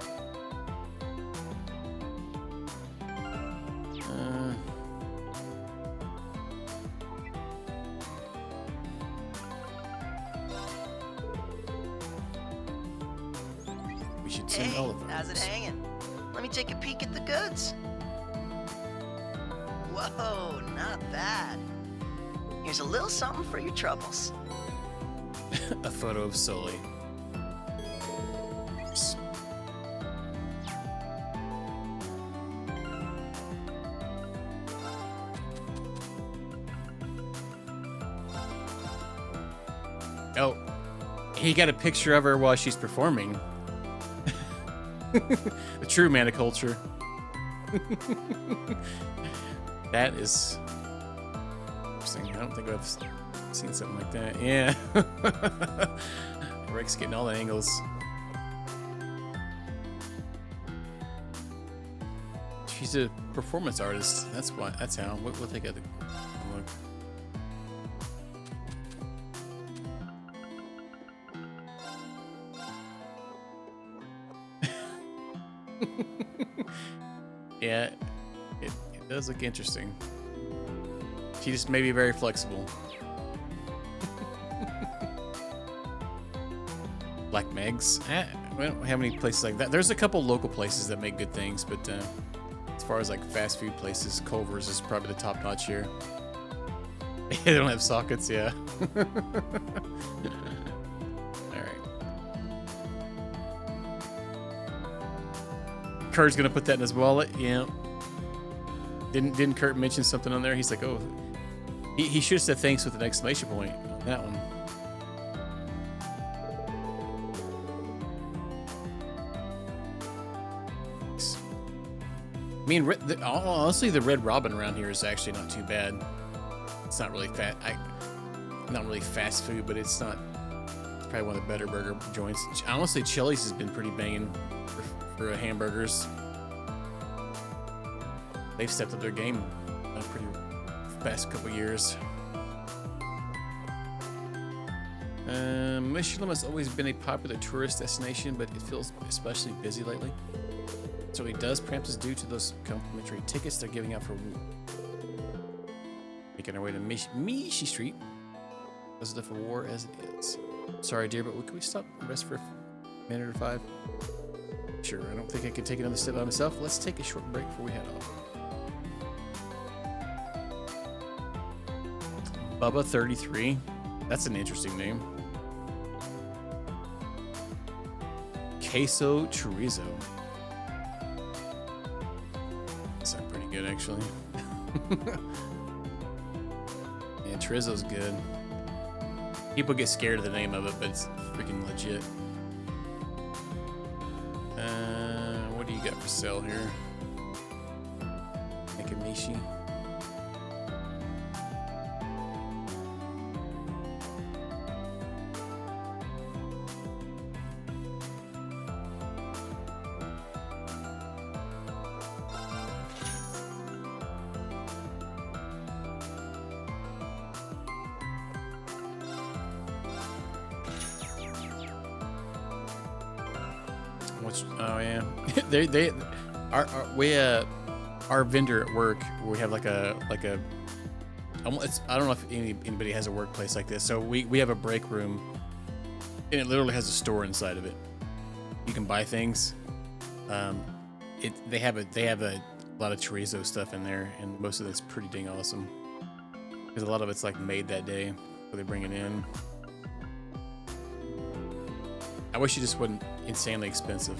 We should send Hey, all of them. how's it hanging? Let me take a peek at the goods. Whoa, not bad. Here's a little something for your troubles. A photo of Sully. Oh, he got a picture of her while she's performing. The true maniculture. That is interesting. I don't think I've seen something like that. Yeah. Rick's getting all the angles. She's a performance artist. That's why. That's how. We'll take a look. Yeah, it does look interesting. She just may be very flexible. Black Megs? We don't have any places like that. There's a couple local places that make good things, but as far as like fast food places, Culver's is probably the top notch here. They don't have sockets, yeah. Kurt's gonna put that in his wallet. Yeah. Didn't Kurt mention something on there? He's like, oh, he should have said thanks with an exclamation point on that one. I mean, honestly, the Red Robin around here is actually not too bad. It's not really not really fast food, but it's not. It's probably one of the better burger joints. Honestly, Chili's has been pretty banging for hamburgers. They've stepped up their game pretty past couple years. Michelin has always been a popular tourist destination, but it feels especially busy lately. So it does, perhaps is due to those complimentary tickets they're giving out for making our way to Mishi Street. Positive for war as it is. Sorry, dear, but can we stop and rest for a minute or 5? Sure, I don't think I can take another step by myself. Let's take a short break before we head off. Bubba 33. That's an interesting name. Queso chorizo. Sounds pretty good, actually. Yeah, chorizo's good. People get scared of the name of it, but it's freaking legit. What do you got for sale here? Nakamishi. Oh yeah, our vendor at work, we have like a I don't know if anybody has a workplace like this. So we have a break room, and it literally has a store inside of it. You can buy things. They have a lot of chorizo stuff in there, and most of it's pretty dang awesome. Because a lot of it's like made that day, where they bring it in. I wish it just wasn't insanely expensive.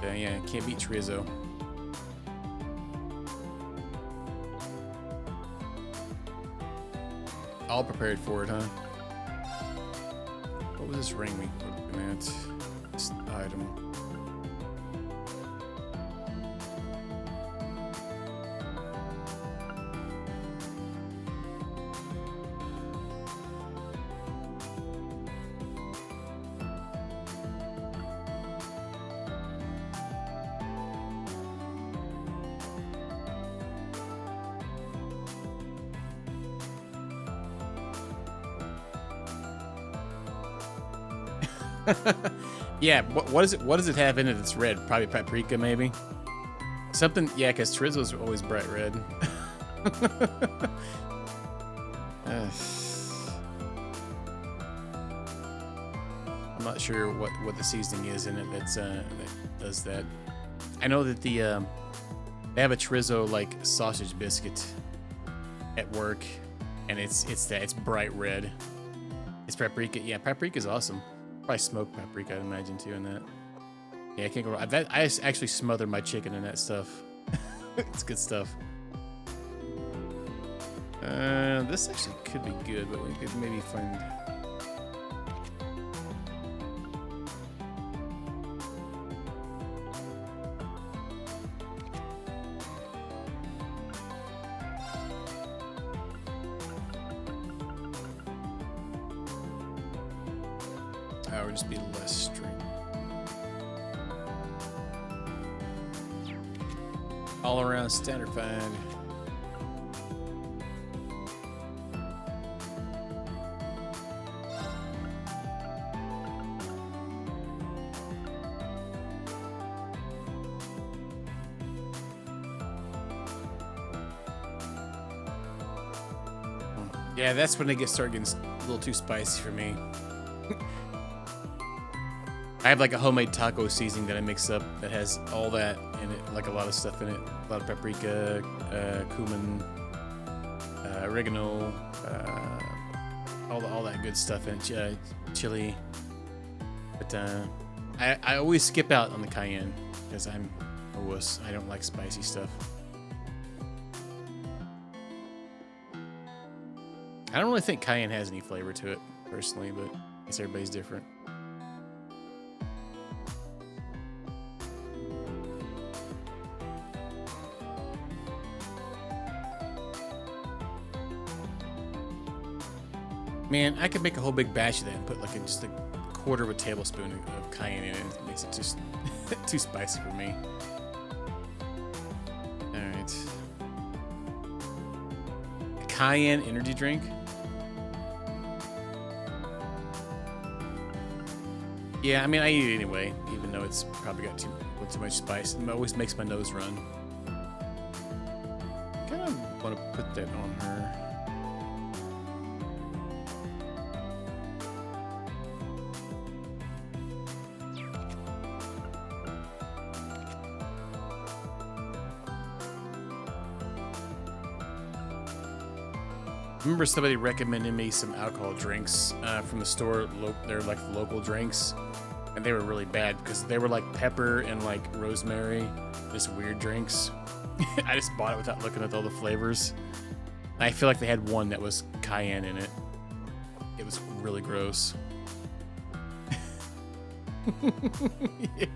Yeah, can't beat chorizo. all prepared for it, huh? What was this ring we were looking at? This item. Yeah, what is it? What does it have in it that's red? Probably paprika, maybe. Something, yeah, because chorizo's always bright red. I'm not sure what the seasoning is in it that does that. I know that they have a chorizo like sausage biscuit at work, and it's bright red. It's paprika. Yeah, paprika's awesome. Probably smoked paprika, I'd imagine, too, in that. Yeah, I can't go wrong. I actually smother my chicken in that stuff. It's good stuff. This actually could be good, but we could maybe find... That would just be less string. All around standard find. Yeah, that's when they start getting a little too spicy for me. I have like a homemade taco seasoning that I mix up that has all that in it, like a lot of stuff in it. A lot of paprika, cumin, oregano, all that good stuff in it, chili. But I always skip out on the cayenne because I'm a wuss. I don't like spicy stuff. I don't really think cayenne has any flavor to it, personally, but I guess everybody's different. Man, I could make a whole big batch of that and put like just a quarter of a tablespoon of cayenne in it. It makes it just too spicy for me. All right. A cayenne energy drink. Yeah, I mean, I eat it anyway, even though it's probably got too much spice. It always makes my nose run. Kind of want to put that on her. I remember somebody recommended me some alcohol drinks from the store. They're like local drinks, and they were really bad because they were like pepper and like rosemary, just weird drinks. I just bought it without looking at all the flavors. I feel like they had one that was cayenne in it. It was really gross. Yeah.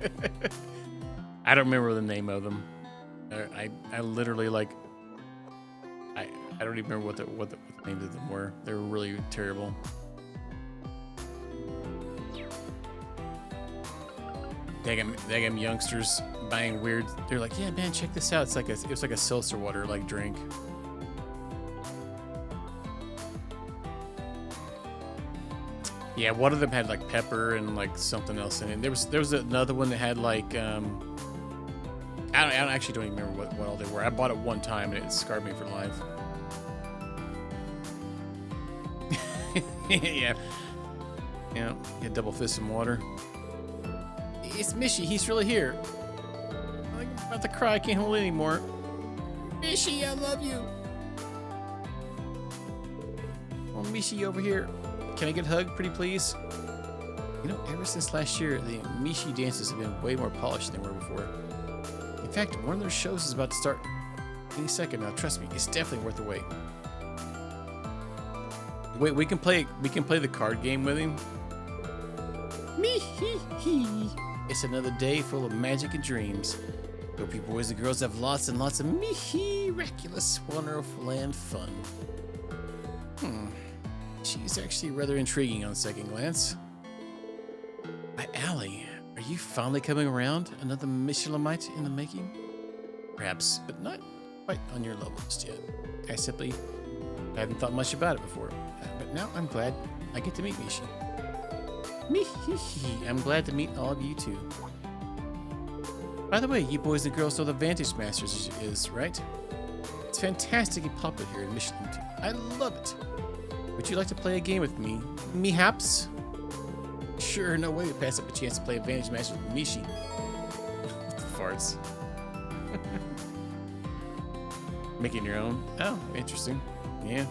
I don't remember the name of them. I literally like. I don't even remember what the names of them were. They were really terrible. Daggum youngsters buying weird. They're like, yeah, man, check this out. It was like a seltzer water like drink. Yeah, one of them had like pepper and like something else in it. There was another one that had like I actually don't even remember what all they were. I bought it one time and it scarred me for life. Yeah, get double fist some water. It's Mishy, he's really here. I'm about to cry, I can't hold it anymore. Mishy, I love you. Oh, Mishy over here. Can I get a hug, pretty please? You know, ever since last year, the Mishy dances have been way more polished than they were before. In fact, one of their shows is about to start any second now. Trust me, it's definitely worth the wait. Wait, we can play the card game with him. Me hee hee. It's another day full of magic and dreams. Hope you boys and girls have lots and lots of miraculous, wonderful, and fun. She's actually rather intriguing on second glance. My Allie, are you finally coming around? Another Michelinite in the making? Perhaps, but not quite on your level just yet. I simply hadn't thought much about it before, but now I'm glad I get to meet Mishi. I'm glad to meet all of you too. By the way, you boys and girls know the Vantage Masters is, right? It's fantastically popular here in Michelin too. I love it. Would you like to play a game with me? Mehaps? Sure, no way to pass up a chance to play Vantage Masters with Mishi. Farts. Making your own? Oh, interesting. Yeah.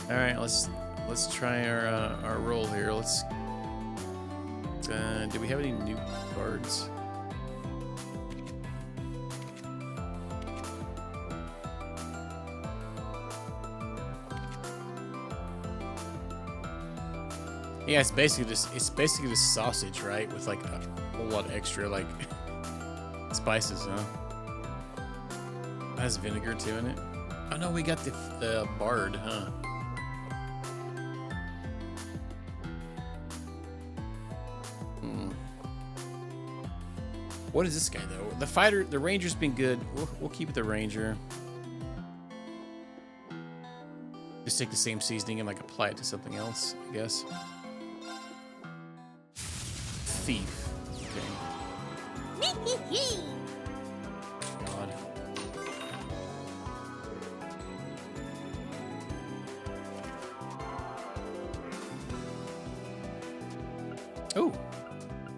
All right, let's try our roll here. Let's. Do we have any new cards? Yeah, it's basically just sausage, right? With like a whole lot of extra like spices, huh? It has vinegar too in it. Oh no, we got the bard, huh? What is this guy though? The fighter, the ranger's been good. We'll keep it the ranger. Just take the same seasoning and like apply it to something else, I guess. Thief. Okay. God. Oh,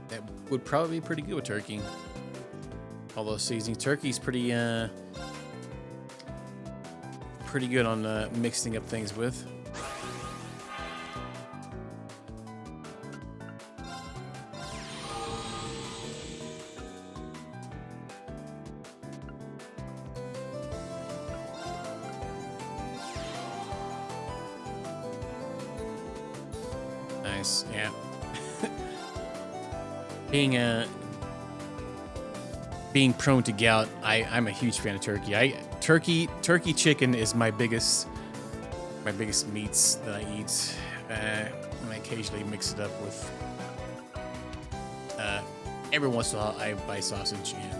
that would probably be pretty good with turkey. All those seasoning. Turkey's pretty good on mixing up things with. Nice, yeah. Being prone to gout, I'm a huge fan of turkey. Turkey chicken is my biggest meats that I eat, and I occasionally mix it up with. Every once in a while, I buy sausage and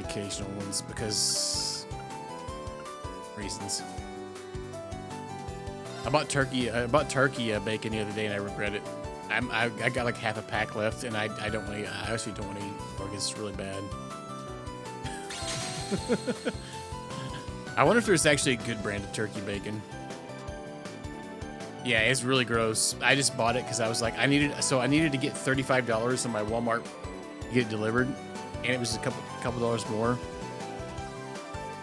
occasional ones because reasons. I bought turkey bacon the other day and I regret it. I got like half a pack left, and I don't want to. I actually don't want to eat pork. It's really bad. I wonder if there's actually a good brand of turkey bacon. Yeah, it's really gross. I just bought it because I was like, I needed to get $35 on my Walmart to get it delivered, and it was a couple dollars more.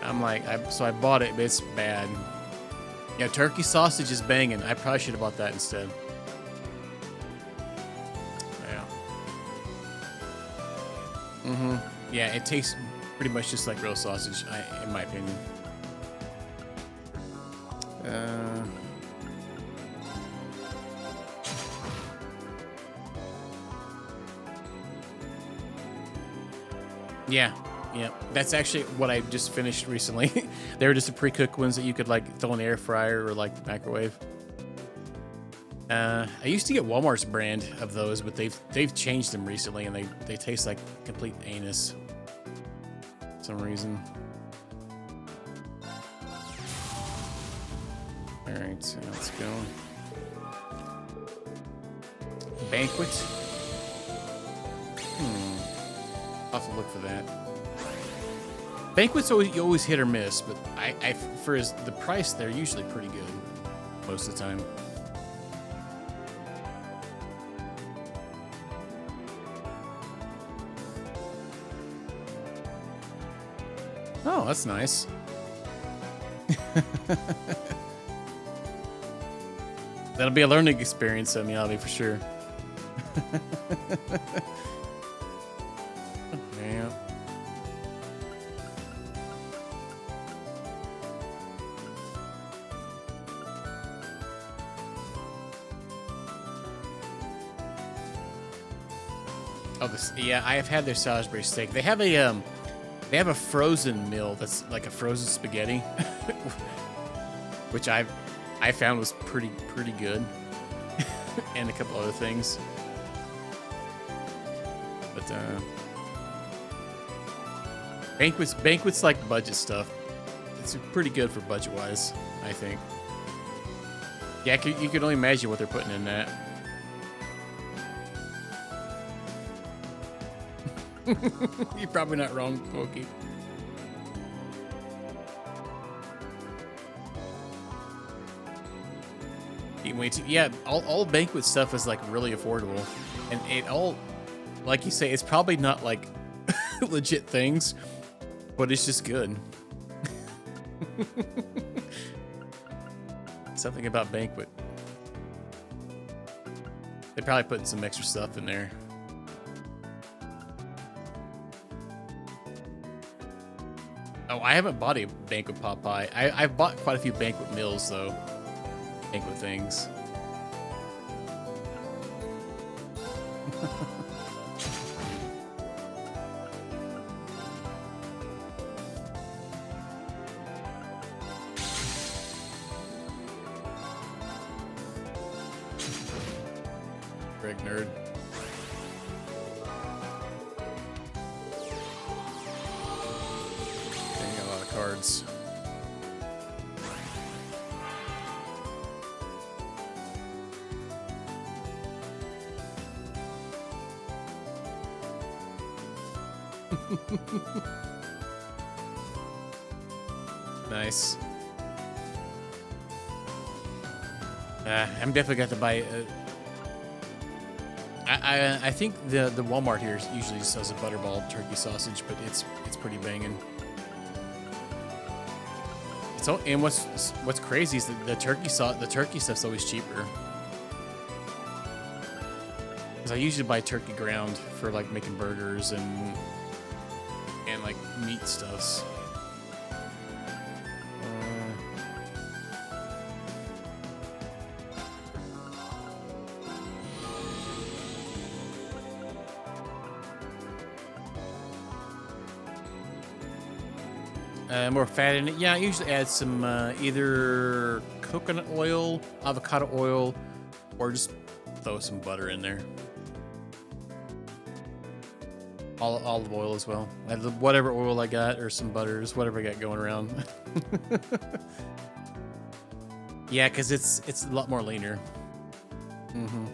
I'm like, so I bought it, but it's bad. Yeah, turkey sausage is banging. I probably should have bought that instead. Yeah. Yeah, it tastes pretty much just like real sausage, in my opinion. Yeah, that's actually what I just finished recently. They were just the pre-cooked ones that you could like throw in the air fryer or like the microwave. I used to get Walmart's brand of those, but they've changed them recently, and they taste like complete anus for some reason. All right, so let's go. Banquet. I'll have to look for that. Banquets always hit or miss, but for the price, they're usually pretty good most of the time. Oh, that's nice. That'll be a learning experience, Miyabi, for sure. Yeah. Oh, yeah, I have had their Salisbury steak. They have a frozen meal that's like a frozen spaghetti, which I found was pretty good, and a couple other things. But banquets like budget stuff. It's pretty good for budget wise, I think. Yeah, you can only imagine what they're putting in that. You're probably not wrong, Pokey. Yeah, all banquet stuff is like really affordable, and it all, like you say, it's probably not like legit things, but it's just good. Something about banquet. They probably putting some extra stuff in there. Oh, I haven't bought a banquet pot pie. I've bought quite a few banquet meals though. Banquet things. Greg nerd. Dang, a lot of cards. Nice. I'm definitely got to buy. I think the Walmart here usually sells a butterball turkey sausage, but it's pretty banging. And what's crazy is that the turkey stuff's always cheaper. Because I usually buy turkey ground for like making burgers and like meat stuffs. More fat in it. Yeah, I usually add some either coconut oil, avocado oil, or just throw some butter in there. Olive oil as well. Whatever oil I got, or some butters, whatever I got going around. Yeah, because it's a lot more leaner. Mm-hmm.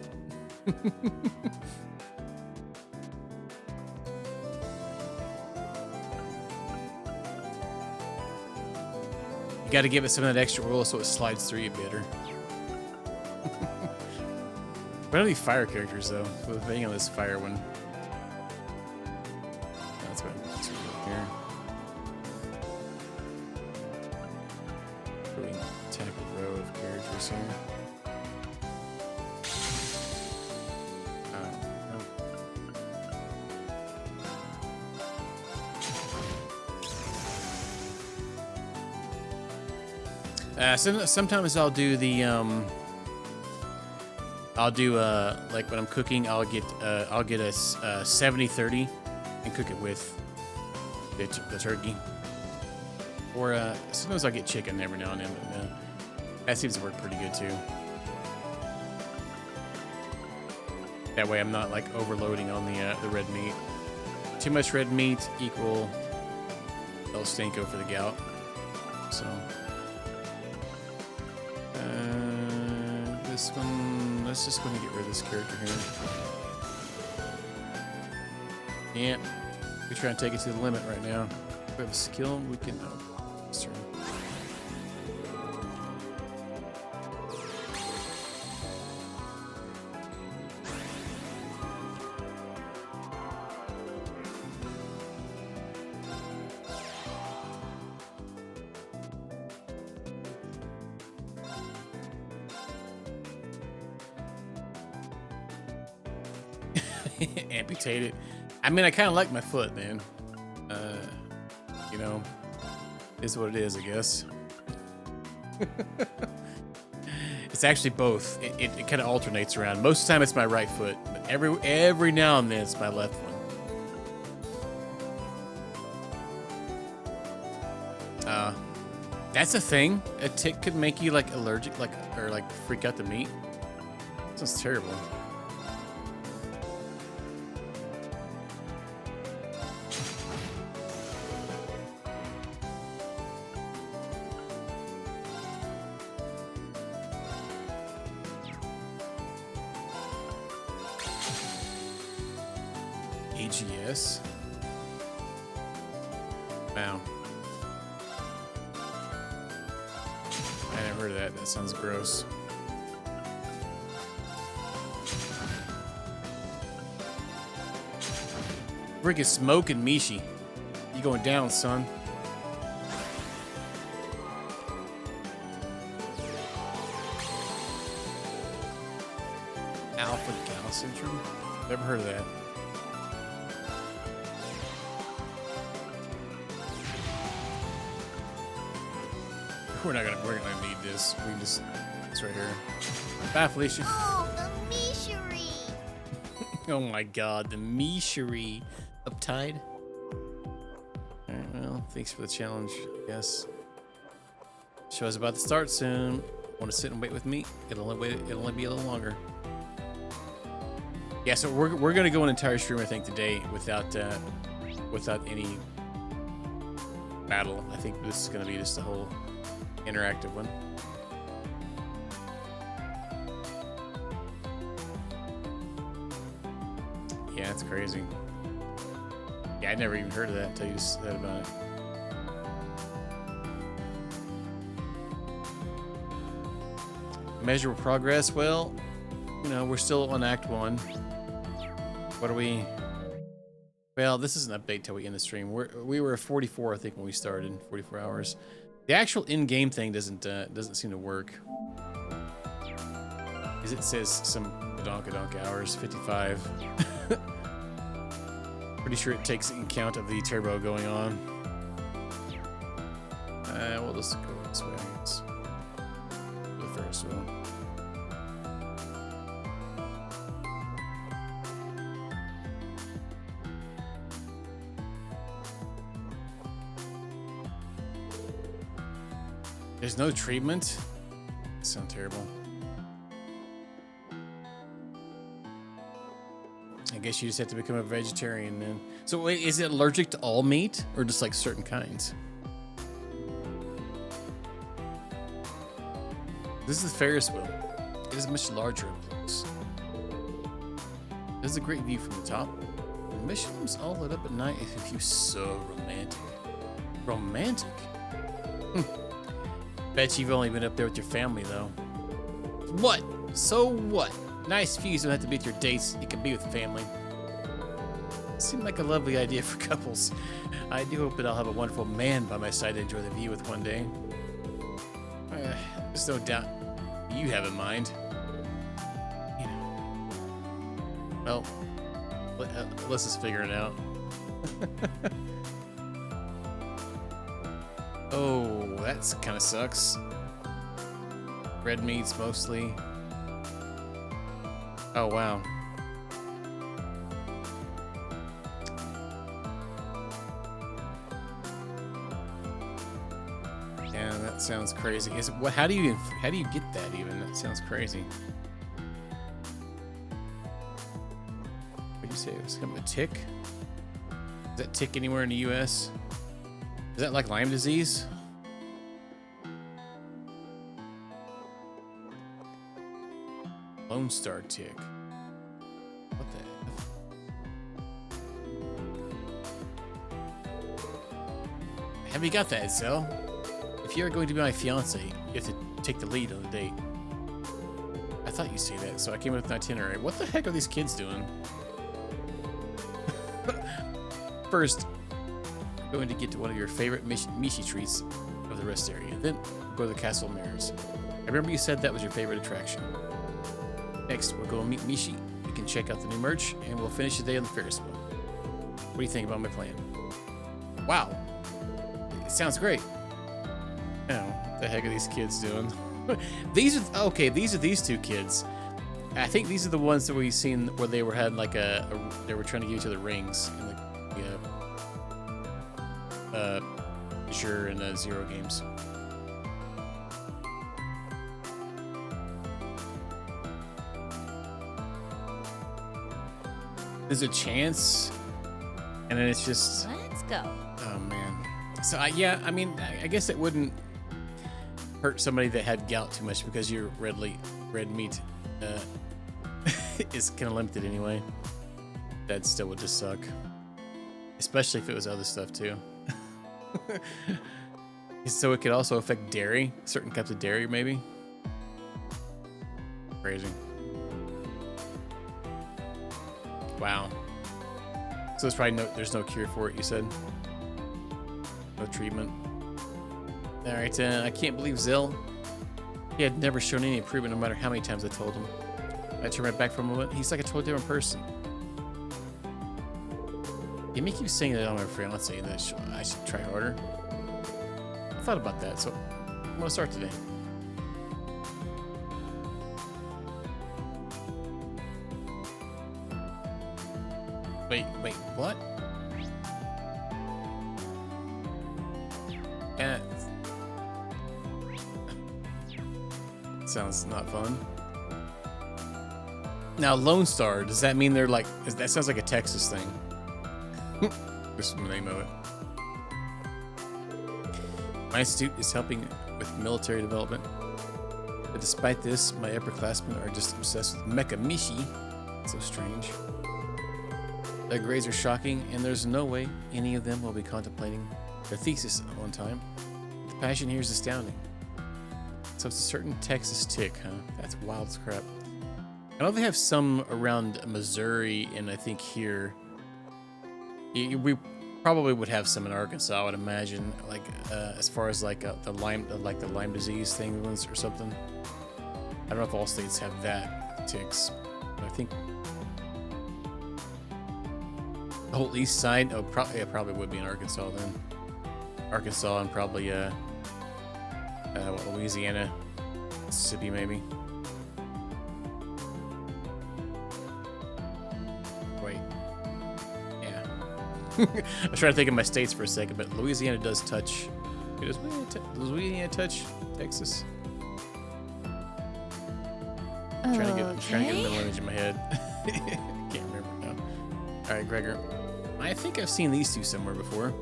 You got to give it some of that extra oil so it slides through you better. What are these fire characters though? With being on this fire one. That's what I'm here. Really tackle a row of characters here. Sometimes I'll do the like when I'm cooking, I'll get a 70-30 and cook it with the turkey. Or sometimes I'll get chicken every now and then, but that seems to work pretty good too. That way I'm not like overloading on the red meat. Too much red meat equal El Stanko for the gout. So this one, let's just go and get rid of this character here. Yeah, we're trying to take it to the limit right now. If we have a skill, we can. Oh, this turn. Amputate it. I mean, I kind of like my foot, man. You know, is what it is, I guess. It's actually both. It kind of alternates around. Most of the time, it's my right foot, but Every now and then it's my left one. That's a thing. A tick could make you like allergic, or freak out the meat. Sounds terrible. AGS. Wow. I never heard of that. That sounds gross. Freaking smoking Mishi. You going down, son. Alpha Gal syndrome? Never heard of that. We're gonna need this. We can just, it's right here. Bye, Felicia. Oh, the Mishery. Oh my god, the Mishery. Uptide. Alright, well, thanks for the challenge, I guess. Show's about to start soon. Want to sit and wait with me? It'll only be a little longer. Yeah, so we're gonna go an entire stream, I think, today without any battle. I think this is gonna be just a whole interactive one. Yeah, it's crazy. Yeah, I'd never even heard of that until you said about it. Measurable progress. Well, you know, we're still on Act 1. What are we? Well, this is an update till we end the stream. We were at 44, I think, when we started. 44 hours. The actual in-game thing doesn't seem to work. As it says some donka hours, 55. Pretty sure it takes into account of the turbo going on. We'll just go this way, I guess. The Ferris wheel. There's no treatment? That sounds terrible. I guess you just have to become a vegetarian then. So wait, is it allergic to all meat or just like certain kinds? This is the Ferris wheel. It is much larger up close. This is a great view from the top. The Michelin's all lit up at night. If you so romantic. Romantic? Bet you've only been up there with your family though. What? So what? Nice views don't have to be with your dates. You can be with family. Seemed like a lovely idea for couples. I do hope that I'll have a wonderful man by my side to enjoy the view with one day. There's no doubt you have in mind. You know. Well, let's just figure it out. Oh, that's kind of sucks. Red meats mostly. Oh, wow. Yeah, that sounds crazy. Is it, what? How do you get that even? That sounds crazy. What'd you say? It was kind of a tick? Is that tick anywhere in the U.S.? Is that like Lyme disease? Lone Star tick. What the F? Have you got that, Zell? If you're going to be my fiance, you have to take the lead on the date. I thought you'd say that, so I came up with an itinerary. What the heck are these kids doing? First, we're going to get to one of your favorite Mishi treats of the rest area. Then go to the Castle of Mirrors. I remember you said that was your favorite attraction. Next, we'll go meet Mishi. You can check out the new merch, and we'll finish the day on the Ferris wheel. What do you think about my plan? Wow. It sounds great. Now, what the heck are these kids doing? These are these two kids. I think these are the ones that we've seen where they were had like they were trying to give each other rings in the Sure and Zero games. There's a chance, and then it's just. Let's go. Oh man. So yeah, I mean, I guess it wouldn't hurt somebody that had gout too much because your red meat is kind of limited anyway. That still would just suck, especially if it was other stuff too. So it could also affect dairy, certain types of dairy, maybe. Crazy. Wow. So there's no cure for it, you said? No treatment. Alright, I can't believe Zill. He had never shown any improvement no matter how many times I told him. I turned right back for a moment. He's like a totally different person. You may keep saying that on my fiance that I should try harder. I thought about that, so I'm gonna start today. Wait, what? Sounds not fun. Now, Lone Star, does that mean they're like, that sounds like a Texas thing. Just the name of it. My institute is helping with military development. But despite this, my upperclassmen are just obsessed with Mekamishi. So strange. Their grades are shocking, and there's no way any of them will be contemplating their thesis at one time. The passion here is astounding. So it's a certain Texas tick, huh? That's wild as crap. I know they have some around Missouri, and I think here. We probably would have some in Arkansas, I would imagine. Like as far as like the Lyme disease thing or something. I don't know if all states have that ticks, but I think the whole east side. Oh, probably would be in Arkansas then. Arkansas and probably Louisiana, Mississippi maybe. Wait, yeah. I was trying to think of my states for a second, but Louisiana does touch. Does Louisiana touch Texas? I'm trying to get an image in my head. Can't remember now. All right, Gregor. I think I've seen these two somewhere before.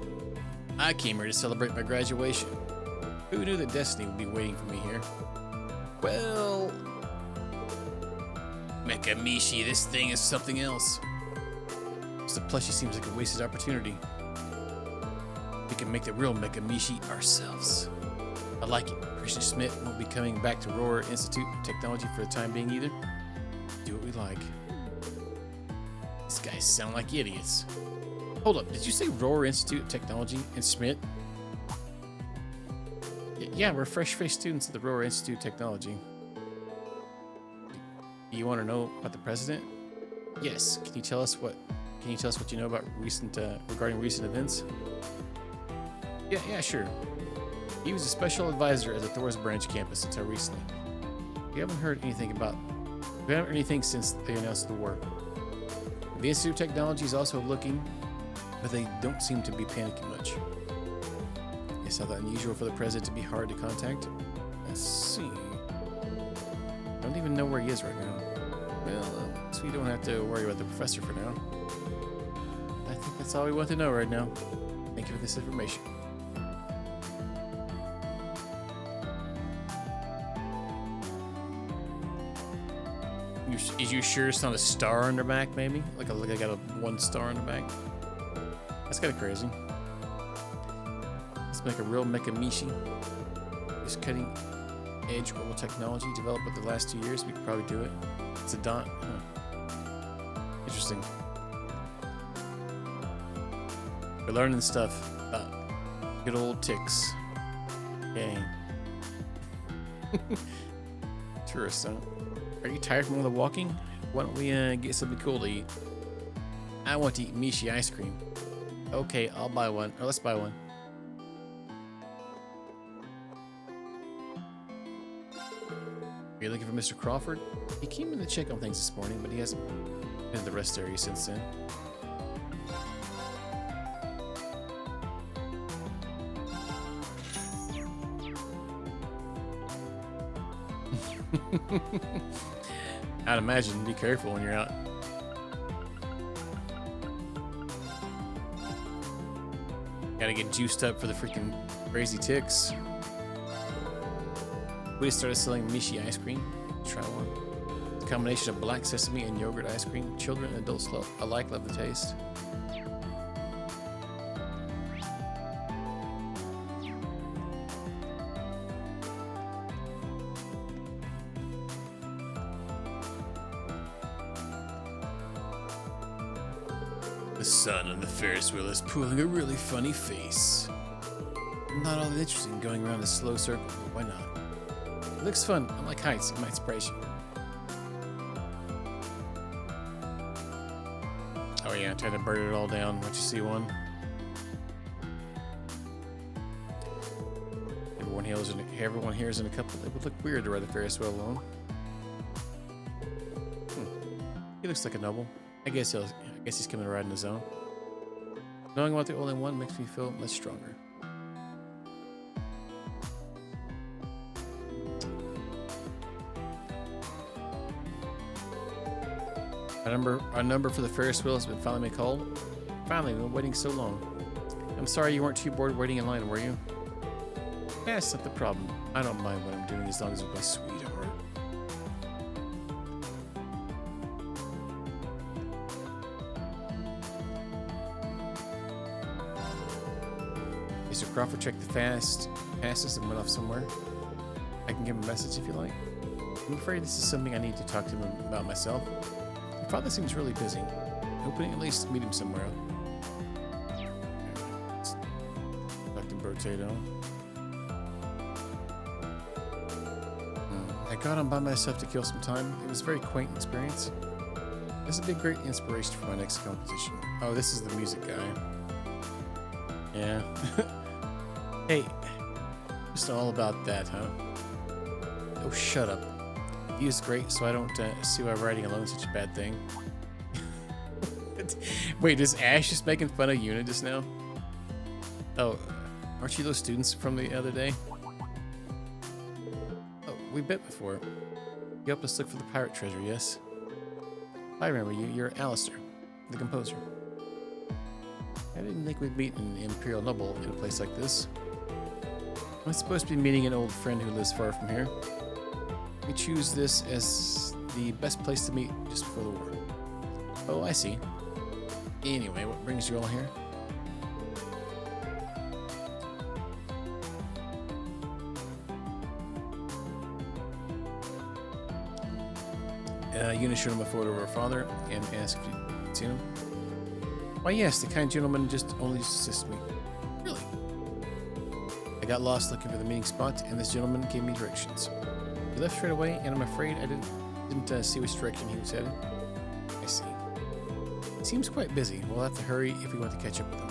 I came here to celebrate my graduation. Who knew that destiny would be waiting for me here? Well, Mekamishi, this thing is something else. The plushie seems like a wasted opportunity. We can make the real Mekamishi ourselves. I like it. Christian Schmidt won't be coming back to Rohr Institute of Technology for the time being either. Do what we like. These guys sound like idiots. Hold up, did you say Rohr Institute of Technology and Schmidt? Yeah, we're fresh-faced students at the Rohr Institute of Technology. Do you want to know about the president? Yes. Can you tell us what you know about regarding recent events? Yeah, sure. He was a special advisor at the Thor's Branch campus until recently. We haven't heard anything since they announced the war. The Institute of Technology is also looking, but they don't seem to be panicking much. Is that unusual for the president to be hard to contact? Let's see. Don't even know where he is right now. Well, so we don't have to worry about the professor for now. I think that's all we want to know right now. Thank you for this information. Is you sure it's not a star on their back, maybe? Like I got a 1 star on the back? That's kind of crazy. Let's make a real Mekamishi. This cutting edge global technology developed over the last 2 years. We could probably do it. It's a dot. Huh. Interesting. We're learning stuff about good old ticks. Okay. Tourists, huh? Are you tired from all the walking? Why don't we get something cool to eat? I want to eat Mishi ice cream. Okay, I'll buy one. Or let's buy one. Are you looking for Mr. Crawford? He came in to check on things this morning, but he hasn't been to the rest area since then. I'd imagine, be careful when you're out. Gotta get juiced up for the freaking crazy ticks. We just started selling Mishi ice cream. Try one. It's a combination of black sesame and yogurt ice cream. Children and adults alike love the taste. The sun on the Ferris wheel is pulling a really funny face. I'm not all that interested in going around a slow circle, but why not? It looks fun. I like heights. It might surprise you. Oh yeah, try to burn it all down once you see one. Everyone here is in a couple. It would look weird to ride a Ferris wheel alone. He looks like a noble. I guess he's coming to ride in his own. Knowing about the only one makes me feel much stronger. Our number for the Ferris wheel has been finally called. Finally, we've been waiting so long. I'm sorry you weren't too bored waiting in line, were you? That's not the problem. I don't mind what I'm doing as long as it's my sweetheart. Mr. Crawford checked the passes and went off somewhere. I can give him a message if you like. I'm afraid this is something I need to talk to him about myself. Your father seems really busy. Hoping at least meet him somewhere. Dr. Potato. I got on by myself to kill some time. It was a very quaint experience. This will be a great inspiration for my next composition. Oh, this is the music guy. Yeah. Hey, just all about that, huh? Oh, shut up. The view's great, so I don't see why riding alone is such a bad thing. Wait, is Ash just making fun of Yuna just now? Oh, aren't you those students from the other day? Oh, we met before. You helped us look for the pirate treasure, yes? I remember you. You're Alistair, the composer. I didn't think we'd meet an Imperial noble in a place like this. I'm supposed to be meeting an old friend who lives far from here. We choose this as the best place to meet just before the war. Oh, I see. Anyway, what brings you all here? Yuna showed him a photo of her father and asked if he'd seen him. Why, yes, the kind gentleman just only assisted me. Really? I got lost looking for the meeting spot, and this gentleman gave me directions. He left straight away, and I'm afraid I didn't see which direction he was headed. I see. He seems quite busy. We'll have to hurry if we want to catch up with him.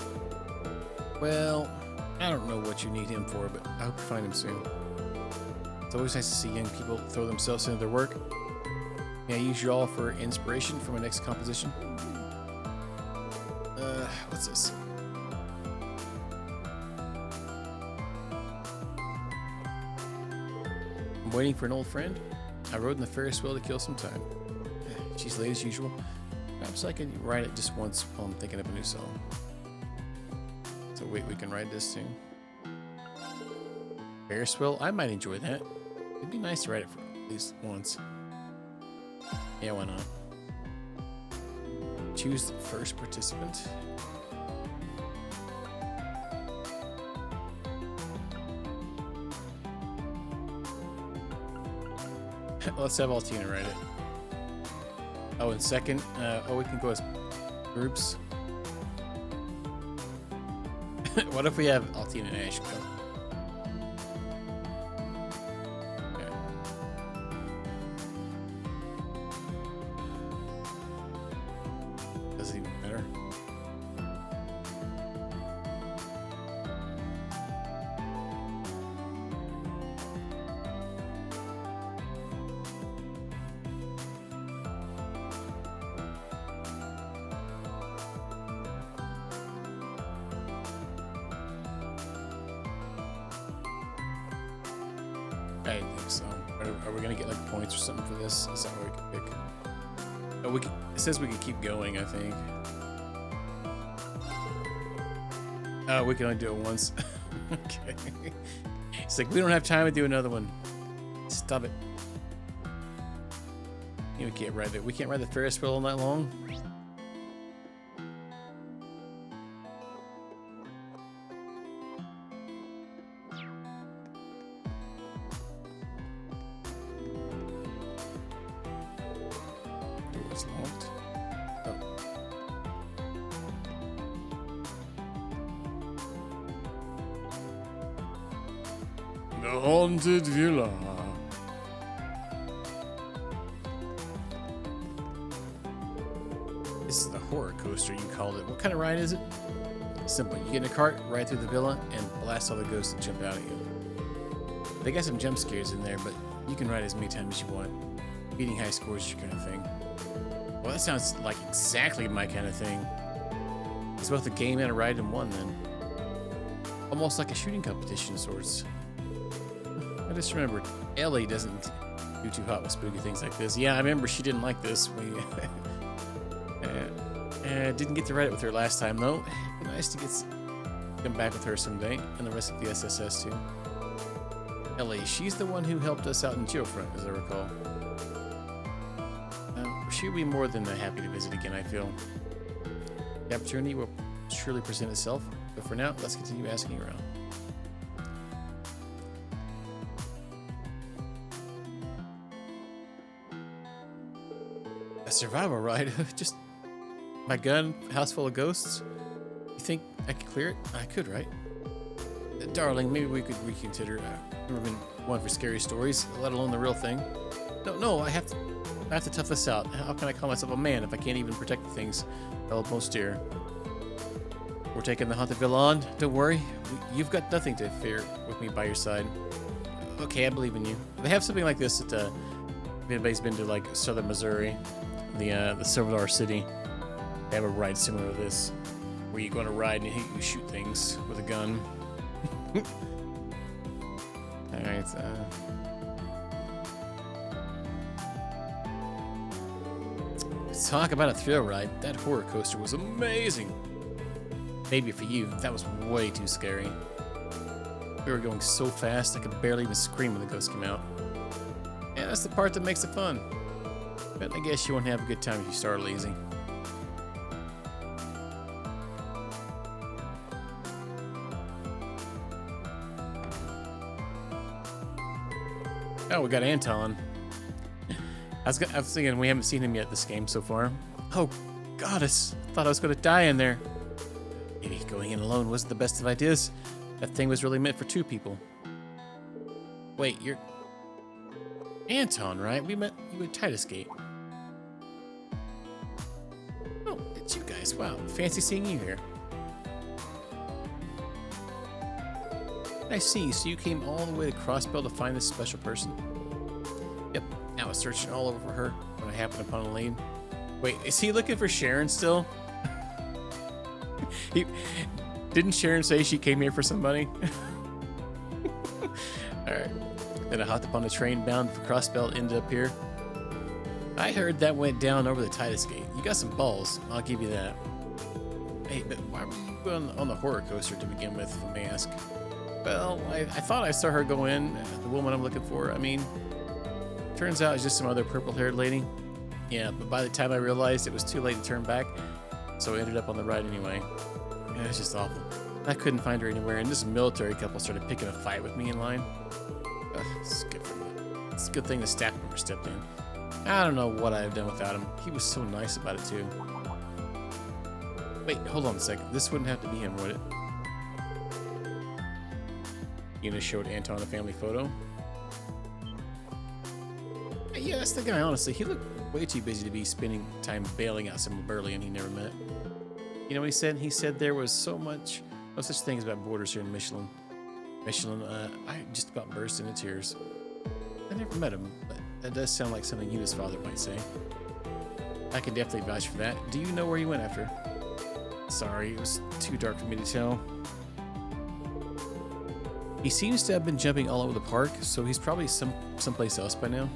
Well, I don't know what you need him for, but I hope you find him soon. It's always nice to see young people throw themselves into their work. May I use you all for inspiration for my next composition? What's this? I'm waiting for an old friend. I rode in the Ferris wheel to kill some time. She's late as usual. Perhaps I can ride it just once while I'm thinking of a new song. So wait, we can ride this too. Ferris wheel? I might enjoy that. It'd be nice to ride it for at least once. Yeah, why not? Choose the first participant. Let's have Altina write it. Oh, and second, we can go as groups. What if we have Altina and Ash go? Okay. Doesn't even matter. I didn't think so. Are we gonna get like points or something for this? Is that what we can pick? Oh, we can, it says we can keep going, I think. Oh, we can only do it once. Okay. It's like we don't have time to do another one. Stop it. We can't ride it. We can't ride the Ferris wheel all night long. Door's locked. Oh. The Haunted Villa. This is the horror coaster, you called it. What kind of ride is it? Simple. You get in a cart, ride through the villa, and blast all the ghosts that jump out at you. They got some jump scares in there, but you can ride as many times as you want. Beating high scores is your kind of thing. Well, that sounds like exactly my kind of thing. It's both a game and a ride in one, then. Almost like a shooting competition of sorts. I just remembered, Ellie doesn't do too hot with spooky things like this. Yeah, I remember she didn't like this. We didn't get to ride it with her last time, though. It'd be nice to come back with her someday, and the rest of the SSS, too. Ellie, she's the one who helped us out in Geofront, as I recall. She'll be more than happy to visit again, I feel. The opportunity will surely present itself, but for now, let's continue asking around. A survival ride? Just my gun, house full of ghosts? You think I could clear it? I could, right? Darling, maybe we could reconsider. I've never been one for scary stories, let alone the real thing. No, I have to tough this out. How can I call myself a man if I can't even protect the things I hold most dear? We're taking the Haunted Villa on. Don't worry. You've got nothing to fear with me by your side. Okay, I believe in you. They have something like this at, if anybody's been to, like, southern Missouri, the Silver Dollar City. They have a ride similar to this, where you go on a ride and you shoot things with a gun. Alright, talk about a thrill ride. That horror coaster was amazing. Maybe for you, that was way too scary. We were going so fast I could barely even scream when the ghost came out. Yeah, that's the part that makes it fun. But I guess you won't have a good time if you start lazy. Oh, we got Anton. I was thinking we haven't seen him yet this game so far. Oh, goddess. Thought I was going to die in there. Maybe going in alone wasn't the best of ideas. That thing was really meant for two people. Wait, you're... Anton, right? We met you at Titus Gate. Oh, it's you guys. Wow, fancy seeing you here. I see. So you came all the way to Crossbell to find this special person? Yep. I was searching all over for her when I happened upon Elaine. Wait, is he looking for Sharon still? Didn't Sharon say she came here for somebody? Alright. Then I hopped up on a train bound for Crossbell, ended up here. I heard that went down over the Titus Gate. You got some balls, I'll give you that. Hey, but why were you on the horror coaster to begin with, if I may ask? Well, I thought I saw her go in, the woman I'm looking for. I mean, turns out it's just some other purple-haired lady. Yeah, but by the time I realized it was too late to turn back, so I ended up on the ride anyway. Yeah, it's just awful. I couldn't find her anywhere, and this military couple started picking a fight with me in line. It's good for me. It's a good thing the staff member stepped in. I don't know what I'd have done without him. He was so nice about it, too. Wait, hold on a second. This wouldn't have to be him, would it? Una showed Anton a family photo. Yeah, that's the guy, honestly. He looked way too busy to be spending time bailing out some Burleyan he never met. You know what he said? He said there was no such things about borders here in Michelin. I just about burst into tears. I never met him, but that does sound like something Una's father might say. I can definitely vouch for that. Do you know where he went after? Sorry, it was too dark for me to tell. He seems to have been jumping all over the park, so he's probably someplace else by now.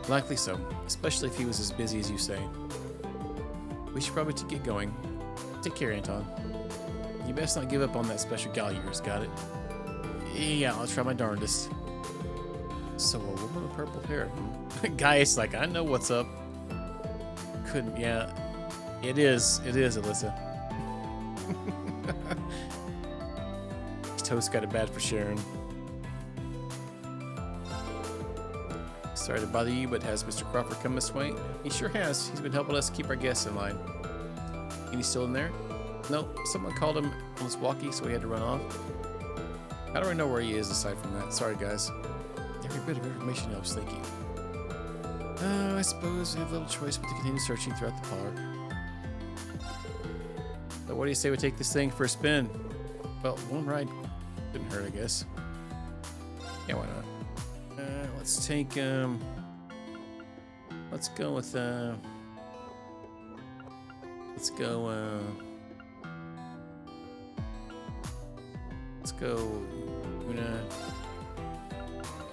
Likely so, especially if he was as busy as you say. We should probably get going. Take care, Anton. You best not give up on that special gal of yours, got it? Yeah, I'll try my darndest. So a woman with purple hair. Guy's like, I know what's up. Couldn't, yeah. It is, Alyssa. Toast got it bad for Sharon. Sorry to bother you, but has Mr. Crawford come this way? He sure has. He's been helping us keep our guests in line. And he's still in there? Nope. Someone called him on his walkie, so he had to run off. How do I know where he is aside from that? Sorry, guys. Every bit of information helps, thank you. I suppose we have little choice but to continue searching throughout the park. So what do you say we take this thing for a spin? Well, one ride didn't hurt, I guess. Yeah, why not? Let's take, let's go with, let's go Una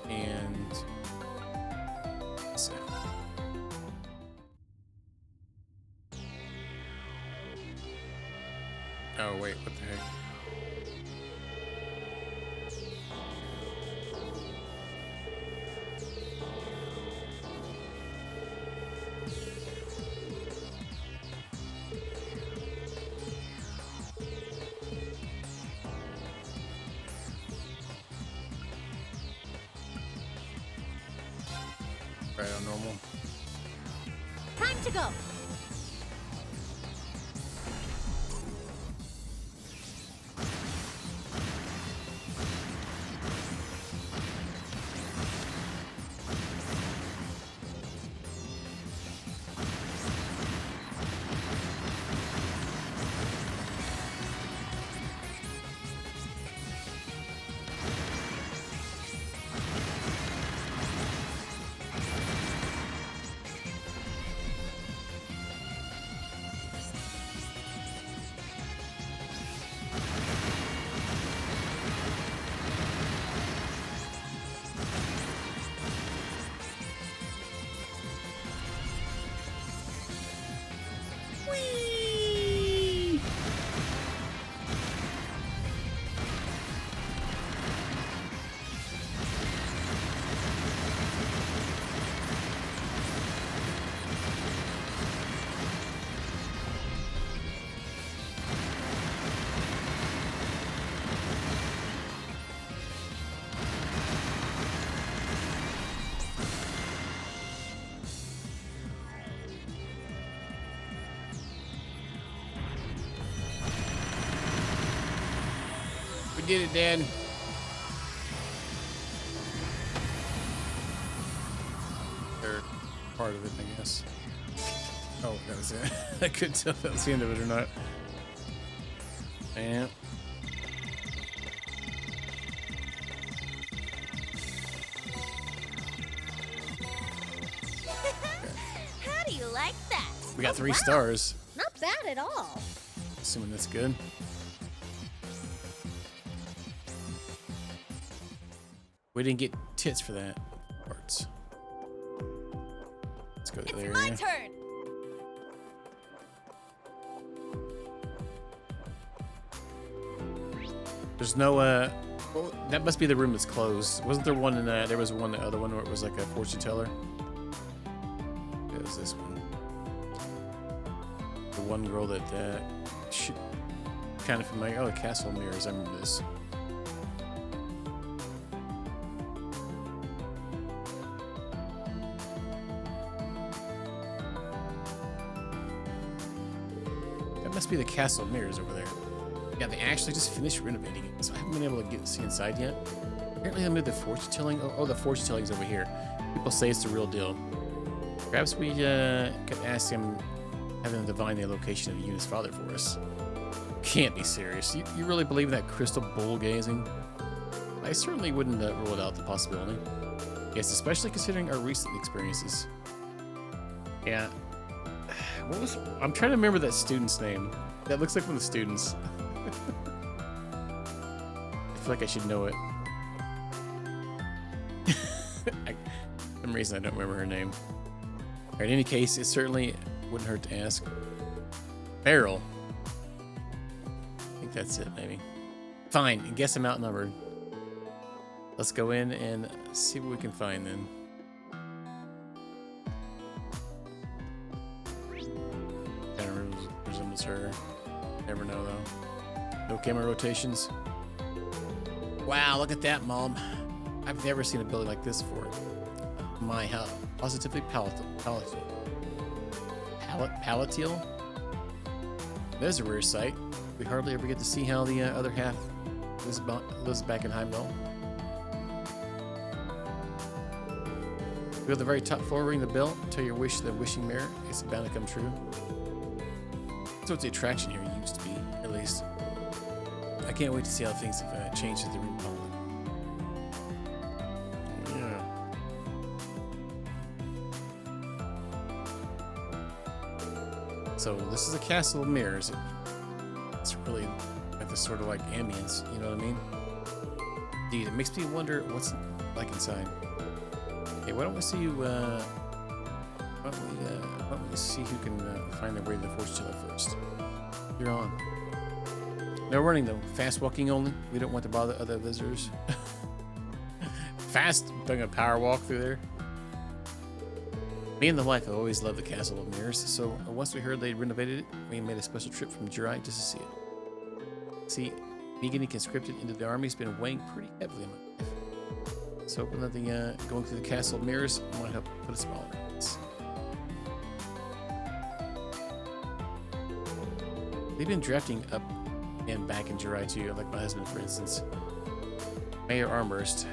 and so. Oh wait, what the heck? Right on normal. Time to go. We did it, Dan. Or part of it, I guess. Oh, that was it. I couldn't tell if that was the end of it or not. Yeah. How do you like that? We got 3 stars. Not bad at all. Assuming that's good. We didn't get tits for that. Parts. Let's go to the area. My turn. There's no well, that must be the room that's closed. Wasn't there one in there was one, the other one where it was like a fortune teller? It was this one. The one girl that kind of familiar. Oh, the castle mirrors. I remember this. That must be the castle mirrors over there. Yeah, they actually just finished renovating it, so I haven't been able to see inside yet. Apparently, they moved the fortune telling. Oh, the fortune telling's over here. People say it's the real deal. Perhaps we could ask him, have him divine the location of Yuna's father for us. Can't be serious. You really believe in that crystal bull gazing? I certainly wouldn't rule it out the possibility. Yes, especially considering our recent experiences. Yeah. What was? I'm trying to remember that student's name. That looks like one of the students. I feel like I should know it. For some reason I don't remember her name. Alright, in any case, it certainly wouldn't hurt to ask. Beryl. I think that's it, maybe. Fine, I guess I'm outnumbered. Let's go in and see what we can find then. Kind of resembles her. Never know though. No camera rotations. Wow, look at that, Mom. I've never seen a building like this before. My, how positively palatable. Palatile? There's a rare sight. We hardly ever get to see how the other half lives back in Heimdall. Go to the very top floor, ring the bell, tell your wish to the wishing mirror. It's bound to come true. That's what the attraction here used to be, at least. I can't wait to see how things have changed at the Republic. Yeah. So this is a castle of mirrors. It's really got this sort of like ambience, you know what I mean? Indeed, it makes me wonder what's like inside. Hey, why don't we see you? Why don't we see who can find their way to the fortune teller first? You're on. No running though. Fast walking only. We don't want to bother other visitors. Fast. I'm gonna power walk through there. Me and the wife have always loved the Castle of Mirrors, so once we heard they renovated it, we made a special trip from Jirai just to see it. See, me getting conscripted into the army has been weighing pretty heavily on my life. So hoping that the going through the Castle of Mirrors might help put a smile on our face. They've been drafting up and back in Jirai too, like my husband, for instance. Mayor Armburst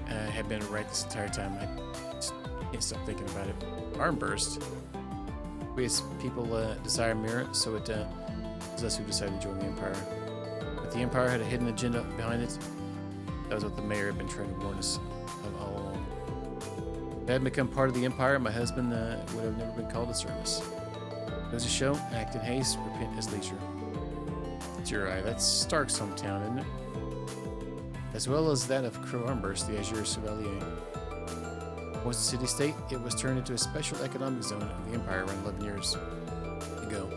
had been right this entire time. I just can't stop thinking about it. Armburst. We as people desire mirror, so it was us who decided to join the Empire. But the Empire had a hidden agenda behind it. That was what the mayor had been trying to warn us of all along. If I had become part of the Empire, my husband would have never been called to service. Goes to show, act in haste, repent as leisure. Jirai, that's Stark's hometown, isn't it? As well as that of Crow Armburst, the Azure Chevalier. Once a city-state, it was turned into a special economic zone of the Empire around 11 years ago.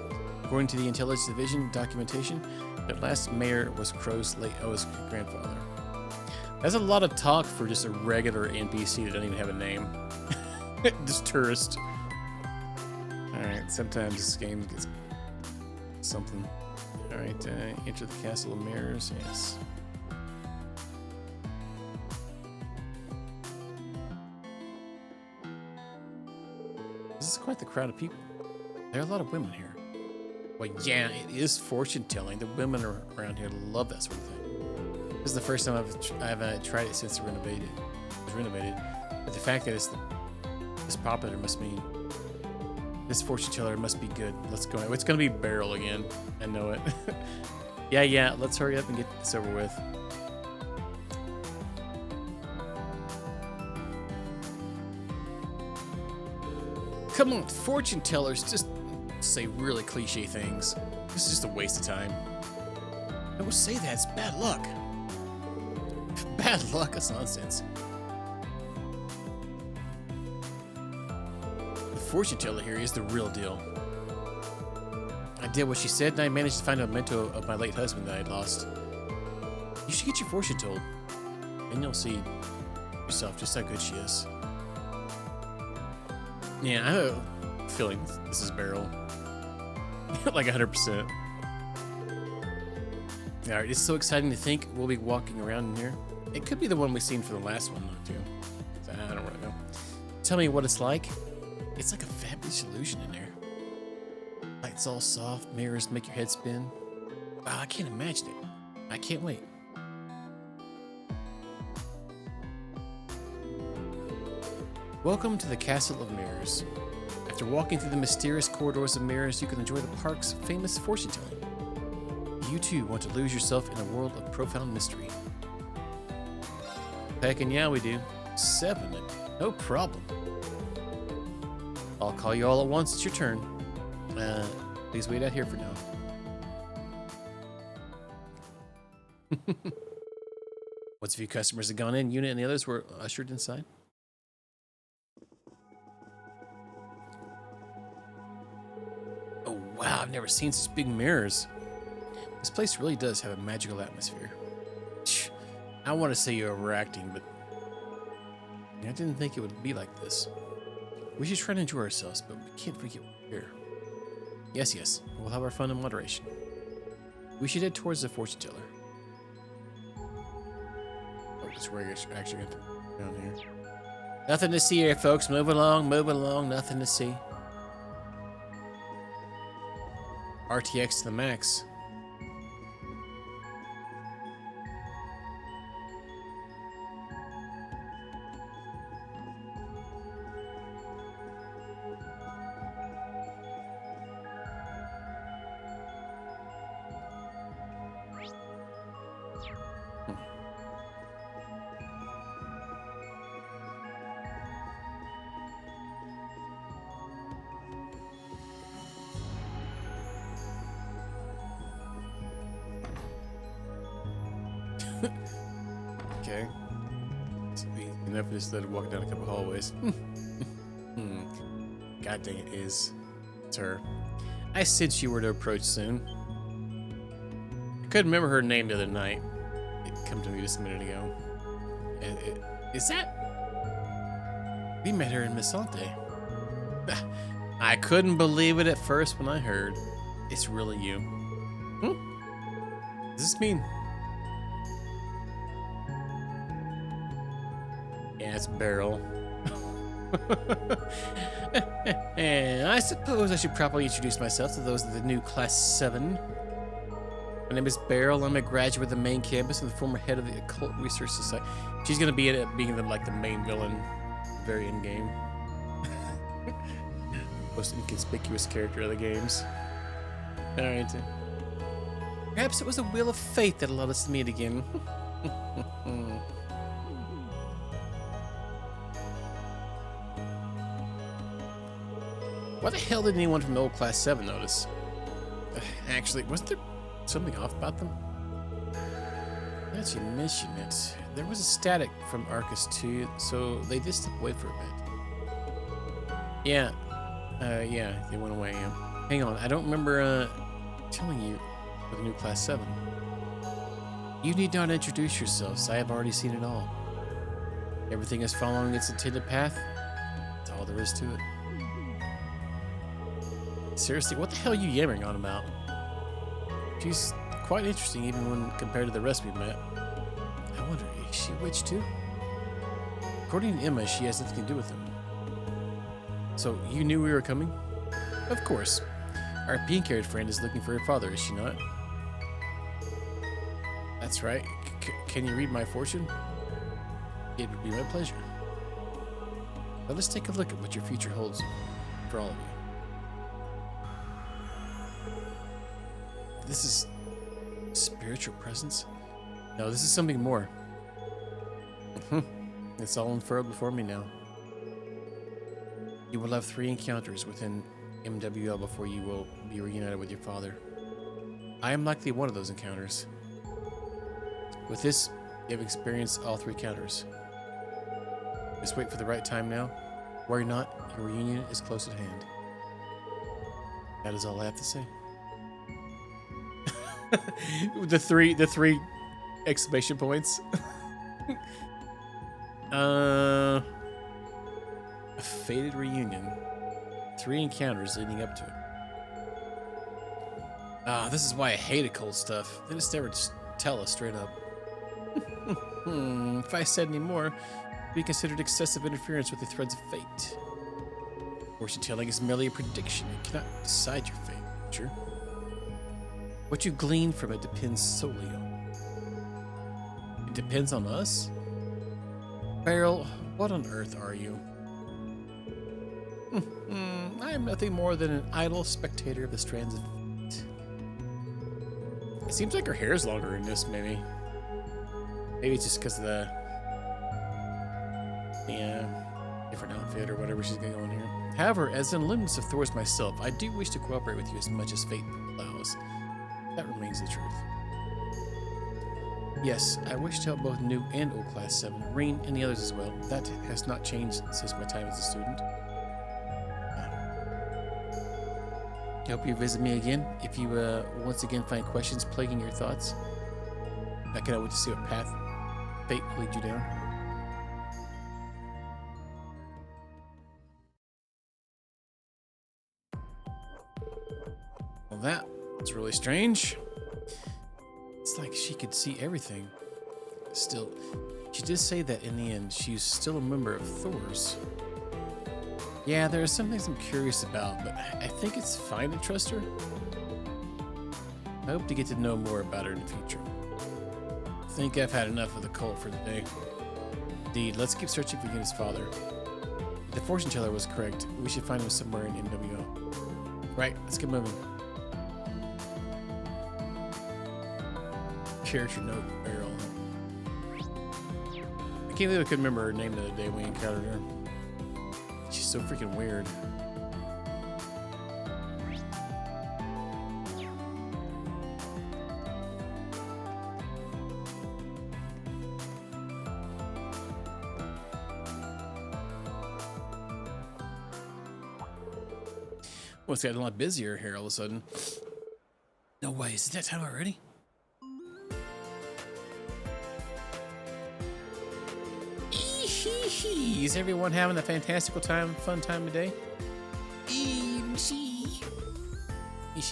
According to the Intelligence Division documentation, the last mayor was Crow's late grandfather. That's a lot of talk for just a regular NPC that doesn't even have a name. Just tourist. Alright, sometimes this game gets something. Alright, enter the Castle of Mirrors, yes. This is quite the crowd of people. There are a lot of women here. Well, yeah, it is fortune telling. The women around here love that sort of thing. This is the first time I've tried it since it was renovated. But the fact that it's this popular must mean this fortune teller must be good. Let's go. It's gonna be Beryl again. I know it. Yeah. Let's hurry up and get this over with. Come on, fortune tellers just say really cliche things. This is just a waste of time. Don't say that. It's bad luck. Bad luck? That's nonsense. The fortune teller here is the real deal. I did what she said, and I managed to find a memento of my late husband that I'd lost. You should get your fortune told, and you'll see yourself just how good she is. Yeah, I have a feeling this is Beryl. Like 100%. Alright, it's so exciting to think we'll be walking around in here. It could be the one we've seen for the last one, too. I don't really know. Tell me what it's like. It's like a fabulous illusion in there. Lights all soft, mirrors make your head spin. Wow, I can't imagine it. I can't wait. Welcome to the Castle of Mirrors. After walking through the mysterious corridors of mirrors, you can enjoy the park's famous fortune telling. You too want to lose yourself in a world of profound mystery. Heck and yeah, we do. 7, no problem. I'll call you all at once. It's your turn. Please wait out here for now. Once a few customers had gone in, Unit and the others were ushered inside. Oh wow, I've never seen such big mirrors. This place really does have a magical atmosphere. I want to say you're overacting, but I didn't think it would be like this. We should try to enjoy ourselves, but we can't forget we're here. Yes, yes, we'll have our fun in moderation. We should head towards the fortune teller. Oh, that's where I actually got down here. Nothing to see here, folks. Move along, nothing to see. RTX to the max. Okay. It's enough of this that walk down a couple hallways. God dang it, it's her. I sensed you were to approach soon. I couldn't remember her name the other night. It come to me just a minute ago. Is that? We met her in Misante. I couldn't believe it at first when I heard. It's really you. Does this mean? Yeah, it's Beryl. And I suppose I should probably introduce myself to those of the new Class 7. My name is Beryl. I'm a graduate of the main campus and the former head of the Occult Research Society. She's going to be being like the main villain, very in game. Most inconspicuous character of the games. All right. Perhaps it was a wheel of fate that allowed us to meet again. Why the hell did anyone from the old Class 7 notice? Actually, wasn't there something off about them? Now that you mention it, there was a static from Arcus 2, so they did step away for a bit. Yeah. Yeah, they went away, yeah. Hang on, I don't remember telling you of the new Class 7. You need not introduce yourselves. I have already seen it all. Everything is following its intended path. That's all there is to it. Seriously, what the hell are you yammering on about? She's quite interesting even when compared to the rest we met. I wonder, is she a witch too? According to Emma, she has nothing to do with him. So, you knew we were coming? Of course. Our pink-haired friend is looking for her father, is she not? That's right. Can you read my fortune? It would be my pleasure. Let us take a look at what your future holds for all of you. This is spiritual presence? No, this is something more. It's all unfurled before me now. You will have 3 encounters within MWL before you will be reunited with your father. I am likely one of those encounters. With this, you have experienced all 3 encounters. Just wait for the right time now. Worry not, your reunion is close at hand. That is all I have to say. the three exclamation points. A fated reunion. 3 encounters leading up to it. This is why I hate occult stuff. They just never just tell us straight up. If I said any more, it would be considered excessive interference with the threads of fate. Fortune telling is merely a prediction. It cannot decide your fate, sure. What you glean from it depends solely on. It depends on us? Beryl, what on earth are you? I am nothing more than an idle spectator of the strands of fate. It seems like her hair is longer in this, maybe. Maybe it's just because of the different outfit or whatever she's got going here. However, as an alumnus of Thor's myself, I do wish to cooperate with you as much as fate allows. That remains the truth. Yes, I wish to help both new and old Class 7, Reen and the others as well. That has not changed since my time as a student. I hope you visit me again. If you once again find questions plaguing your thoughts, I cannot wait to see what path fate will lead you down. Well, that was really strange. It's like she could see everything. Still, she did say that in the end, she's still a member of Thor's. Yeah, there are some things I'm curious about, but I think it's fine to trust her. I hope to get to know more about her in the future. I think I've had enough of the cult for today. Indeed, let's keep searching for Yuna's father. If the fortune teller was correct, we should find him somewhere in MWO. Right, let's get moving. Character note, Beryl. I can't believe I couldn't remember her name the other day when we encountered her. She's so freaking weird. Well, it's gotten a lot busier here all of a sudden. No way, is it that time already? Is everyone having a fantastical time, fun time today? Mishi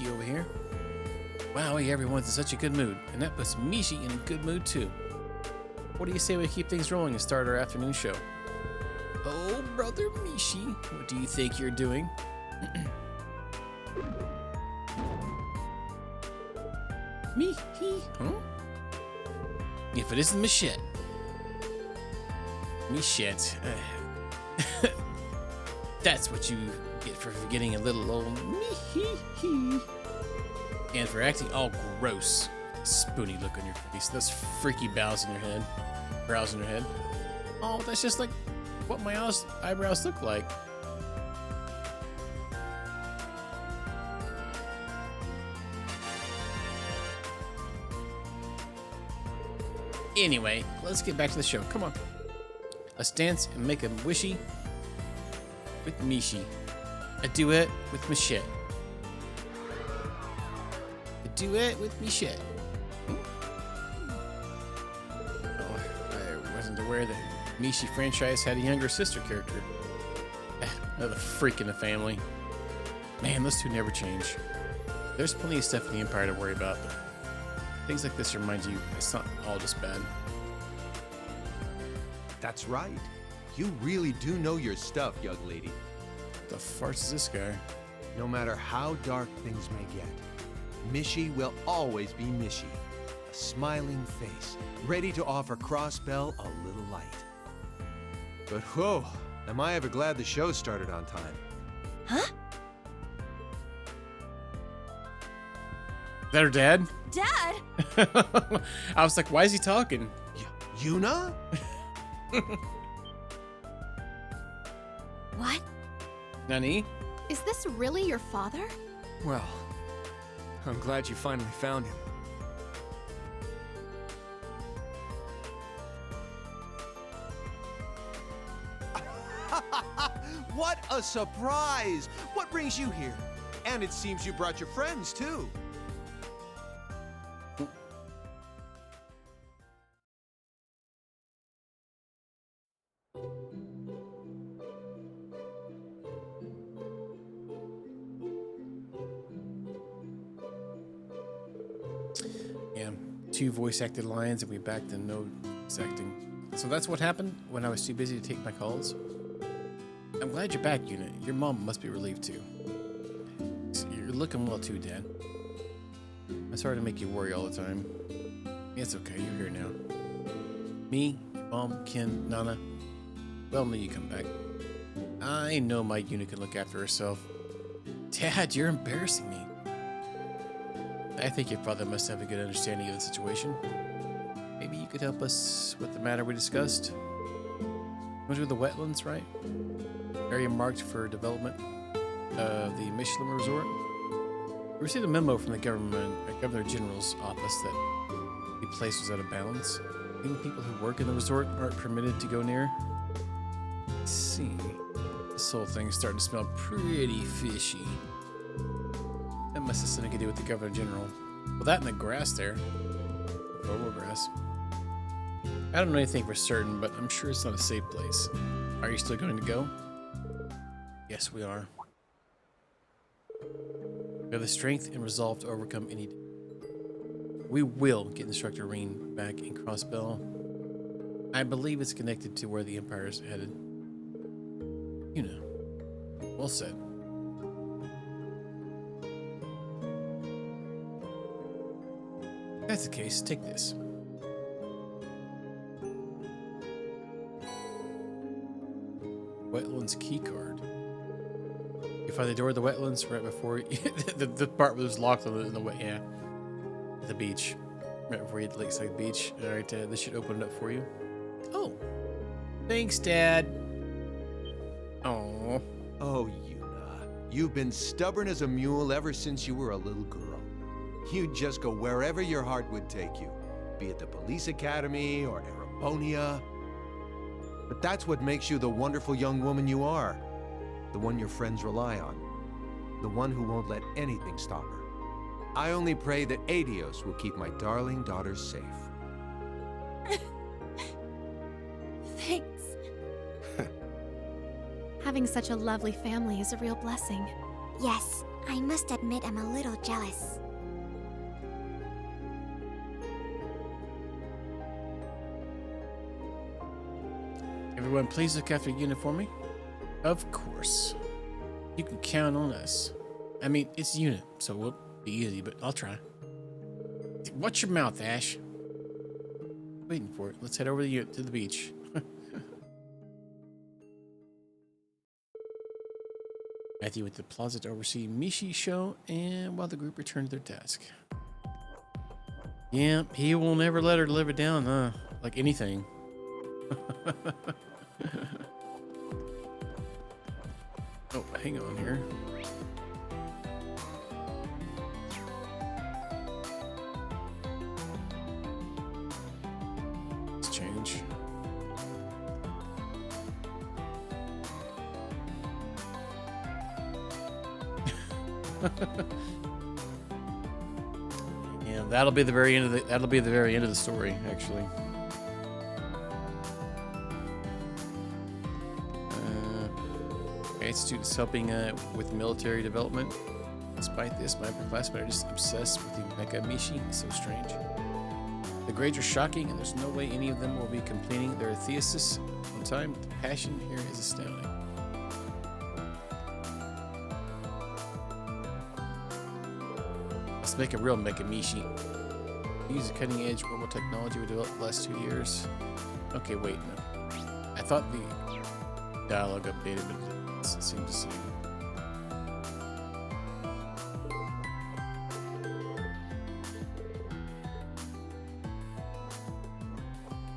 over here. Wow, everyone's in such a good mood, and that puts Mishi in a good mood too. What do you say we keep things rolling and start our afternoon show? Oh, brother Mishi, what do you think you're doing? Mishi, huh? If it isn't Michette. Michette. That's what you get for forgetting a little old me. And for acting all gross. Spoony look on your face. Those freaky brows in your head. Oh, that's just like what my eyebrows look like. Anyway, let's get back to the show. Come on. Let's dance and make a wishy with Mishi. A duet with Michette. A duet with Michette. Oh, I wasn't aware that Mishi franchise had a younger sister character. Another freak in the family. Man, those two never change. There's plenty of stuff in the Empire to worry about, but things like this remind you it's not all just bad. That's right. You really do know your stuff, young lady. The farce is this guy? No matter how dark things may get, Mishi will always be Mishi. A smiling face, ready to offer Crossbell a little light. But whoa, am I ever glad the show started on time. Huh? Is that her dad? Dad? I was like, why is he talking? Yuna? What? Nani? Is this really your father? Well, I'm glad you finally found him. What a surprise! What brings you here? And it seems you brought your friends, too. Yeah, 2 voice-acted lines and we back to no voice acting. So that's what happened when I was too busy to take my calls. I'm glad you're back, Unit. Your mom must be relieved too. You're looking well too, Dad. I'm sorry to make you worry all the time. It's okay, you're here now. Me, Mom, Ken, Nana. Well, may you come back. I know my unit can look after herself. Dad, you're embarrassing me. I think your father must have a good understanding of the situation. Maybe you could help us with the matter we discussed. Went to the wetlands, right? Area marked for development of the Michelin Resort. We received a memo from the Governor General's office that The place was out of bounds. Even people who work in the resort aren't permitted to go near. Let's see. This whole thing's starting to smell pretty fishy. That must have something to do with the Governor General. Well, that and the grass there. Purple grass. I don't know anything for certain, but I'm sure it's not a safe place. Are you still going to go? Yes, we are. We have the strength and resolve to overcome any. We will get Instructor Reen back in Crossbell. I believe it's connected to where the Empire is headed. You know. Well said. If that's the case, take this. Wetlands key card. You find the door of the wetlands right before the part where it was locked on the way. Yeah. The beach, right before you hit the lakeside beach. All right, this should open it up for you. Oh, thanks, Dad. Oh, Yuna, you've been stubborn as a mule ever since you were a little girl. You'd just go wherever your heart would take you, be it the police academy or Arabonia. But that's what makes you the wonderful young woman you are, the one your friends rely on, the one who won't let anything stop her. I only pray that Adios will keep my darling daughters safe. Thanks. Having such a lovely family is a real blessing. Yes, I must admit I'm a little jealous. everyone, please look after Yuna for me. Of course. You can count on us. I mean, it's Yuna, so we'll be easy, but I'll try. Watch your mouth, Ash. Waiting for it. Let's head over to the beach. Matthew went to the plaza to oversee Mishi's show, and while the group returned to their desk. Yeah, he will never let her live it down, huh? Like anything. Oh, hang on here. Let's change. Yeah, that'll be the very end of the story, actually. Students helping with military development. Despite this, my upperclassmen are just obsessed with the Mecha Mishi. It's so strange. The grades are shocking, and there's no way any of them will be completing their thesis on time. The passion here is astounding. Let's make a real Mecha Mishi. Use the cutting-edge mobile technology we developed the last 2 years. Okay, wait, no. I thought the dialogue updated, but it seems the same.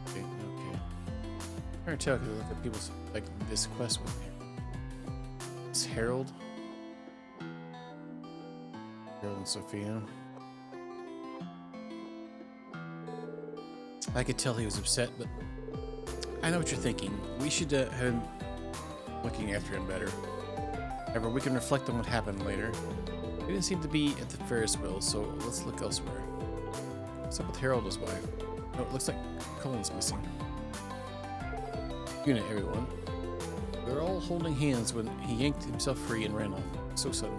Okay. I can tell because I look at people's like this quest with me. It's Harold and Sophia. I could tell he was upset, but I know what you're thinking. We should have him looking after him better. However, we can reflect on what happened later. He didn't seem to be at the Ferris wheel, so let's look elsewhere. What's up with Harold and his wife? Oh, it looks like Colin's missing. Unit, everyone. We were all holding hands when he yanked himself free and ran off. So sudden.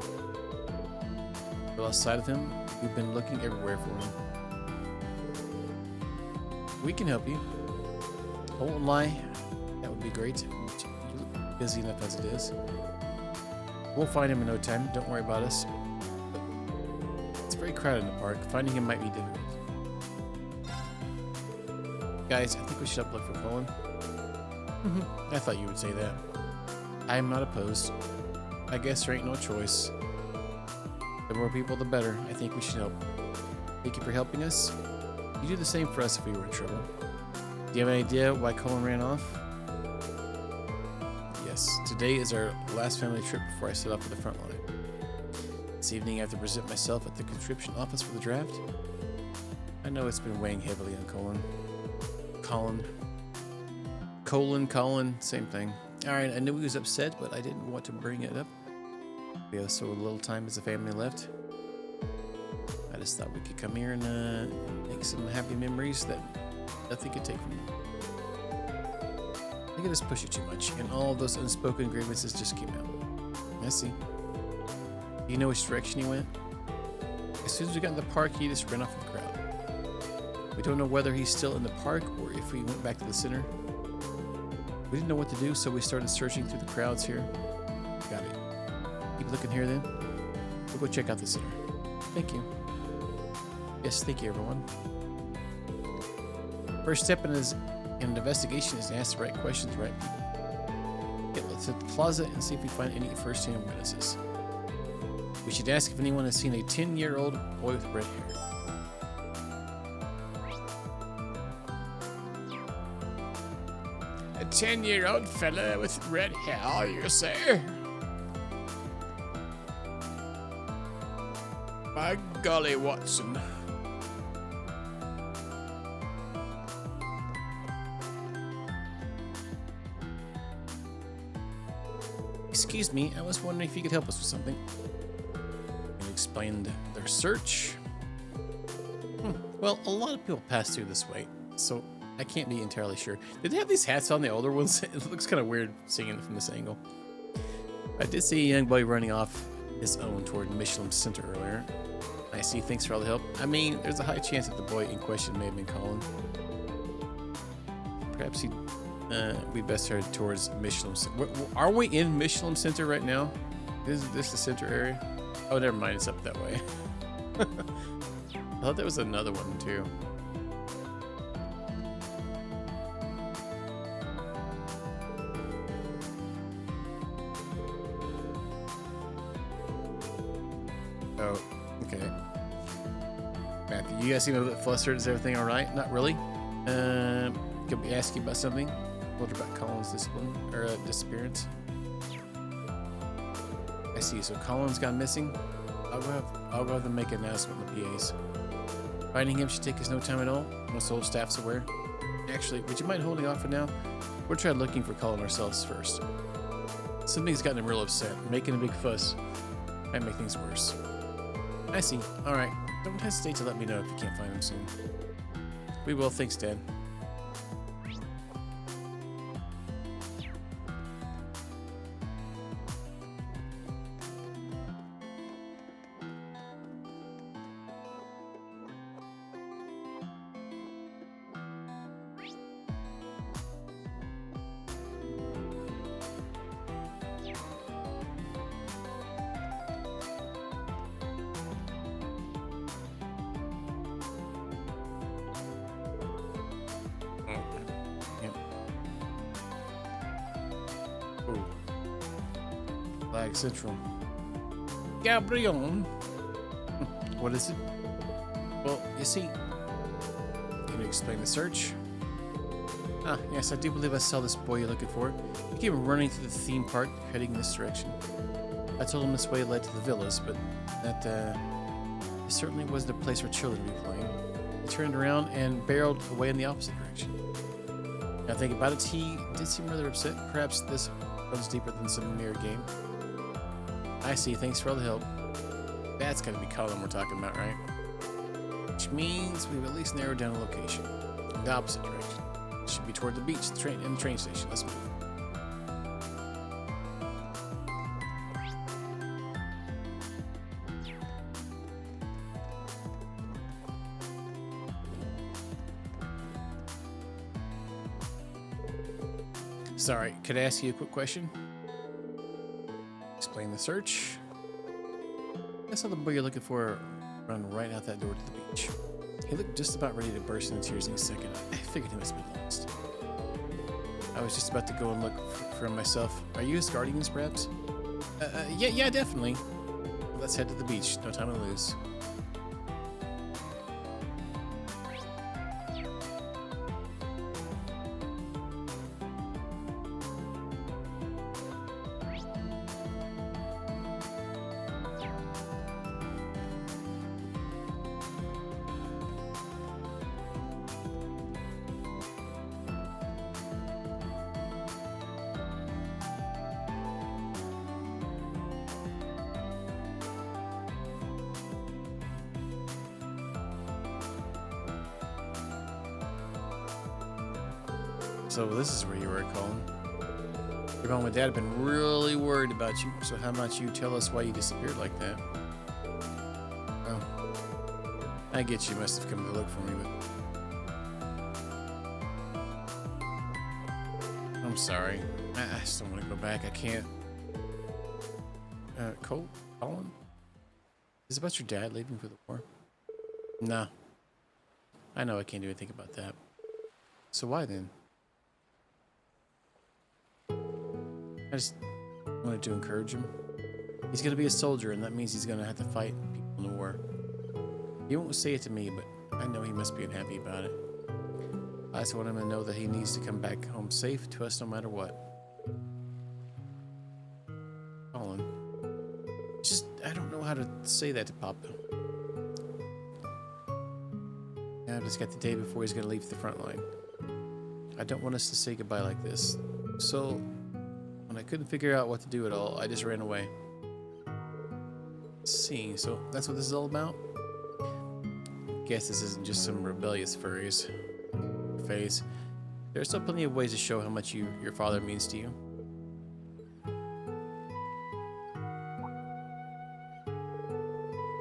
We lost sight of him. We've been looking everywhere for him. We can help you. Hold and lie. That would be great. You look busy enough as it is. We'll find him in no time. Don't worry about us. It's very crowded in the park. Finding him might be difficult. Guys, I think we should upload for Colin. I thought you would say that. I am not opposed. I guess there ain't no choice. The more people, the better. I think we should help. Thank you for helping us. You do the same for us if we were in trouble. Do you have any idea why Colin ran off? Yes, today is our last family trip before I set off for the front line. This evening I have to present myself at the conscription office for the draft. I know it's been weighing heavily on Colin, same thing. Alright, I knew he was upset, but I didn't want to bring it up. We have so little time as a family left. I just thought we could come here and make some happy memories that nothing could take from it. I think I just push it too much, and all of those unspoken grievances just came out. I see. Do you know which direction he went? As soon as we got in the park, he just ran off in the crowd. We don't know whether he's still in the park or if he went back to the center. We didn't know what to do, so we started searching through the crowds here. Got it. Keep looking here then. We'll go check out the center. Thank you. Yes, thank you, everyone. First step in an investigation is to ask the right questions, right? Okay, let's hit the plaza and see if we find any first-hand witnesses. We should ask if anyone has seen a 10-year-old boy with red hair. A 10-year-old fella with red hair, you say? By golly, Watson. Excuse me, I was wondering if you could help us with something. You explained their search. Well, a lot of people pass through this way, so I can't be entirely sure. Did they have these hats on, the older ones? It looks kind of weird seeing it from this angle. I did see a young boy running off his own toward Michelin Center earlier. I see, thanks for all the help. I mean, there's a high chance that the boy in question may have been Colin. Perhaps we'd best head towards Michelin Center. Are we in Michelin Center right now? Is this the center area? Oh, never mind, it's up that way. I thought there was another one too. Oh, okay. Matthew, you guys seem a bit flustered. Is everything all right? Not really. Could we ask you about something? What about Colin's disappearance? I see. So Colin's gone missing. I'll go ahead and make an announcement on the PAs. Finding him should take us no time at all. Most whole staff's aware. Actually, would you mind holding off for now? We'll try looking for Colin ourselves first. Something's gotten him real upset. Making a big fuss might make things worse. I see. All right. Don't hesitate to let me know if you can't find him soon. We will. Thanks, Dad. Flag Central. Gabriel. What is it? Well, you see. Can you explain the search? Ah, yes, I do believe I saw this boy you're looking for. He came running through the theme park, heading in this direction. I told him this way led to the villas, but that it certainly was the place for children to be playing. He turned around and barreled away in the opposite direction. Now thinking about it, he did seem rather upset. Perhaps this runs deeper than some mere game. I see. Thanks for all the help. That's gotta be Colin we're talking about, right? Which means we've at least narrowed down a location. In the opposite direction. It should be toward the beach, the train station. Let's move. Sorry, could I ask you a quick question? Explain the search. I saw the boy you're looking for run right out that door to the beach. He looked just about ready to burst into tears any second. I figured he must have been lost. I was just about to go and look for him myself. Are you his guardians, perhaps? Yeah, definitely. Well, let's head to the beach. No time to lose. So this is where you were, Colin. Your mom and dad have been really worried about you, so how about you tell us why you disappeared like that? Well, I get you must have come to look for me, but... I'm sorry. I just don't want to go back. I can't. Colin? Is it about your dad leaving for the war? Nah. I know I can't do anything about that. So why then? I just wanted to encourage him. He's gonna be a soldier, and that means he's gonna have to fight people in the war. He won't say it to me, but I know he must be unhappy about it. I just want him to know that he needs to come back home safe to us no matter what. Colin. I don't know how to say that to Papa. I just got the day before he's gonna leave the front line. I don't want us to say goodbye like this. So, when I couldn't figure out what to do at all, I just ran away. See, so that's what this is all about? Guess this isn't just some rebellious phase. There are still plenty of ways to show how much your father means to you.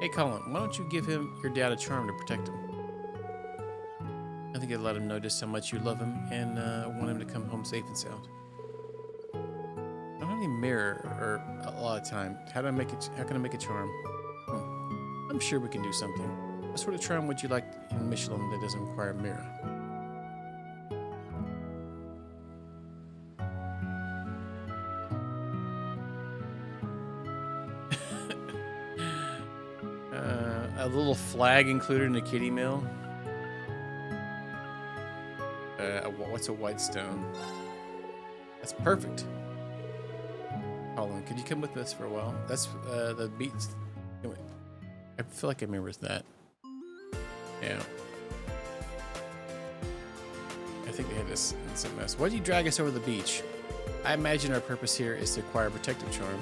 Hey Colin, why don't you give your dad a charm to protect him? I think it'll let him know just how much you love him and want him to come home safe and sound. I don't have any mirror or a lot of time. How can I make a charm? I'm sure we can do something. What sort of charm would you like in Michelin that doesn't require a mirror? A little flag included in a kiddie meal. What's a white stone? That's perfect. Colin, could you come with us for a while? That's the beach. I feel like I remember that. Yeah. I think they had this in some mess. Why did you drag us over the beach? I imagine our purpose here is to acquire a protective charm.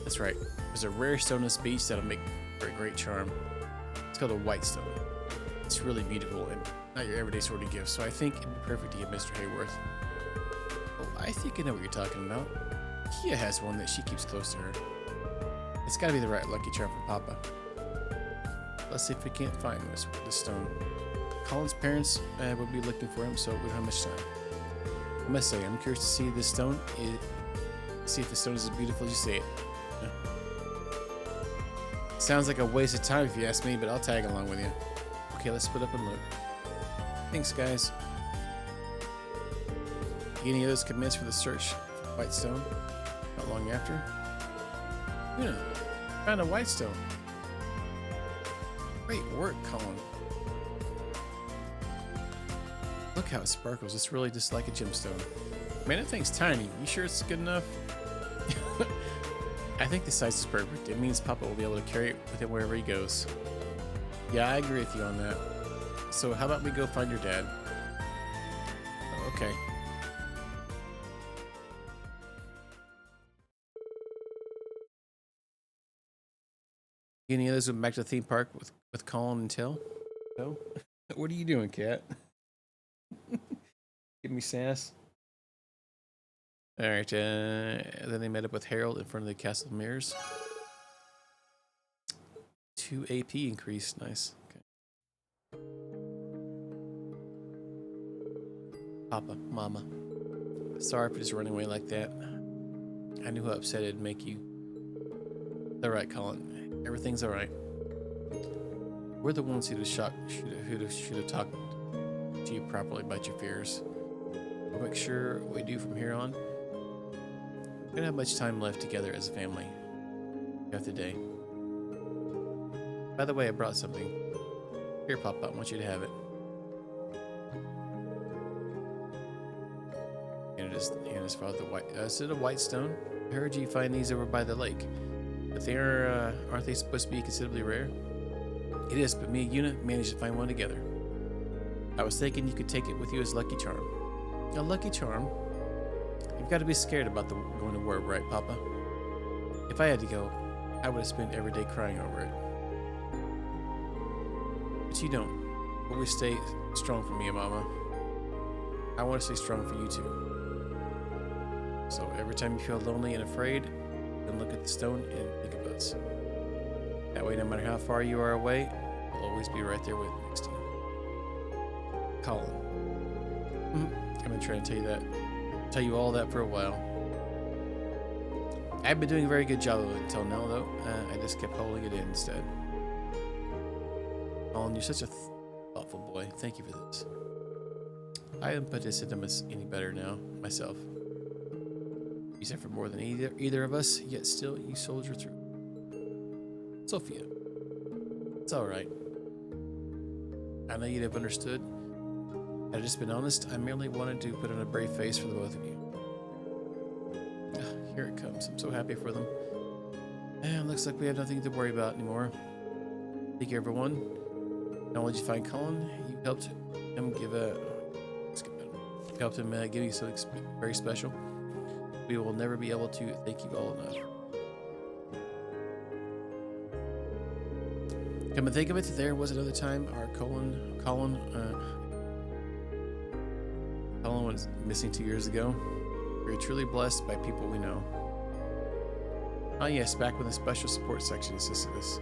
That's right. There's a rare stone on this beach that'll make for a great charm. It's called a white stone. It's really beautiful and not your everyday sort of gift, so I think it'd be perfect to give Mr. Hayworth. Oh, I think I know what you're talking about. Kia has one that she keeps close to her. It's gotta be the right lucky charm for Papa. Let's see if we can't find this stone. Colin's parents would be looking for him, so we don't have much time. I must say, I'm curious to see this stone. See if the stone is as beautiful as you say it. Yeah. Sounds like a waste of time if you ask me, but I'll tag along with you. Okay, let's split up and look. Thanks, guys. Any others commence for the search for white stone? Not long after. Yeah, found a white stone. Great work, Colin. Look how it sparkles. It's really just like a gemstone. Man, that thing's tiny. You sure it's good enough? I think the size is perfect. It means Papa will be able to carry it with him wherever he goes. Yeah, I agree with you on that. So how about we go find your dad? Okay. Any others went back to the theme park with Colin and Till? No? What are you doing, Cat? Give me sass. Alright, then they met up with Harold in front of the Castle of Mirrors. 2 AP increase, nice. Okay. Papa, Mama, sorry for just running away like that. I knew how upset it'd make you. Alright, Colin, everything's alright. We're the ones who'd have talked to you properly about your fears. We'll make sure we do from here on. We don't have much time left together as a family after the day. By the way, I brought something. Here, Papa, I want you to have it. And his father the white. Is it a white stone? I heard you find these over by the lake. But they aren't they supposed to be considerably rare? It is, but me and Yuna managed to find one together. I was thinking you could take it with you as lucky charm. A lucky charm? You've got to be scared about going to war, right, Papa? If I had to go, I would have spent every day crying over it. But you don't. Always stay strong for me and Mama. I want to stay strong for you too. So every time you feel lonely and afraid, then look at the stone and think of us. That way, no matter how far you are away, I'll always be right there with next to you. Colin. I've been trying to tell you all that for a while. I've been doing a very good job of it until now, though. I just kept holding it in instead. Colin, you're such a thoughtful boy. Thank you for this. I haven't put this into this any better now, myself. You suffered more than either of us, yet still you soldier through. Sophia, it's alright. I know you'd have understood. Had I just been honest, I merely wanted to put on a brave face for the both of you. Here it comes. I'm so happy for them. And looks like we have nothing to worry about anymore. Thank you, everyone. Not only did you find Colin, you helped him give you something very special. We will never be able to thank you all enough. Come and think of it, there was another time our Colin was missing 2 years ago. We are truly blessed by people we know. Oh yes, back when the special support section assisted us.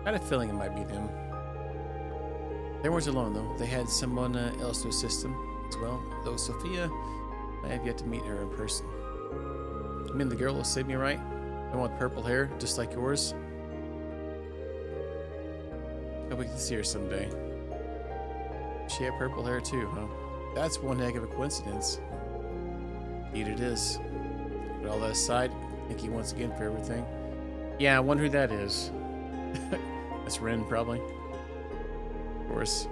I had a feeling it might be them. They weren't alone though. They had someone else to assist them as well. Though Sophia, I have yet to meet her in person. You mean the girl who saved me, right? The one with purple hair, just like yours? Hope we can see her someday. She had purple hair too, huh? That's one heck of a coincidence. Indeed it is. But all that aside, thank you once again for everything. Yeah, I wonder who that is. That's Ren, probably. Of course.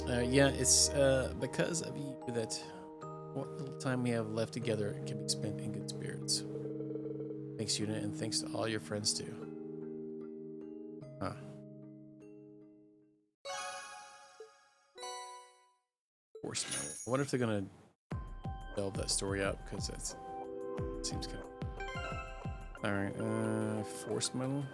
Yeah, it's because of you that what little time we have left together can be spent in good spirits. Thanks, Yuna, and thanks to all your friends too. Huh. Force medal. I wonder if they're gonna delve that story out because that seems kind of. All right, force medal.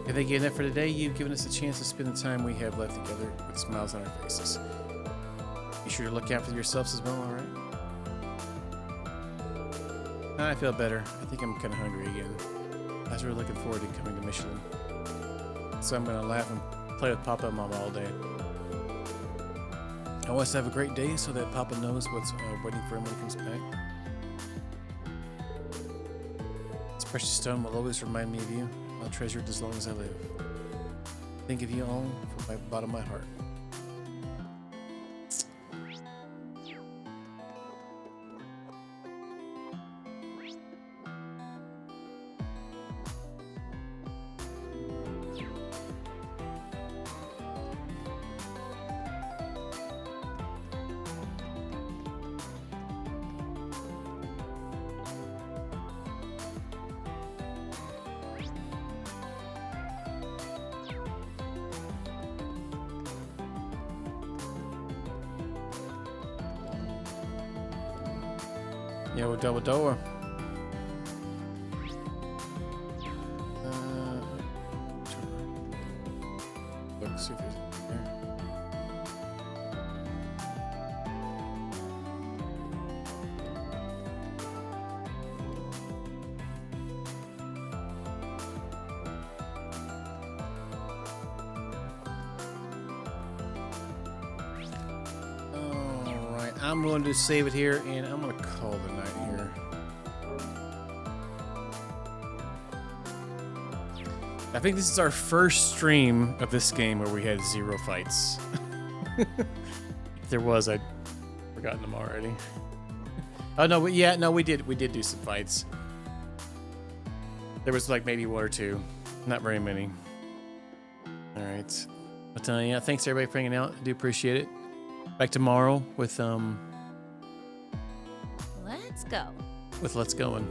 Thank you enough for today. You've given us a chance to spend the time we have left together with smiles on our faces. Be sure to look out for yourselves as well, alright? I feel better. I think I'm kind of hungry again. I was really looking forward to coming to Michelin. So I'm going to laugh and play with Papa and Mama all day. I want us to have a great day so that Papa knows what's waiting for him when he comes back. This precious stone will always remind me of you. I'll treasure it as long as I live. Think of you all from the bottom of my heart. Yo, double door. Look, see if there's there. All right, I'm going to save it here, and I'm going to call the night here. I think this is our first stream of this game where we had 0 fights. If there was, I'd forgotten them already. Oh no, we did do some fights. There was like maybe one or two, not very many. All right, but yeah, thanks everybody for hanging out. I do appreciate it. Back tomorrow with Let's go. Let's Goin'.